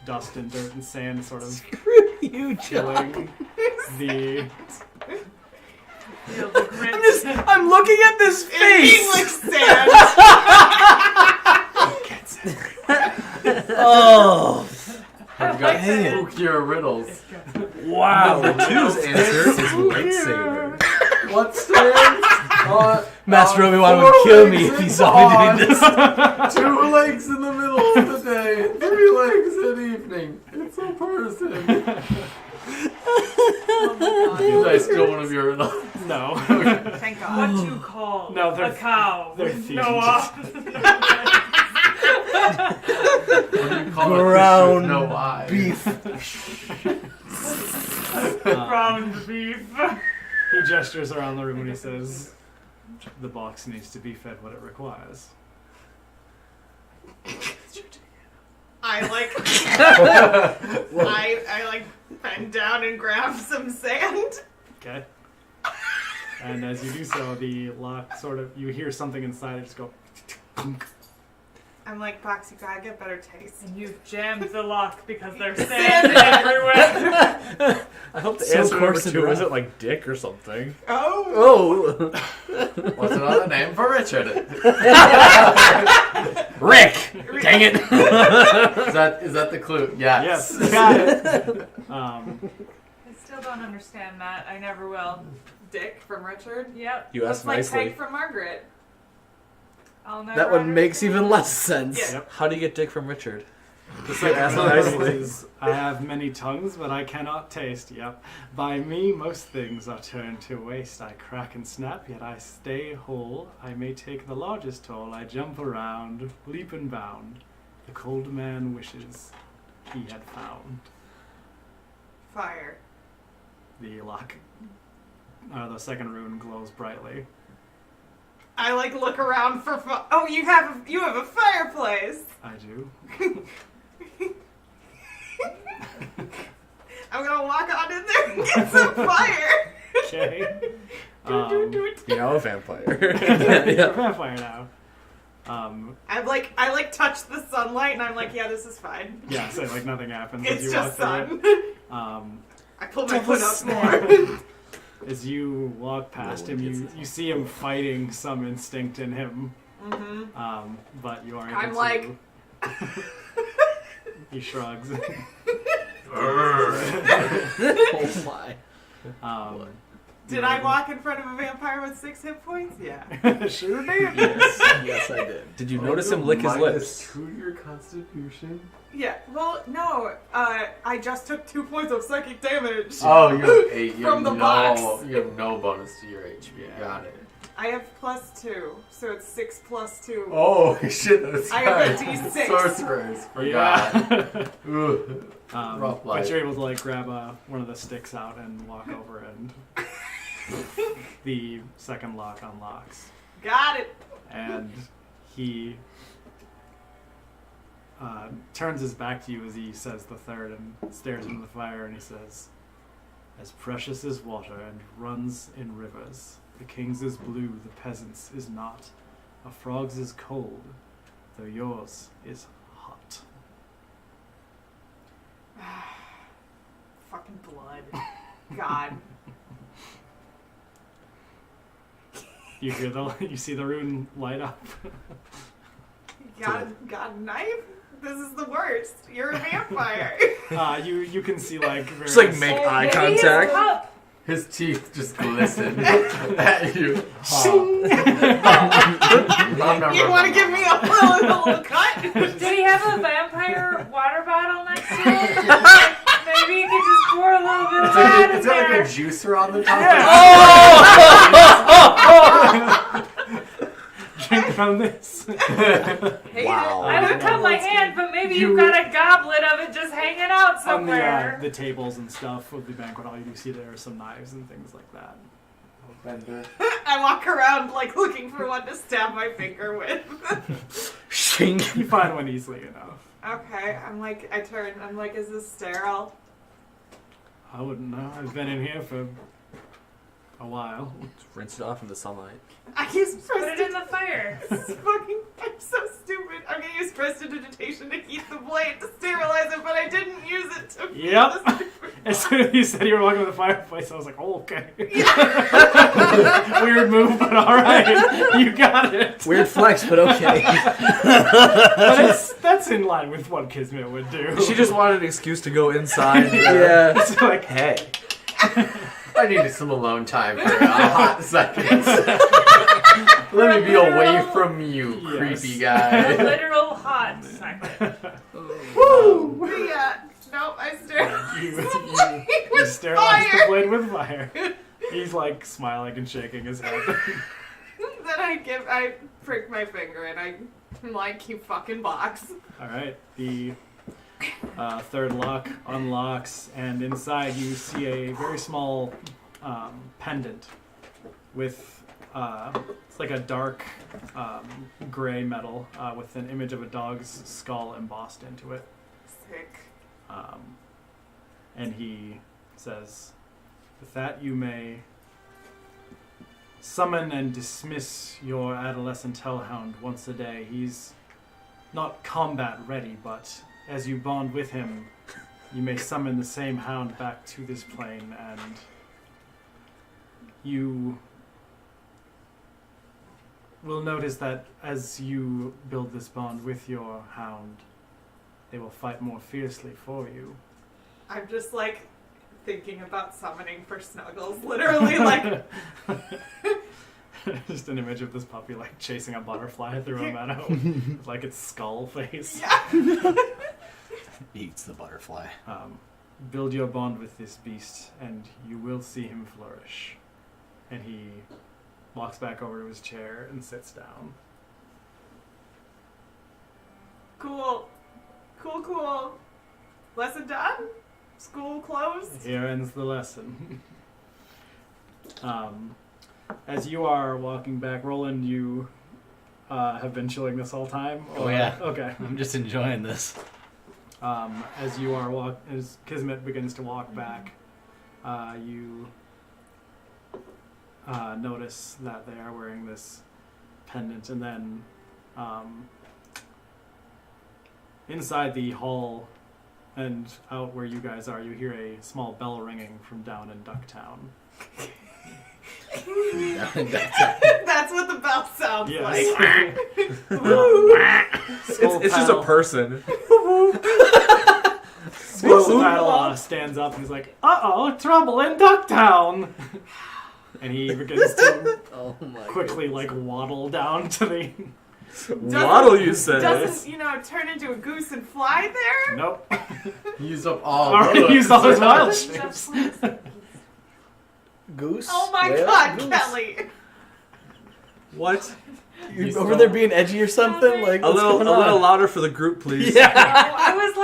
dust and dirt and sand sort of Screw you, John. filling the. Feel the grit. I'm looking at this face! Like sand. Oh! I've got Man. spookier riddles. Wow! Number 2's answer is lightsaber. What stands? Master Obi-Wan would kill me if he saw me doing this. 2 legs in the middle of the day, 3 legs at evening. It's a person. Did I steal one of your riddles? No. Thank God. What you call No, they're a cow they're with themed. no arms? What do you call Ground it? No eyes. Beef. Ground beef. He gestures around the room and he says, the box needs to be fed what it requires. I bend down and grab some sand. Okay? And as you do so, the lock you hear something inside it just go. I'm like, Box, you gotta get better taste. And you've jammed the lock because there's sand everywhere. I hope the So answer number coarse and 2 rough. isn't like dick or something. Oh. Oh! What's another name for Richard? Rick! Dang it! Is that the clue? Yes. Yes, got it. I still don't understand that. I never will. Dick from Richard. Yep. You asked Like nicely. Peg from Margaret. I'll never That one makes understand. even less sense. Yeah. Yep. How do you get dick from Richard? The second asked phrase nicely. is, I have many tongues, but I cannot taste. Yep. By me, most things are turned to waste. I crack and snap, yet I stay whole. I may take the largest toll. I jump around, leap and bound. The cold man wishes he had found. Fire. The lock, the second rune glows brightly. I look around for oh, you have a fireplace. I do. I'm gonna walk on in there and get some fire. Okay. You're now a vampire. You're a vampire now. I touch the sunlight and I'm like, yeah, this is fine. Yeah, so like nothing happens It's as you just walk through sun. it. I pull my foot up more. As you walk past him, you see him fighting some instinct in him. Mm-hmm. But you are able I'm to... like... He shrugs. Oh my. Did I walk in front of a vampire with 6 hit points? Yeah. Sure did. Yes, I did. Did you notice him lick his lips? -2 to your constitution. Yeah. Well, no. I just took 2 points of psychic damage. Oh, you have 8. You From have the box. You have no bonus to your HP. Yeah. Got it. I have +2, so it's 6 + 2. Oh shit! That's I have a right. D6. Sorcerers. Forgot. Yeah. Ugh. Rough But life. you're able to like grab one of the sticks out and walk over, and the second lock unlocks. Got it. And he turns his back to you as he says the third and stares into the fire, and he says, "As precious as water and runs in rivers, the king's is blue, the peasant's is not. A frog's is cold, though yours is hot." Fucking blood. God. You see the rune light up. Got a knife? This is the worst. You're a vampire. You can see like very Just like make eye contact. His teeth just glisten at you. You want to give me a little cut? Did he have a vampire water bottle next to him? Maybe you could just pour a little bit of that in It's got there. like a juicer on the top. drink from this. Wow. I would cut my hand, but maybe you've got a goblet of it just hanging out somewhere. On the tables and stuff of the banquet hall, you do see there are some knives and things like that. I walk around like looking for one to stab my finger with. You find one easily enough. Okay, I turn, I'm like, is this sterile? I wouldn't know. I've been in here for a while. Just rinse it off in the sunlight. I use Put it in the fire. I'm so stupid. I'm gonna use prestidigitation to heat the blade to sterilize it, but I didn't use it to. Yep. As soon as you said you were walking to the fireplace, I was like, oh, okay. Weird move, but alright. You got it. Weird flex, but okay. But that's in line with what Kismet would do. She just wanted an excuse to go inside. Yeah. It's like, hey. I needed some alone time for a hot second. Let me be away from you, creepy A guy. literal hot second. Woo! Yeah. Nope, I stare. You sterilize the blade with fire. He's like smiling and shaking his head. Then I prick my finger and I'm like, you fucking box. Alright, the third lock unlocks, and inside you see a very small pendant with it's like a dark gray metal with an image of a dog's skull embossed into it. Sick. And he says, with that you may summon and dismiss your adolescent hellhound once a day. He's not combat ready, but as you bond with him, you may summon the same hound back to this plane, and you will notice that as you build this bond with your hound, they will fight more fiercely for you. I'm just like thinking about summoning for Snuggles. Literally, like. Just an image of this puppy like chasing a butterfly through a meadow, like its skull face. Yeah. Eats the butterfly. Build your bond with this beast, and you will see him flourish. And he walks back over to his chair and sits down. Cool. Cool. Lesson done? School closed? Here ends the lesson. As you are walking back, Roland, you have been chilling this whole time? Oh, yeah. Okay. I'm just enjoying this. as Kismet begins to walk back, you notice that they are wearing this pendant, and then inside the hall and out where you guys are, you hear a small bell ringing from down in Ducktown. That's what the bell sounds like. It's just a person. Skull stands up and he's like, "Uh-oh, trouble in Ducktown!" And he begins to quickly waddle down to the... Waddle, you said? Doesn't, turn into a goose and fly there? Nope. Use up all. Already used all his wild shapes. Goose? Oh my Whale? God, Goose. Kelly! What? You over there being edgy or something? Like A little louder for the group, please. Yeah. I was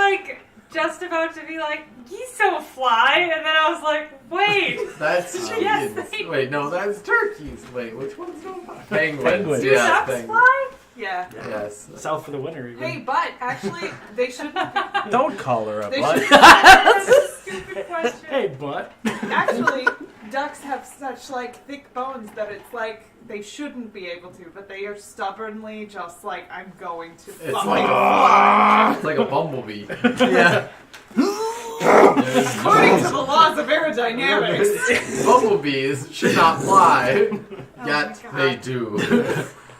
just about to be like, geese don't fly, and then I was like, wait. That's Yes, chickens. they- Wait, no, that's turkeys. Wait, which ones don't fly? Penguins. Penguins. Do Yeah, ducks penguins. fly? Yeah. Yes. South for the winter, even. Hey, but actually, they shouldn't. Don't call her a They butt. shouldn't. That's a stupid question. Hey, butt. Actually, ducks have such thick bones that it's they shouldn't be able to, but they are stubbornly just I'm going to It's fucking like fly. it's like a bumblebee. Yeah. According to the laws of aerodynamics. Bumblebees should not fly, Oh yet my God. they do.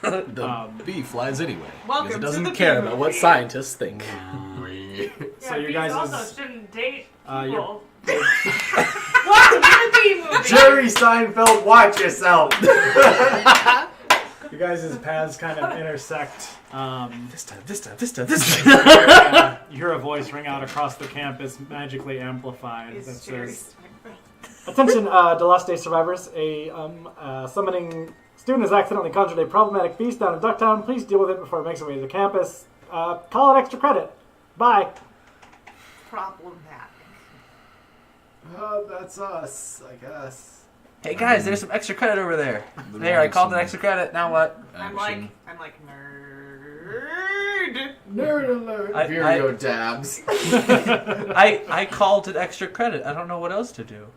The bee flies anyway. Welcome because it to doesn't the care bee about what movie. scientists think. So you bees guys also is- shouldn't date you're- people. Welcome to the bee movie. Jerry Seinfeld, watch yourself. You guys' paths kind of intersect. This time. You hear a voice ring out across the campus, magically amplified, that It's Jerry says, Seinfeld. "Attention, Delaste survivors. A summoning student has accidentally conjured a problematic beast down in Ducktown. Please deal with it before it makes its way to the campus. Call it extra credit. Bye." Problematic. That's us, I guess. Hey guys, there's some extra credit over there. There, I called it extra credit. Now what? I'm like nerd. Nerd alert. I- Vireo dabs. I called it extra credit. I don't know what else to do.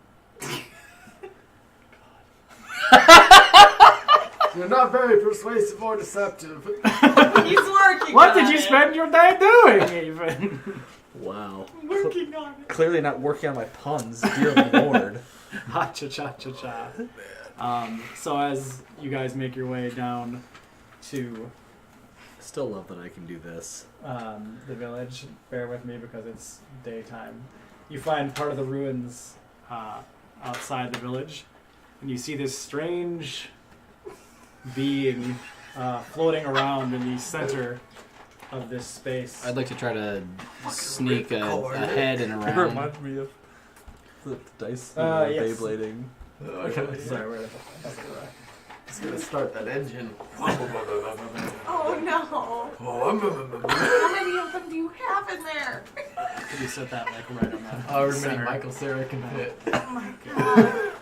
You're not very persuasive or deceptive. He's working. What on did you it. spend your day doing, even? Wow. Working on it. Clearly not working on my puns, dear Lord. Ha cha cha cha cha. So as you guys make your way down to Still love that I can do this. the village, bear with me because it's daytime. You find part of the ruins outside the village, and you see this strange being floating around in the center of this space. I'd like to try to sneak ahead and It around. reminds me of the dice Yes. Beyblading. Okay. Sorry, where the fuck? It's gonna start that engine. Oh no. How many of them do you have in there? Could you set that right on that? However many center? Michael Cera can fit. Oh my God.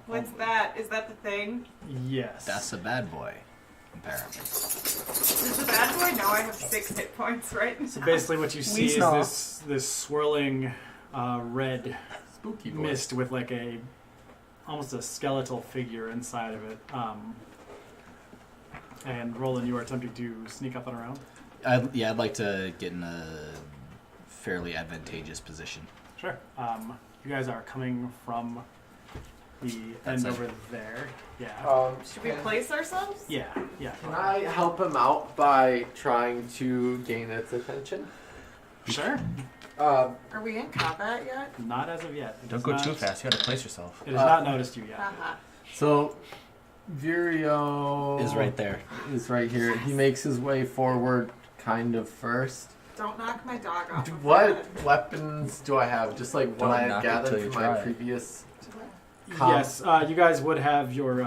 What's Um, that? Is that the thing? yes. That's a bad boy, apparently. Does the bad boy know I have 6 hit points right now? So basically, what you see is Weasel. this swirling red Spooky boy. mist with almost a skeletal figure inside of it. And Roland, you are attempting to sneak up and around. I'd like to get in a fairly advantageous position. Sure. You guys are coming from the end That's over there. Yeah. Should we place ourselves? Yeah. Yeah. Can I help him out by trying to gain its attention? Sure. Are we in combat yet? Not as of yet. It Don't has go not- too fast. You gotta place yourself. It has not noticed you yet. Haha. So, Vireo Is right there. Is right here. He makes his way forward, kind of first. Don't knock my dog off. of What my weapons do I have? Just like what Don't I knock had it gathered till you from my try. previous. Yes. You guys would have your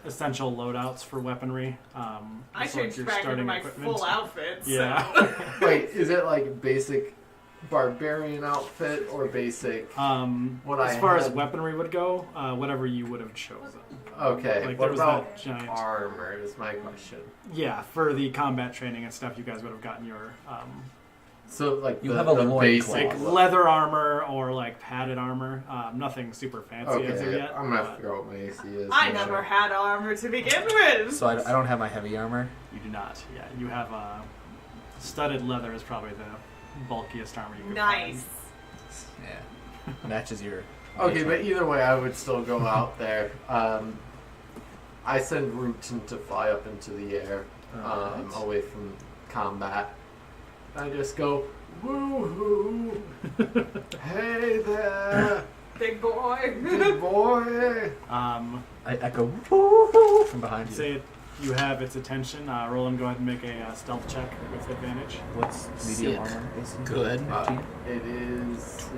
essential loadouts for weaponry. I so, like, changed your back into starting my equipment. full outfit. So. Yeah. Wait, is it like basic barbarian outfit or basic? What as I far as had- weaponry would go, whatever you would have chosen. Okay. Like, what there was about that giant- armor? Is my question. Yeah, for the combat training and stuff, you guys would have gotten your So like You the, have a the loin basic. Like leather armor or like padded armor. Nothing super fancy as of Okay, yet. I'm gonna figure out what my AC is. I never had armor to begin with. So I don't have my heavy armor. You do not. Yeah, you have studded leather is probably the bulkiest armor you can Nice. Yeah. Matches your. Okay, but either way, I would still go out there. I send Rootin to fly up into the air, Alright. away from combat. I just go, woo-hoo! Hey there, Big boy. big boy! I echo "Woo-hoo" from behind you. Say you have its attention. Roland, go ahead and make a stealth check with advantage. What's medium Sick. armor? AC? Good. It is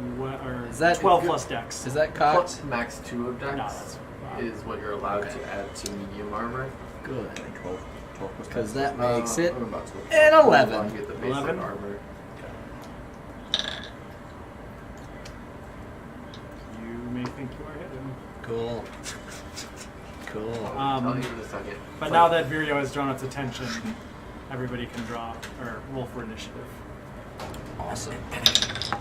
Is that 12 good? plus dex. Is that cocked? plus max 2 of dex No, that's is what you're allowed to add to medium armor. Good. 12 plus Because that makes it I'm about to look an up 11. so I can get the basic 11? armor. You may think you are hidden. cool. Cool. I'll tell you in a second. But now that Vireo has drawn its attention, everybody can draw or roll for initiative. Awesome.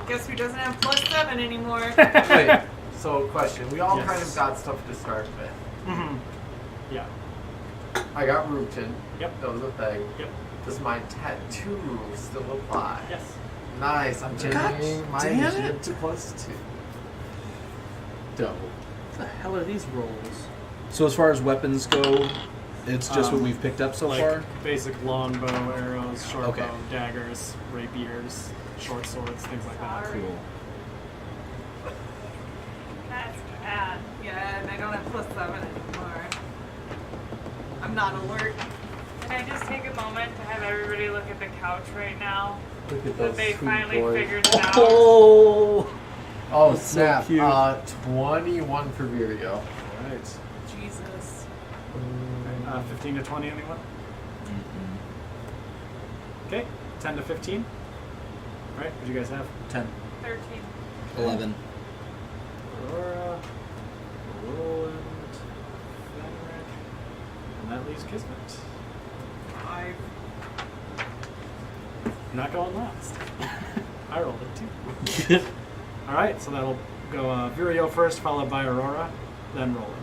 Guess who doesn't have +7 anymore? Wait, so question. We all Yes. kind of got stuff to start with. Mm-hmm. Yeah. I got Rootin. Yep. That was a thing. Yep. Does my tattoo still apply? Yes. Nice. I'm changing my damn initiative to +2. Double. What the hell are these rolls? So as far as weapons go, it's just what we've picked up so like far. basic longbow, arrows, short Okay. bow, daggers, rapiers, short swords, things like that. Sorry. Cool. That's bad. Yeah, and I don't have +7 anymore. I'm not alert. Can I just take a moment to have everybody look at the couch right now? Look at That those they sweet finally boys. figured it out. Oh. Oh That's so snap! cute. 21 for Vireo. Right. Jesus. 15 to 20, anyone? Okay. 10 to 15. All right. What do you guys have? 10. 13. 11. Aurora, Roland, Fenric, and that leaves Kismet. 5. You're not going last. I rolled it too. All right, so that'll go Vireo first, followed by Aurora, then Roland.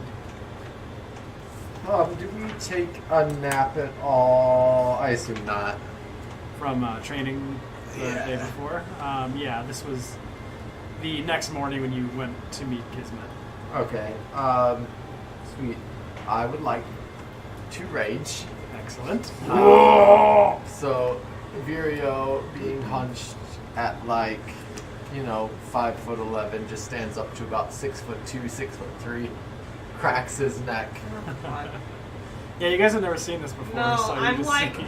Did we take a nap at all? I assume not. From training the day before. Yeah, this was the next morning when you went to meet Kismet. Okay. Sweet. I would like to rage. Excellent. So, Vireo being hunched at like, 5'11", just stands up to about 6'2", 6'3", cracks his neck. Yeah, you guys have never seen this before, No, so you I'm just like- see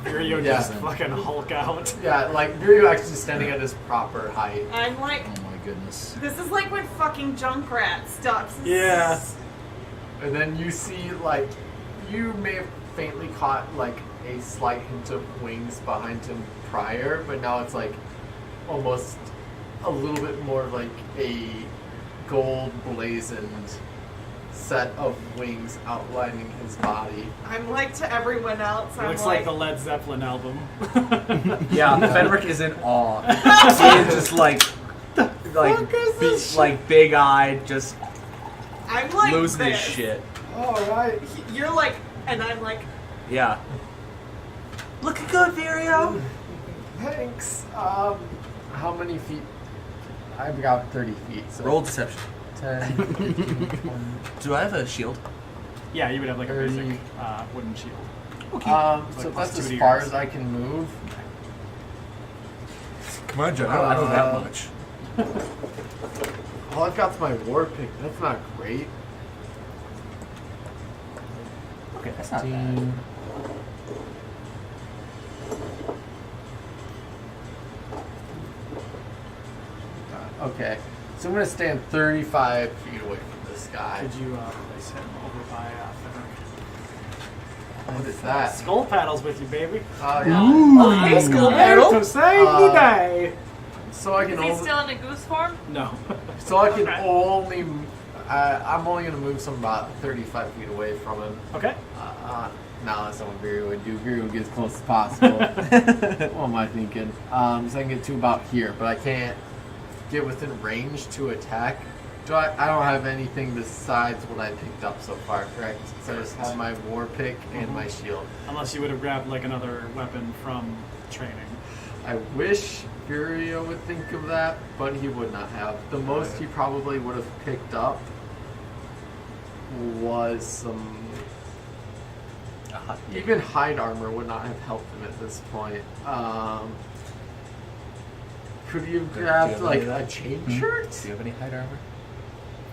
Vireo Yeah. just fucking Hulk out. Yeah, like Vireo actually standing at his proper height. I'm like, Oh my goodness. this is like when fucking Junkrat stops. Yeah. And then you see, like, you may have faintly caught, like, a slight hint of wings behind him prior, but now it's, like, almost a little bit more like a gold blazoned set of wings outlining his body. I'm like to everyone else. It I'm looks like the Led Zeppelin album. Yeah, Fenric is in awe. He is just like big-eyed, just I'm like losing his this. shit. Alright. You're like, and I'm like, Yeah. Looking good, Vireo. Thanks. How many feet? I've got 30 feet. So Roll deception. 10, 15, 20. Do I have a shield? Yeah, you would have like a basic 30. wooden shield. So Like that's +2 as to far yours. as I can move. Come on, John. I don't know that much. All I've got's my war pick. That's not great. Okay, that's not bad. 15. Okay, so I'm gonna stand 35 feet away from this guy. Could you place him over by Fenric? What is that? Skull paddles with you, baby. Oh yeah. Oh, hey, skull paddle. To save the day. So I can Is he only. still in a goose form? No. So I can Okay. only. I'm only gonna move some about 35 feet away from him. Okay. Nah, that's not what Virio would do. Virio would get as close as possible. What am I thinking? So I can get to about here, but I can't get within range to attack. I don't have anything besides what I picked up so far, correct? So I just have my war pick and my shield. Unless you would have grabbed like another weapon from training. I wish Virio would think of that, but he would not have. The most he probably would have picked up was some... even hide armor would not have helped him at this point. Could you grab like a chain shirt? Do you have any hide armor?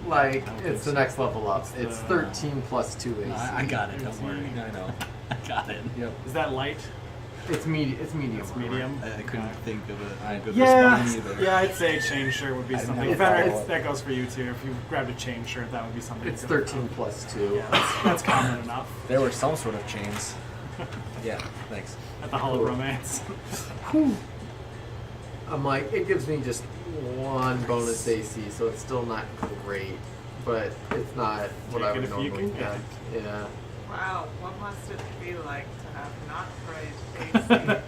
Like, it's the next level up. It's 13 plus 2 AC. I got it, don't worry. I know. I got it. Yep. Is that light? It's medium. It's medium. It's medium. I couldn't think of a good response either. Yeah, I'd say chain shirt would be something. Fenric, that goes for you too. If you grabbed a chain shirt, that would be something. It's 13 plus 2. Yeah, that's common enough. There were some sort of chains. Yeah, thanks. At the Hall of Romance. I'm like, it gives me just 1 bonus AC, so it's still not great, but it's not what I would normally get. Yeah. Wow, what must it be like to have not great AC?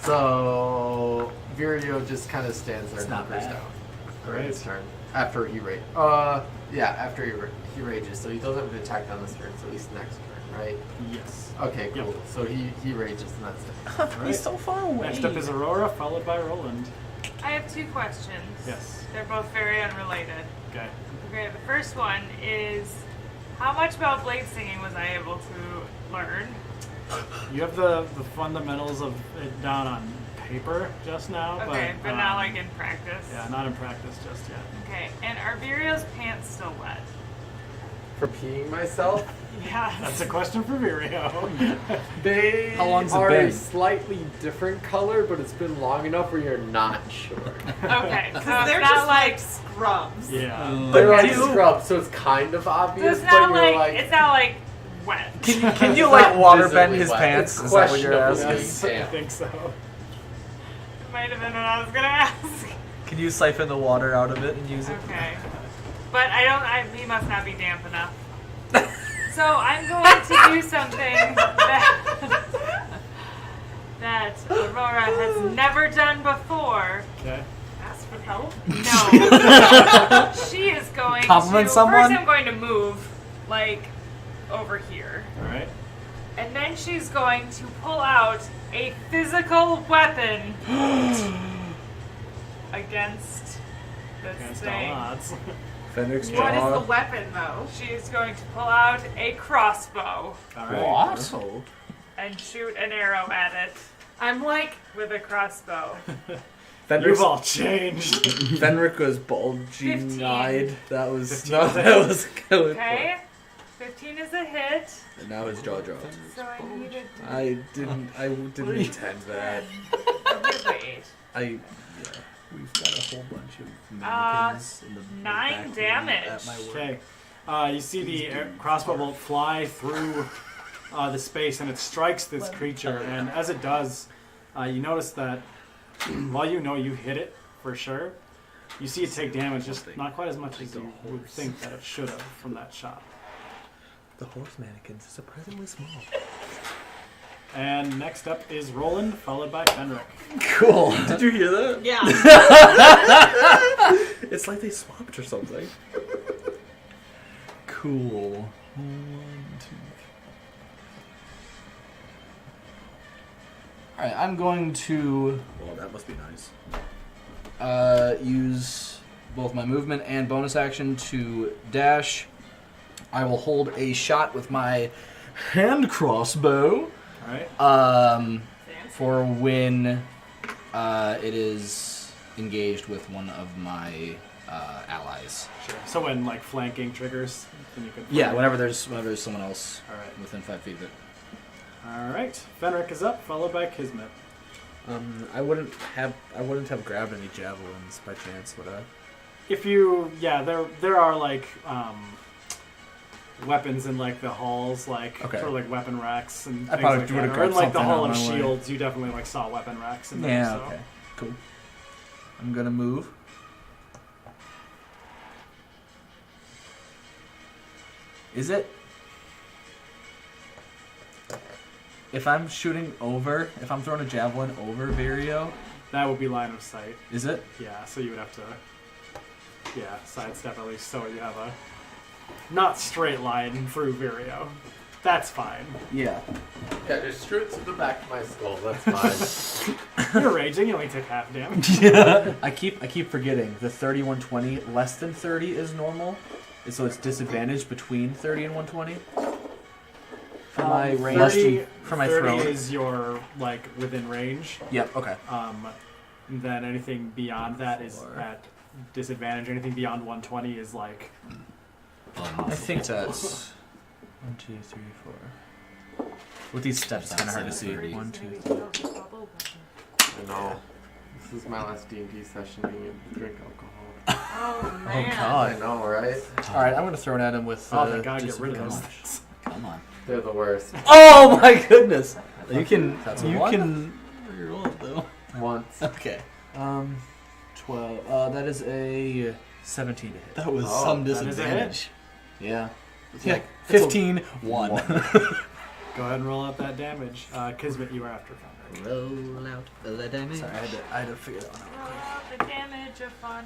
So Virio just kind of stands there It's and not hunkers bad. down for his turn. After he after he rages, so he doesn't have an attack on this turn, so at least next turn, right? Yes. Okay, cool. Yep. So he rages and that's it. He's so far away. Next up is Aurora, followed by Roland. I have 2 questions. Yes. They're both very unrelated. Okay. Okay, the first one is, how much about blade singing was I able to learn? You have the fundamentals of it down on paper just now, Okay, but not like in practice. Yeah, not in practice just yet. Okay, and are Virio's pants still wet? For peeing myself, Yeah. That's a question for Virio. they How long's it are been? a slightly different color, but it's been long enough where you're not sure. Okay, so Because they're it's not just like scrubs. Yeah. They're like you- scrubs, so it's kind of so obvious, it's but not you're like it's not like wet. Can you It's like not water bend visibly his wet. pants? It's Is that what you're questionably asking? I damp. think so. Might have been what I was gonna ask. Can you siphon the water out of it and use it? Okay. But he must not be damp enough. So I'm going to do something that Aurora has never done before. Okay. Ask for help. No. She is going Compliment to someone? first I'm going to move like over here. Alright. And then she's going to pull out a physical weapon against this Against all thing. odds. Fenric's What is the weapon, though? She is going to pull out a crossbow Alright. What? and shoot an arrow at it I'm like, with a crossbow. You've all changed. Fenric was bulgy 15. eyed. That was 15 no, was that it? was good. Okay? 15 is a hit. And now his jaw dropped. So I needed I didn't intend that. wait. We've got a whole bunch of Uh, mannequins in the 9 back room damage. at my work. Okay. You see the crossbow bolt fly through the space and it strikes this creature. And as it does, you notice that while you know you hit it for sure, you see it take damage, just not quite as much as you would think that it should have from that shot. The horse mannequins are surprisingly small. And next up is Roland, followed by Fenric. Cool. Did you hear that? yeah. It's like they swapped or something. Cool. 1, 2. Alright, I'm going to Well, that must be nice. use both my movement and bonus action to dash. I will hold a shot with my hand crossbow. Alright. For when it is engaged with one of my allies. Sure. So when like flanking triggers, then you can. Yeah, whenever there's someone else Alright. within 5 feet of it. Alright. Fenric is up, followed by Kismet. I wouldn't have grabbed any javelins by chance, would I? If you, there are like weapons in like the halls, like Okay. sort of like weapon racks and I things probably like would've that. Or in grabbed like the something hall on of my way. shields, you definitely like saw weapon racks in there. Yeah, so. okay. Cool. I'm gonna move. Is it? if I'm shooting over, if I'm throwing a javelin over Virio, That would be line of sight. is it? Yeah, so you would have to, sidestep at least so you have a not straight line through Virio. That's fine. Yeah. Yeah, just shoot it to the back of my skull. That's fine. You're raging, you only take half damage. Yeah. I keep forgetting the 30, 120, less than 30 is normal. So it's disadvantage between 30 and 120. For my range. 30, For my 30 throw. is your, like, within range. Yep, okay. Then anything beyond that is Four. at disadvantage. Anything beyond 120 is, like... I think that's 1, 2, 3, 4. With these steps, it's kind of hard to see. 1, 2, 3. I know. This is my last D&D session being able to drink alcohol. Oh, Oh man. I god. know, right? Alright, I'm gonna throw it at him with. Oh, thank God, get rid of those disadvantage. things. Come on. They're the worst. Oh my goodness! You can. That's a you one? can reroll it though. Once. Okay. 12. That is a 17 to hit. That was Oh, some that is a disadvantage. Yeah. Yeah. Like, it's a 15. 1. Go ahead and roll out that damage. Kismet, you are after Thunder. Roll out the damage. Sorry, I had to figure that one Roll out the damage of fun.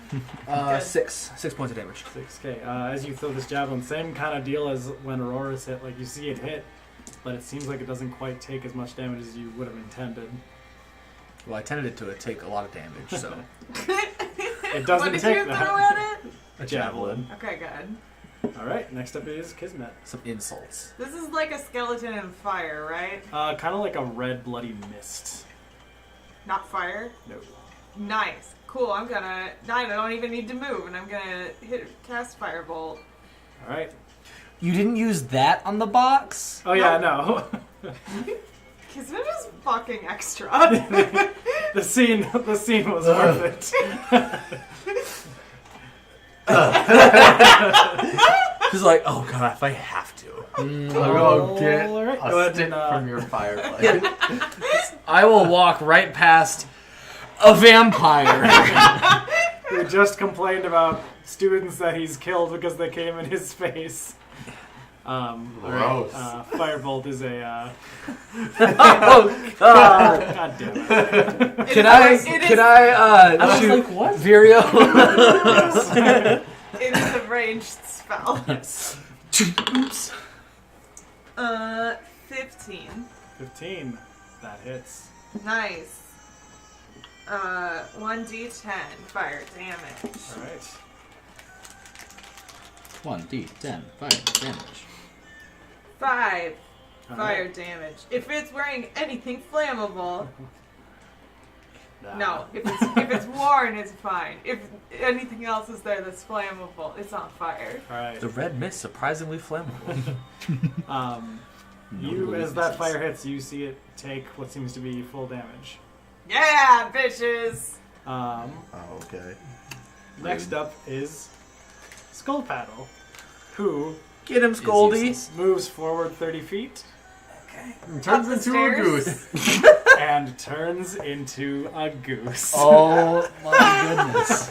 out. 6 points of damage. 6k. As you throw this javelin, same kind of deal as when Aurora's hit. Like, you see it hit, but it seems like it doesn't quite take as much damage as you would have intended. Well, I tended it to take a lot of damage, so. It doesn't What did take you that. throw at it? A javelin. Okay, good. Alright, next up is Kismet. Some insults. This is like a skeleton in fire, right? Kind of like a red bloody mist. Not fire? No. Nice. Cool, I'm gonna... I don't even need to move, and I'm gonna cast Firebolt. Alright. You didn't use that on the box? Oh yeah, no. Kismet is fucking extra. the scene was worth it. He's like, oh god, if I have to. I'll go get Alright, a go ahead stick and, from your fireplace. I will walk right past a vampire. Who just complained about students that he's killed because they came in his face. Gross. Firebolt is a. Oh god! God damn it. Can I I was shoot like, what? Virio? It is a ranged spell. Yes. Oops. 15. 15. That hits. Nice. 1d10 fire damage. Alright. 1d10 fire damage. 5 All fire right. damage. If it's wearing anything flammable, no. If it's worn, it's fine. If anything else is there that's flammable, it's on fire. Alright. The red mist, surprisingly flammable. You, as that fire hits, you see it take what seems to be full damage. Yeah, bitches. Oh, okay. Next up is Skull Paddle, who Get him, Scoldy. moves forward 30 feet It turns Up the into a stairs. goose. and turns into a goose. Oh my goodness.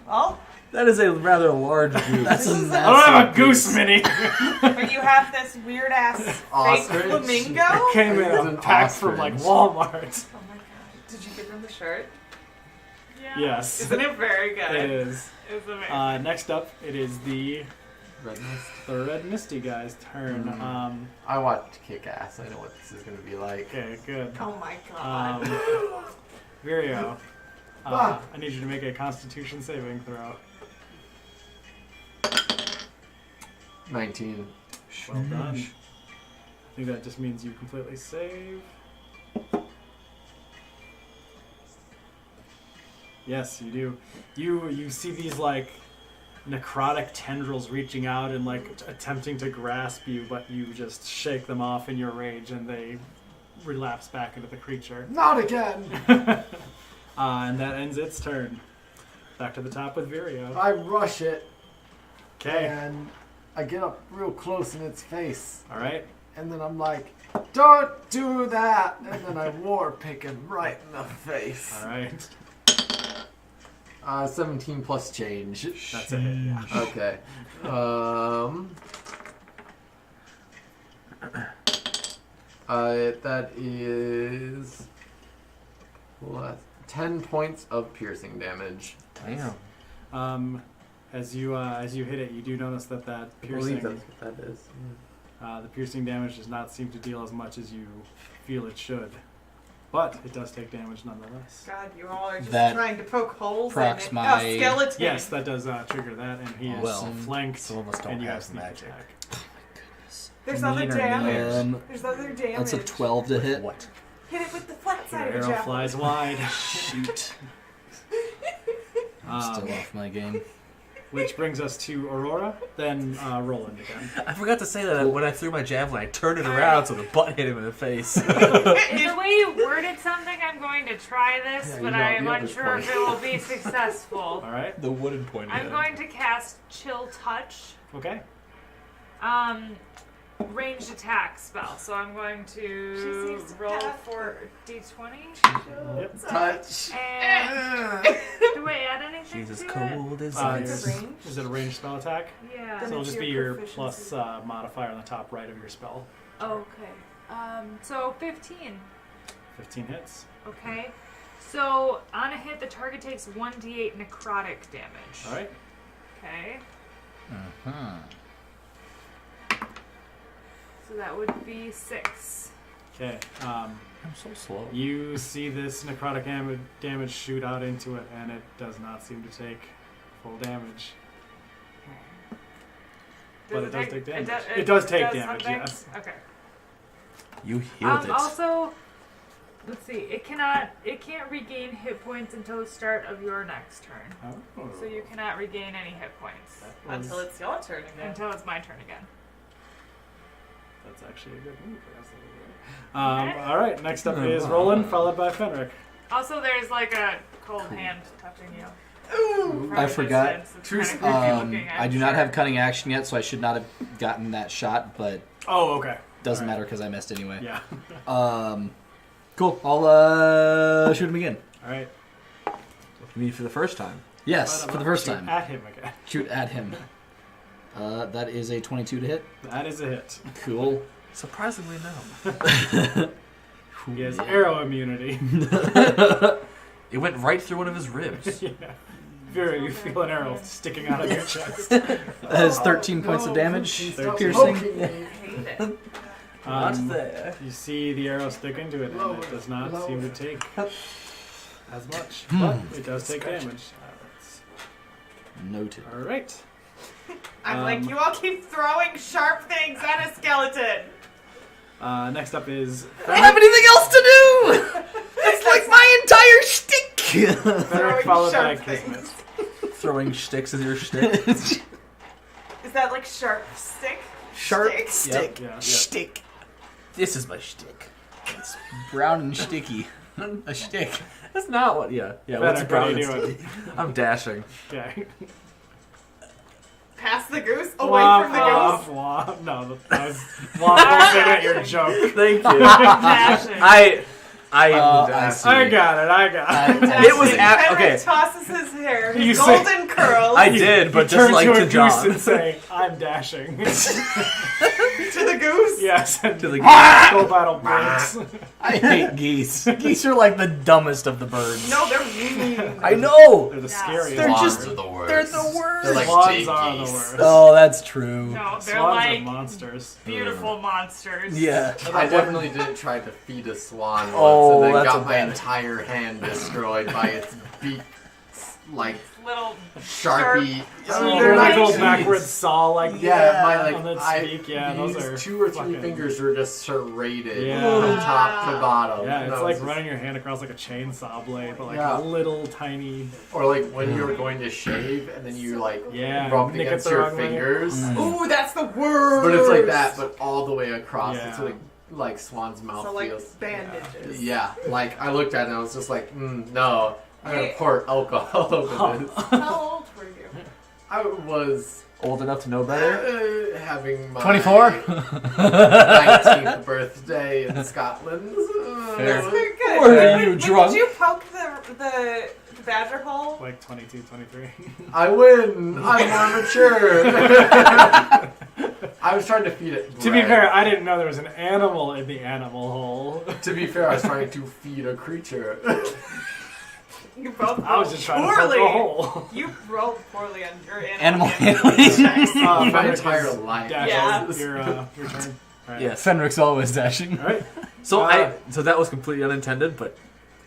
Well, That is a rather large goose. That's a I don't have a massive goose mini. but you have this weird ass fake Ostrich. flamingo. Came in It's a an pack from like ostrich. Walmart. Oh my god! Did you give him the shirt? Yeah. Yes, Isn't it very good? it is. It's amazing. Next up, it is the Red mist. Red Misty guy's turn. I watched Kick Ass. I know what this is going to be like. Okay, good. Oh my god. Virio, Ah. I need you to make a Constitution saving throw. 19. Well done. I think that just means you completely save. Yes, you do. You see these like necrotic tendrils reaching out and like attempting to grasp you, but you just shake them off in your rage and they relapse back into the creature. Not again! And that ends its turn. Back to the top with Virio. I rush it Okay. and I get up real close in its face. All right. And then I'm like, don't do that! And then I war pick him right in the face. All right. 17 plus change. That's a hit. Yeah. Okay. That is 10 points of piercing damage. Damn. As you hit it, you do notice that piercing. I believe that's what that is. The piercing damage does not seem to deal as much as you feel it should, but it does take damage nonetheless. God, you all are just That trying to poke holes in procs it. my- Oh, skeleton. Yes, that does trigger that, and he is flanked. Some of us don't and you have sneak magic. attack. There's other Meaner damage. There's other damage. That's a 12 to hit. What? Hit it with the flat Your side of arrow the javelin. flies wide. Shoot. I'm still off my game. Which brings us to Aurora, then Roland again. I forgot to say that when I threw my javelin, I turned it around so the butt hit him in the face. The way you worded something, I'm going to try this, Yeah, but you know, I am the other unsure point. if it will be successful. All right. The wooden point. I'm going to cast Chill Touch, Okay. ranged attack spell. So I'm going She to seems to roll have for d20. Yep. Touch. And do I add anything She's as to cold as It's ice. a range? Is it a ranged spell attack? it? Yeah. So Then it'll it's just be your your proficiency. plus modifier on the top right of your spell. Okay. So 15. 15 hits. Okay. So on a hit, the target takes 1d8 necrotic damage. All right. Okay. Uh-huh. So that would be 6. Okay. I'm so slow. You see this necrotic damage shoot out into it, and it does not seem to take full damage. But it does take damage. It does take damage, something? yes. Okay. You healed it. Also, let's see. It can't regain hit points until the start of your next turn. Oh. So you cannot regain any hit points Until it's your turn again. until it's my turn again. That's actually a good move. Okay. All right. Next up is Roland, followed by Fenric. Also, there's like a cold hand touching you. From I a forgot. distance. It's True kinda creepy looking, I I'm do not sure. have cunning action yet, so I should not have gotten that shot, but Oh, okay. doesn't All right. matter because I missed anyway. Yeah. Cool. I'll shoot him again. All right. Me for the first time. Yes, But for the first shoot time. At him again. Shoot at him. That is a 22 to hit. That is a hit. Cool. Surprisingly, no. He has arrow immunity. It went right through one of his ribs. Yeah. You feel an arrow sticking out of your chest. That is 13 points of damage. Stop Piercing. poking me. I hate it. What's there? You see the arrow stick into it, and Lower, it does not lower. seem to take as much, but it does take damage. Noted. All right. I'm like, you all keep throwing sharp things at a skeleton. Next up is I don't have anything else to do! It's like my entire shtick! Fenric, Throwing followed by sharp Kismet. things. Throwing sticks as your stick. Is that like sharp stick? Sharp Stick? stick. Yeah. Shtick. This is my shtick. It's brown and sticky. A shtick. That's not what. Yeah. Fenric, What's what are brown? you and doing? sticky? I'm dashing. Okay. Past the goose? Away from the goose? Womp. No, that was womp at your joke. Thank you. Dashing. I see. I got it. It was Henry okay. tosses his hair, You his say- golden curls, I did, but just Turn like to to a goose John. and say, "I'm dashing." to the goose. Yes, and To the go battle birds. I hate geese. Geese are like the dumbest of the birds. No, they're mean. I know! They're the Yeah. scariest. They're Swans just- are the worst. They're the worst. They're like Swans Jake are the geese. worst. Oh, that's true. No, they're Swans like are monsters. beautiful monsters. Yeah. I definitely didn't try to feed a swan once Oh, and then that's got a my bad- entire hand destroyed by its beak, like Little sharpie. Oh, Your like- knuckles backwards saw like Yeah, my on its like beak. Yeah, those these are 2 or 3 fucking- fingers were just serrated Yeah. from top to bottom. Yeah, And it's I like was running your hand across like a chainsaw blade, but like Yeah. a little tiny. or like when you were going to shave and then you like Yeah, rubbed nick it against the your wrong way. fingers. Ooh, that's the worst. But it's like that, but all the way across. Yeah. It's like Swan's mouth So like feels. bandages. Yeah, like I looked at it and I was just like, no, I'm gonna Hey. pour alcohol over this. How old were you? I was Old enough to know better. having my 24? 19th birthday in Scotland. That's very good. Were When- you when drunk? Did you poke the badger hole? Like 22, 23. I win. I'm more mature. I was trying to feed it bread. To be fair, I didn't know there was an animal in the animal hole. To be fair, I was trying to feed a creature. You both I was just trying to poorly. poke a hole. You rolled poorly on your Animal handling. handling. My entire life. Yeah. Your turn. All right. Yes, Fenric's always dashing. All right. So so that was completely unintended, but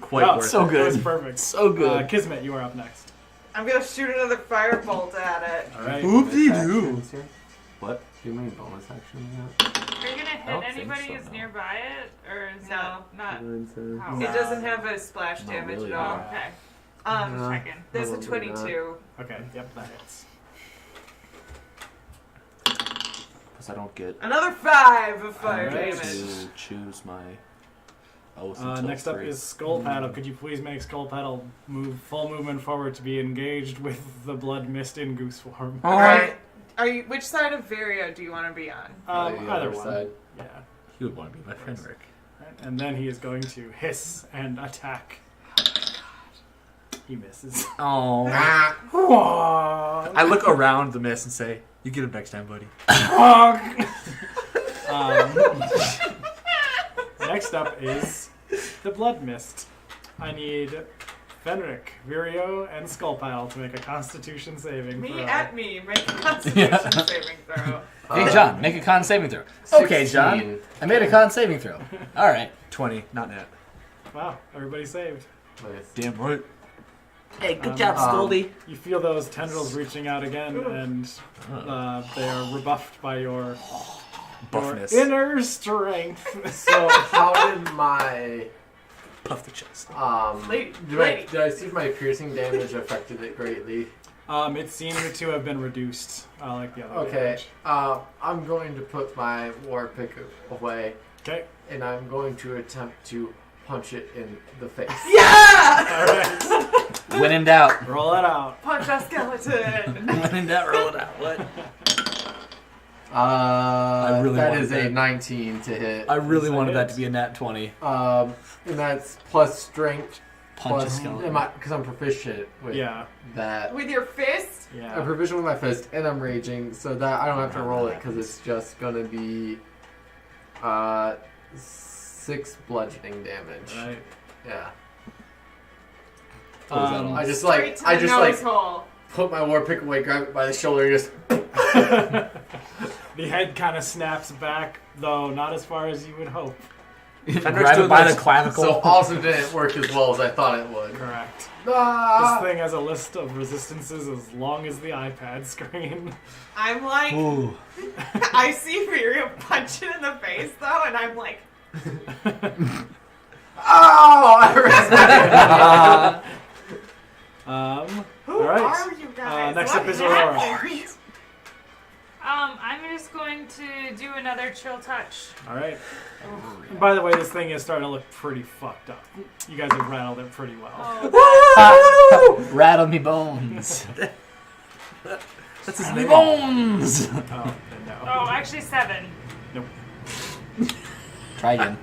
quite Oh, worth so it. good. That was perfect. So good. Kismet, you are up next. I'm gonna shoot another firebolt at it. All right. Whoop-de-doo. What? Do you mean bonus actions yet? Are you gonna hit don't think anybody so, who's no. nearby it, or is No. not? Oh. It doesn't have a splash Not damage really, at all. no. Okay. No. Checking. There's a I won't do 22. Okay. Yep, that hits. Because I don't get Another 5 of fire Alright. damage. to choose my oath until Next up 3. is Skull Paddle. Could you please make Skull Paddle move full movement forward to be engaged with the blood mist in goose form? Alright. Which side of Varia do you want to be on? Either one. side. Yeah. He would want to be my friend, Rick. Right, and then he is going to hiss and attack. He misses. Oh. Honk. I look around the mist and say, "You get him next time, buddy." Next up is the blood mist. I need Fenric, Virio, and Skullpile to make a Constitution saving Me throw. at me. Make a Constitution saving throw. Hey, John, make a con saving throw. Okay, John. 16. I made a con saving throw. All right. 20, not net. Wow, everybody saved. Nice. Damn right. Hey, good job, Scoldy. You feel those tendrils reaching out again, and they are rebuffed by your Buffness. inner strength. So how did my Puff the chest. did I see if my piercing damage affected it greatly? It seemed to have been reduced, like the other Okay. damage. I'm going to put my war pick away, Okay. and I'm going to attempt to punch it in the face. Yeah! Alright. When in doubt. Roll it out. Punch a skeleton. When in doubt, roll it out. What? I really that wanted is a that. 19 to hit. I really Is that wanted that it? to be a nat 20. And that's plus strength. Punch a Plus, skeleton. because I'm proficient with Yeah. that. With your fist? I'm Yeah. proficient with my fist, and I'm raging, so that I don't have to roll it because it's just gonna be 6 bludgeoning damage. Right. Yeah. Um, I just Straight to the nose hole. put my war pick away, grab it by the shoulder, and just. The head kind of snaps back, though not as far as you would hope. Grab it by the clavicle. So also didn't work as well as I thought it would. Correct. Ah! This thing has a list of resistances as long as the iPad screen. I'm like, Ooh. I see Fury punch it in the face though, and I'm like, Oh! I who all right. are you guys? Next What up is Aurora. happened? I'm just going to do another chill touch. All right. And by the way, this thing is starting to look pretty fucked up. You guys have rattled it pretty well. Oh, Rattle me bones. That's his Me name. bones. Oh, then no. oh, actually 7. Try again.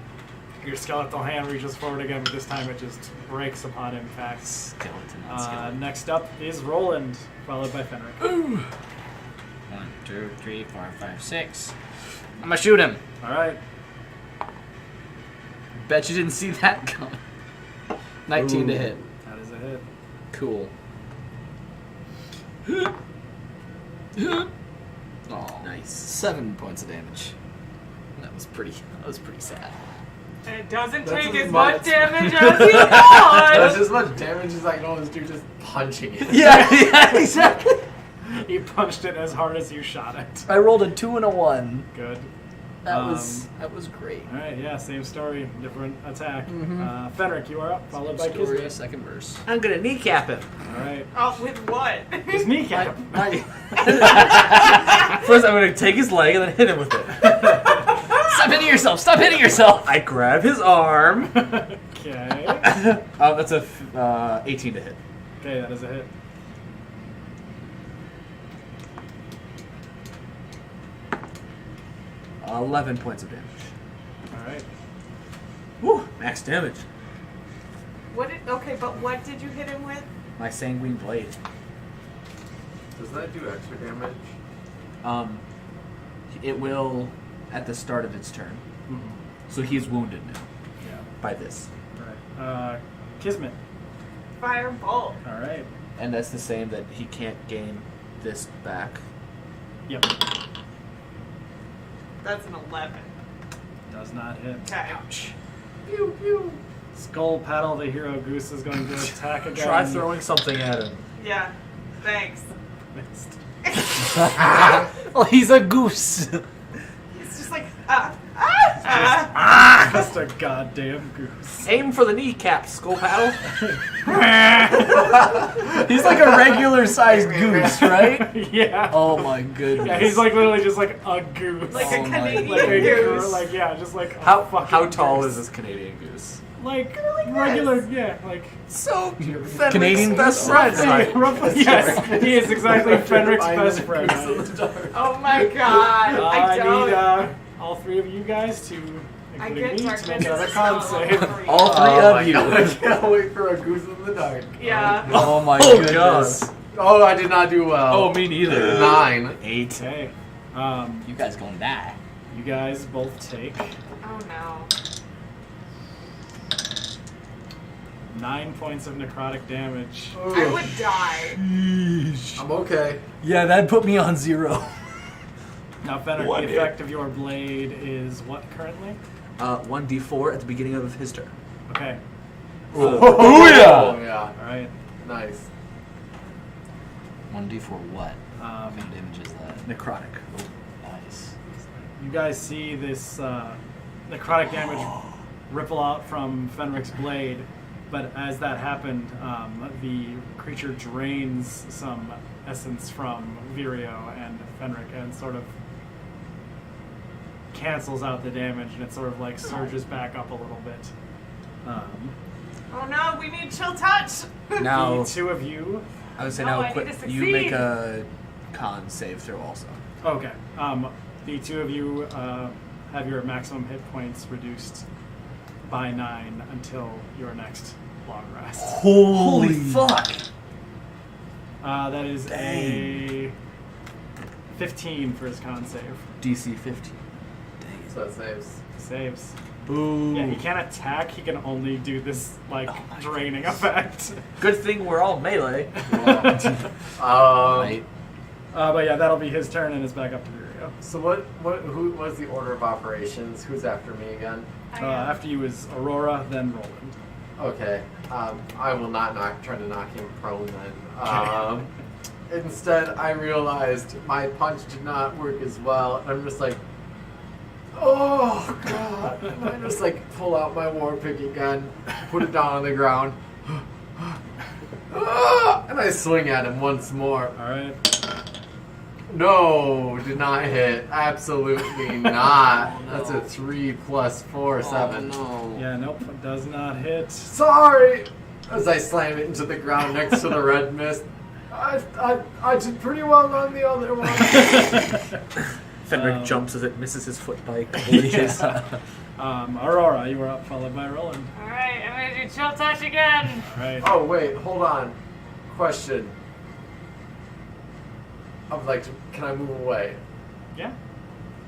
Your skeletal hand reaches forward again, but this time it just breaks upon impact. Skeleton. Next up is Roland, followed by Fenric. 1, 2, 3, 4, 5, 6. I'm gonna shoot him. All right. Bet you didn't see that coming. 19 to hit. That is a hit. Cool. Oh, nice. 7 points of damage. That was pretty sad. And it doesn't That's take as as much- much damage as you That's thought. as much damage as I can always do just punching it. Yeah, exactly. He punched it as hard as you shot it. I rolled a 2 and a 1. Good. That was great. All right, yeah, same story, different attack. Mhm. Fenric, you are up, followed by Story, Kismet. second verse. I'm gonna kneecap him. All right. Oh, with what? His kneecap. First, I'm gonna take his leg and then hit him with it. Stop hitting yourself! Stop hitting yourself! I grab his arm. Okay. That's a 18 to hit. Okay, that is a hit. Uh, 11 points of damage. All right. Woo! Max damage. Okay, but what did you hit him with? My sanguine blade. Does that do extra damage? It will at the start of its turn. Mm-hmm. So he's wounded now Yeah. by this. Right. Kismet. Firebolt. All right. And that's the same that he can't gain this back. Yep. That's an 11. Does not hit. Okay. Pew pew. Skull Paddle, the hero goose, is going to attack again. Try throwing something at him. Yeah. Thanks. Missed. Well, he's a goose. He's just like, Just a goddamn goose. Aim for the kneecap, Skull Paddle. He's like a regular-sized goose, right? Yeah. Oh my goodness. Yeah, he's like literally just like a goose. like Oh a my Canadian like a goose. like yeah, just like a How fucking tall goose. is this Canadian goose? Like like regular, this. yeah, like So Canadian best goose? friend. roughly. Yes, he is exactly Fenric's best friend. Oh my god. I don't. need all three of you guys to, I including get me, dark to make another vision con spell save. level 3. All three of you. I can't wait for a goose in the dark. Yeah. Oh my Oh, goodness. Oh, I did not do well. Oh, me neither. 9. 8. Okay, You guys gonna die. you guys both take Oh no. 9 points of necrotic damage. I would die. I'm okay. Yeah, that put me on 0. Now, Fenric, One the hit. effect of your blade is what currently? 1d4 at the beginning of his turn. Okay, Oh yeah. all right. Nice. 1d for what? Um, What kind of damage is that? Necrotic. Nice. You guys see this necrotic damage ripple out from Fenric's blade, but as that happened, the creature drains some essence from Vireo and Fenric and sort of cancels out the damage, and it sort of like surges back up a little bit. Oh no, we need chill touch. Now, The two of you. I would say Oh, now, I need to you succeed. make a con save throw also. Okay. The two of you have your maximum hit points reduced by 9 until your next long rest. Holy fuck! That is a 15 for his con save. DC 15. So that saves. Saves. Ooh. Yeah, he can't attack. He can only do this like Oh my draining effect. Good thing we're all melee. Right. But yeah, that'll be his turn, and it's back up to Vireo. So who was the order of operations? Who's after me again? After you is Aurora, then Roland. Okay. I will not try to knock him prone then. Instead, I realized my punch did not work as well, and I'm just like, oh god! And I just like pull out my war pick again, put it down on the ground, and I swing at him once more. All right. No, did not hit. Absolutely not. That's a 3 + 4, 7. no. Yeah, nope, it does not hit. Sorry! As I slam it into the ground next to the red mist. I did pretty well on the other one. Fenric jumps as it misses his foot by a couple inches. Aurora, you were up, followed by Roland. All right, I'm gonna do chill touch again. All right. Oh, wait, hold on. Question. I would like to. Can I move away? Yeah.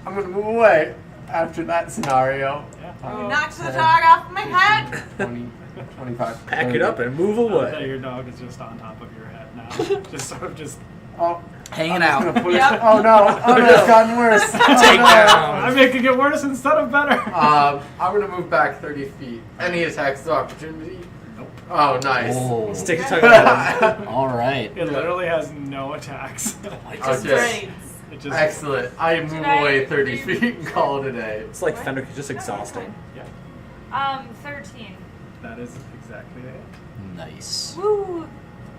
I'm gonna move away after that scenario. Yeah. Knocks the dog off my head. 20, 25. Pack it up and move I love that away. your dog is just on top of your head now. just sort of just. Oh, Hanging I'm out. gonna put Yep. it. Oh no! Oh no! It's gotten worse. Take down. I'm making it worse instead of better. I'm gonna move back 30 feet. Any attacks of opportunity? Nope. Oh, nice. Oh. Stick your tongue out. All right. It literally has no attacks. Just Okay. drains. It just. Excellent. I move I away 30 do- feet and call it a day. It's like Fenric is just exhausting. Yeah. 13. That is exactly it. Nice. Woo.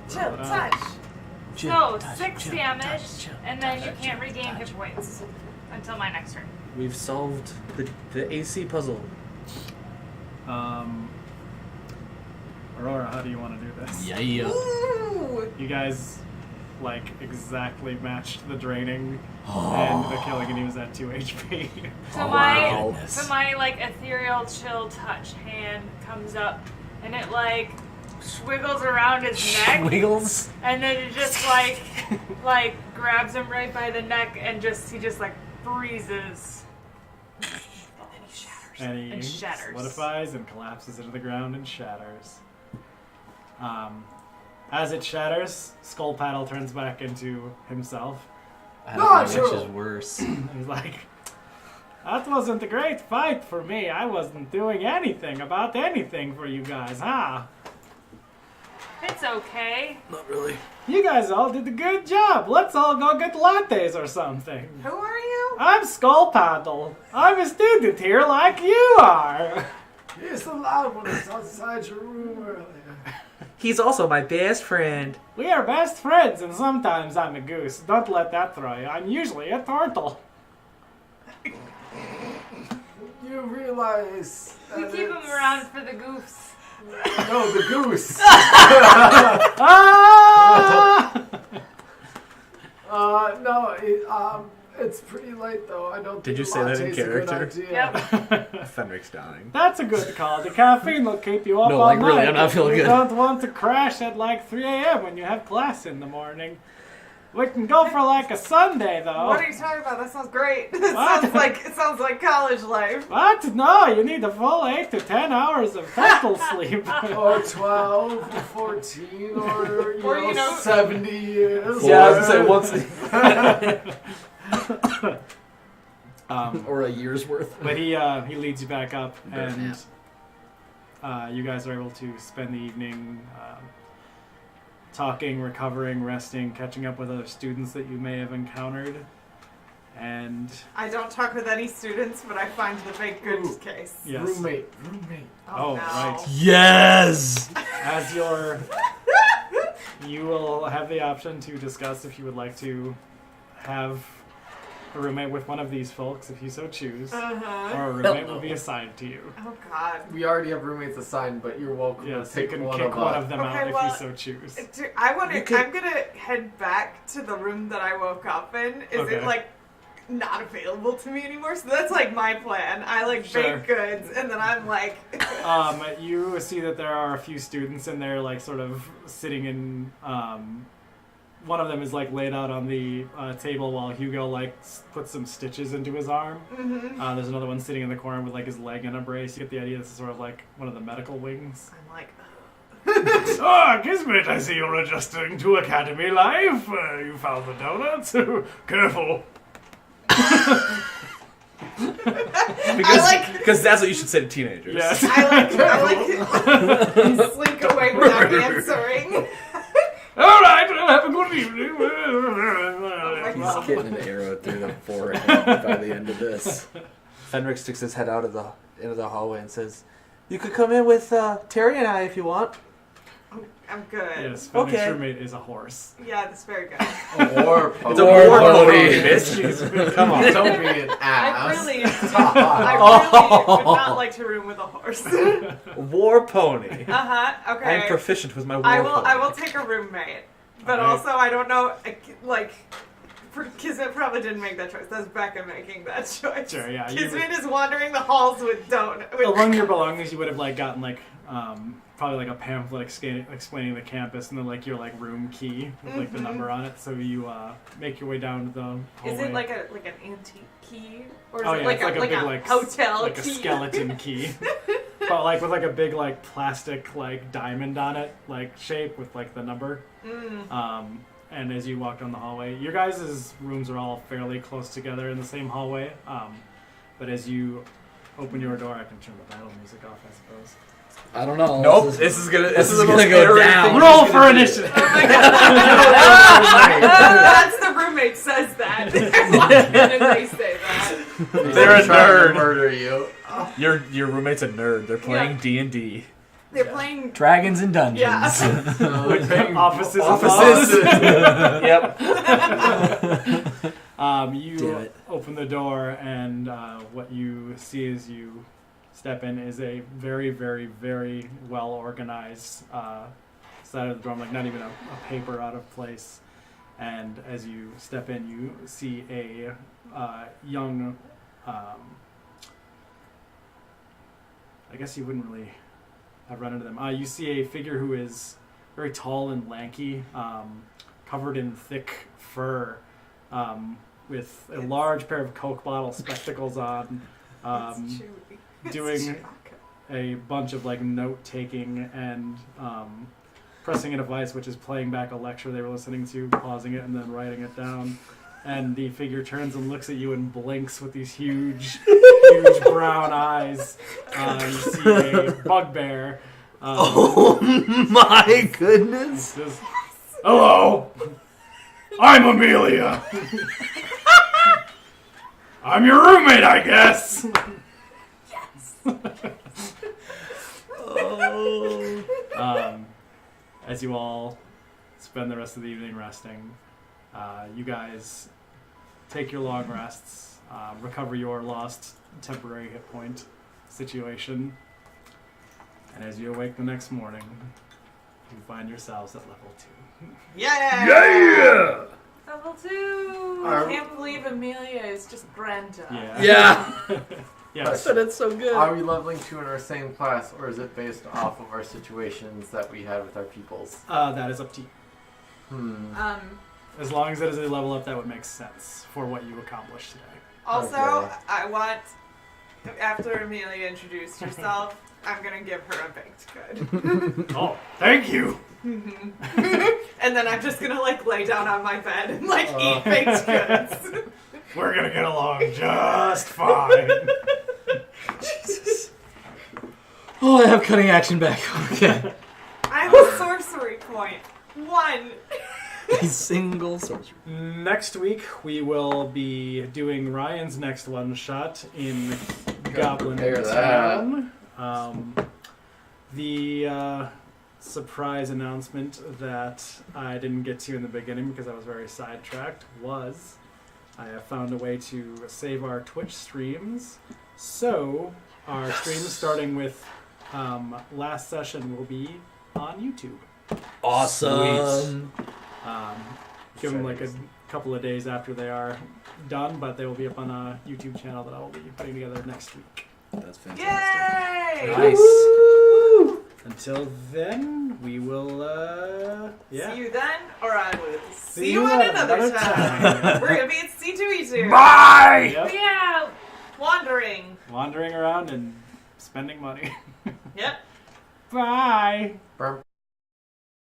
Chill touch. So 6 damage, and then you can't regain hit points until my next turn. We've solved the AC puzzle. Aurora, how do you want to do this? Yeah. Ooh. You guys, like, exactly matched the draining and the killing, and he was at 2 HP. So my like ethereal chill touch hand comes up, and it like swiggles around his neck, Wiggles. and then it just like grabs him right by the neck, and he just like freezes. And he shatters. solidifies and collapses into the ground and shatters. As it shatters, Skull Paddle turns back into himself. I don't know which is worse. He's like, that wasn't a great fight for me. I wasn't doing anything about anything for you guys, huh? It's okay. Not really. You guys all did a good job. Let's all go get lattes or something. Who are you? I'm Skull Paddle. I'm a student here like you are. He's the loud one that's outside your room earlier. He's also my best friend. We are best friends, and sometimes I'm a goose. Don't let that throw you. I'm usually a turtle. You realize We that keep him it's- around for the goose. No, the goose. No, it's pretty late though. I don't. Did think you say that in latte's a good character? idea. Fenric's dying. That's a good call. The caffeine will keep you up No, all like, night. really, I'm not feeling You good. don't want to crash at like 3 a.m. when you have class in the morning. We can go for like a Sunday though. What are you talking about? That sounds great. It What? sounds like college life. What? No, you need a full 8 to 10 hours of total sleep. Or 12, or 14, or you know, 70 years. Yeah, I was gonna say once. Or a year's worth. But he leads you back up, and you guys are able to spend the evening talking, recovering, resting, catching up with other students that you may have encountered. And I don't talk with any students, but I find the baked goods case. yes. Roommate. Oh, no. Right. Yes! As you will have the option to discuss if you would like to have a roommate with one of these folks, if you so choose, Uh-huh. or a roommate will be assigned to you. Oh, God. We already have roommates assigned, but you're welcome Yes, to you pick can one kick of one us. of them Okay, out well, if you so choose. I'm You could- gonna head back to the room that I woke up in. Is Okay. it like not available to me anymore? So that's like my plan. I like Sure. baked goods, and then I'm like, You see that there are a few students in there, like sort of sitting in. One of them is like laid out on the table while Hugo like puts some stitches into his arm. There's another one sitting in the corner with like his leg in a brace. You get the idea. This is sort of like one of the medical wings. I'm like, Ah, Kismet, I see you're adjusting to academy life. You found the donuts. Careful. Because that's what you should say to teenagers. Yes. I like slink away without answering. All right. Well, have a good evening. He's getting an arrow through the forehead by the end of this. Fenric sticks his head out of the end of the hallway and says, "You could come in with Terry and I if you want." I'm good. Yes, Fenric's Okay. roommate is a horse. Yeah, that's very good. War It's pony. a war pony, bitch. Come on, don't be an I ass. really would not like to room with a horse. War pony. Okay. I'm proficient with my war I will. pony. I will take a roommate, but Alright. also I don't know. Like, Kismet probably didn't make that choice. That's Becca making that choice. Sure, yeah, you Kismet is wandering the halls with Among your belongings, you would have like gotten like probably like a pamphlet explaining the campus, and then like your like room key with like the number on it. So you make your way down to the hallway. Is it like an antique key, or is Oh it yeah, like it's like a big like hotel like key? a skeleton key, but like with like a big like plastic like diamond on it, like shape with like the number. And as you walk down the hallway, your guys' rooms are all fairly close together in the same hallway. But as you open your door, I can turn the battle music off, I suppose. I don't know. Nope. This is gonna gonna go down. Roll for initiative. That's the roommate says that. And they say that. They're a trying to nerd. murder you. Your roommate's a nerd. They're playing D&D. They're playing. Dragons and Dungeons. Yeah. Offices. Yep. You Damn it. open the door, and what you see as you step in is a very, very, very well organized side of the dorm, like not even a paper out of place. And as you step in, you see a young, I guess you wouldn't really have run into them. You see a figure who is very tall and lanky, covered in thick fur, with a large pair of Coke bottle spectacles on, doing a bunch of like note taking and pressing a device which is playing back a lecture they were listening to, pausing it and then writing it down. And the figure turns and looks at you and blinks with these huge brown eyes. You see a bugbear. Oh my goodness! Says, "Hello, I'm Amelia. I'm your roommate, I guess." As you all spend the rest of the evening resting, you guys take your long rests, recover your lost temporary hit point situation, and as you awake the next morning, you find yourselves at level 2. Yeah! Level 2! I can't believe Amelia is just Brenda. Yeah. Yes. But it's so good. Are we leveling 2 in our same class, or is it based off of our situations that we had with our pupils? That is up to you. Um, As long as it is a level up, that would make sense for what you accomplished today. Also, Okay. I want, after Amelia introduced herself, I'm gonna give her a baked good. Oh, thank you! And then I'm just gonna like lay down on my bed and like eat baked goods. We're gonna get along just fine. Jesus. Oh, I have cutting action back. Okay. I have a sorcery point. 1. A single sorcery. Next week, we will be doing Ryan's next one shot in Goblin prepare Town. The surprise announcement that I didn't get to in the beginning because I was very sidetracked was I have found a way to save our Twitch streams. So our streams starting with last session will be on YouTube. Awesome. Give them like a couple of days after they are done, but they will be up on a YouTube channel that I will be putting together next week. That's fantastic. Yay! Nice. Woo! Until then, we will, See you then, or I will see you you at at another another time. time. We're gonna be at C2E2. Bye! Yep. Yeah, wandering. Wandering around and spending money. Yep. Bye! Burp.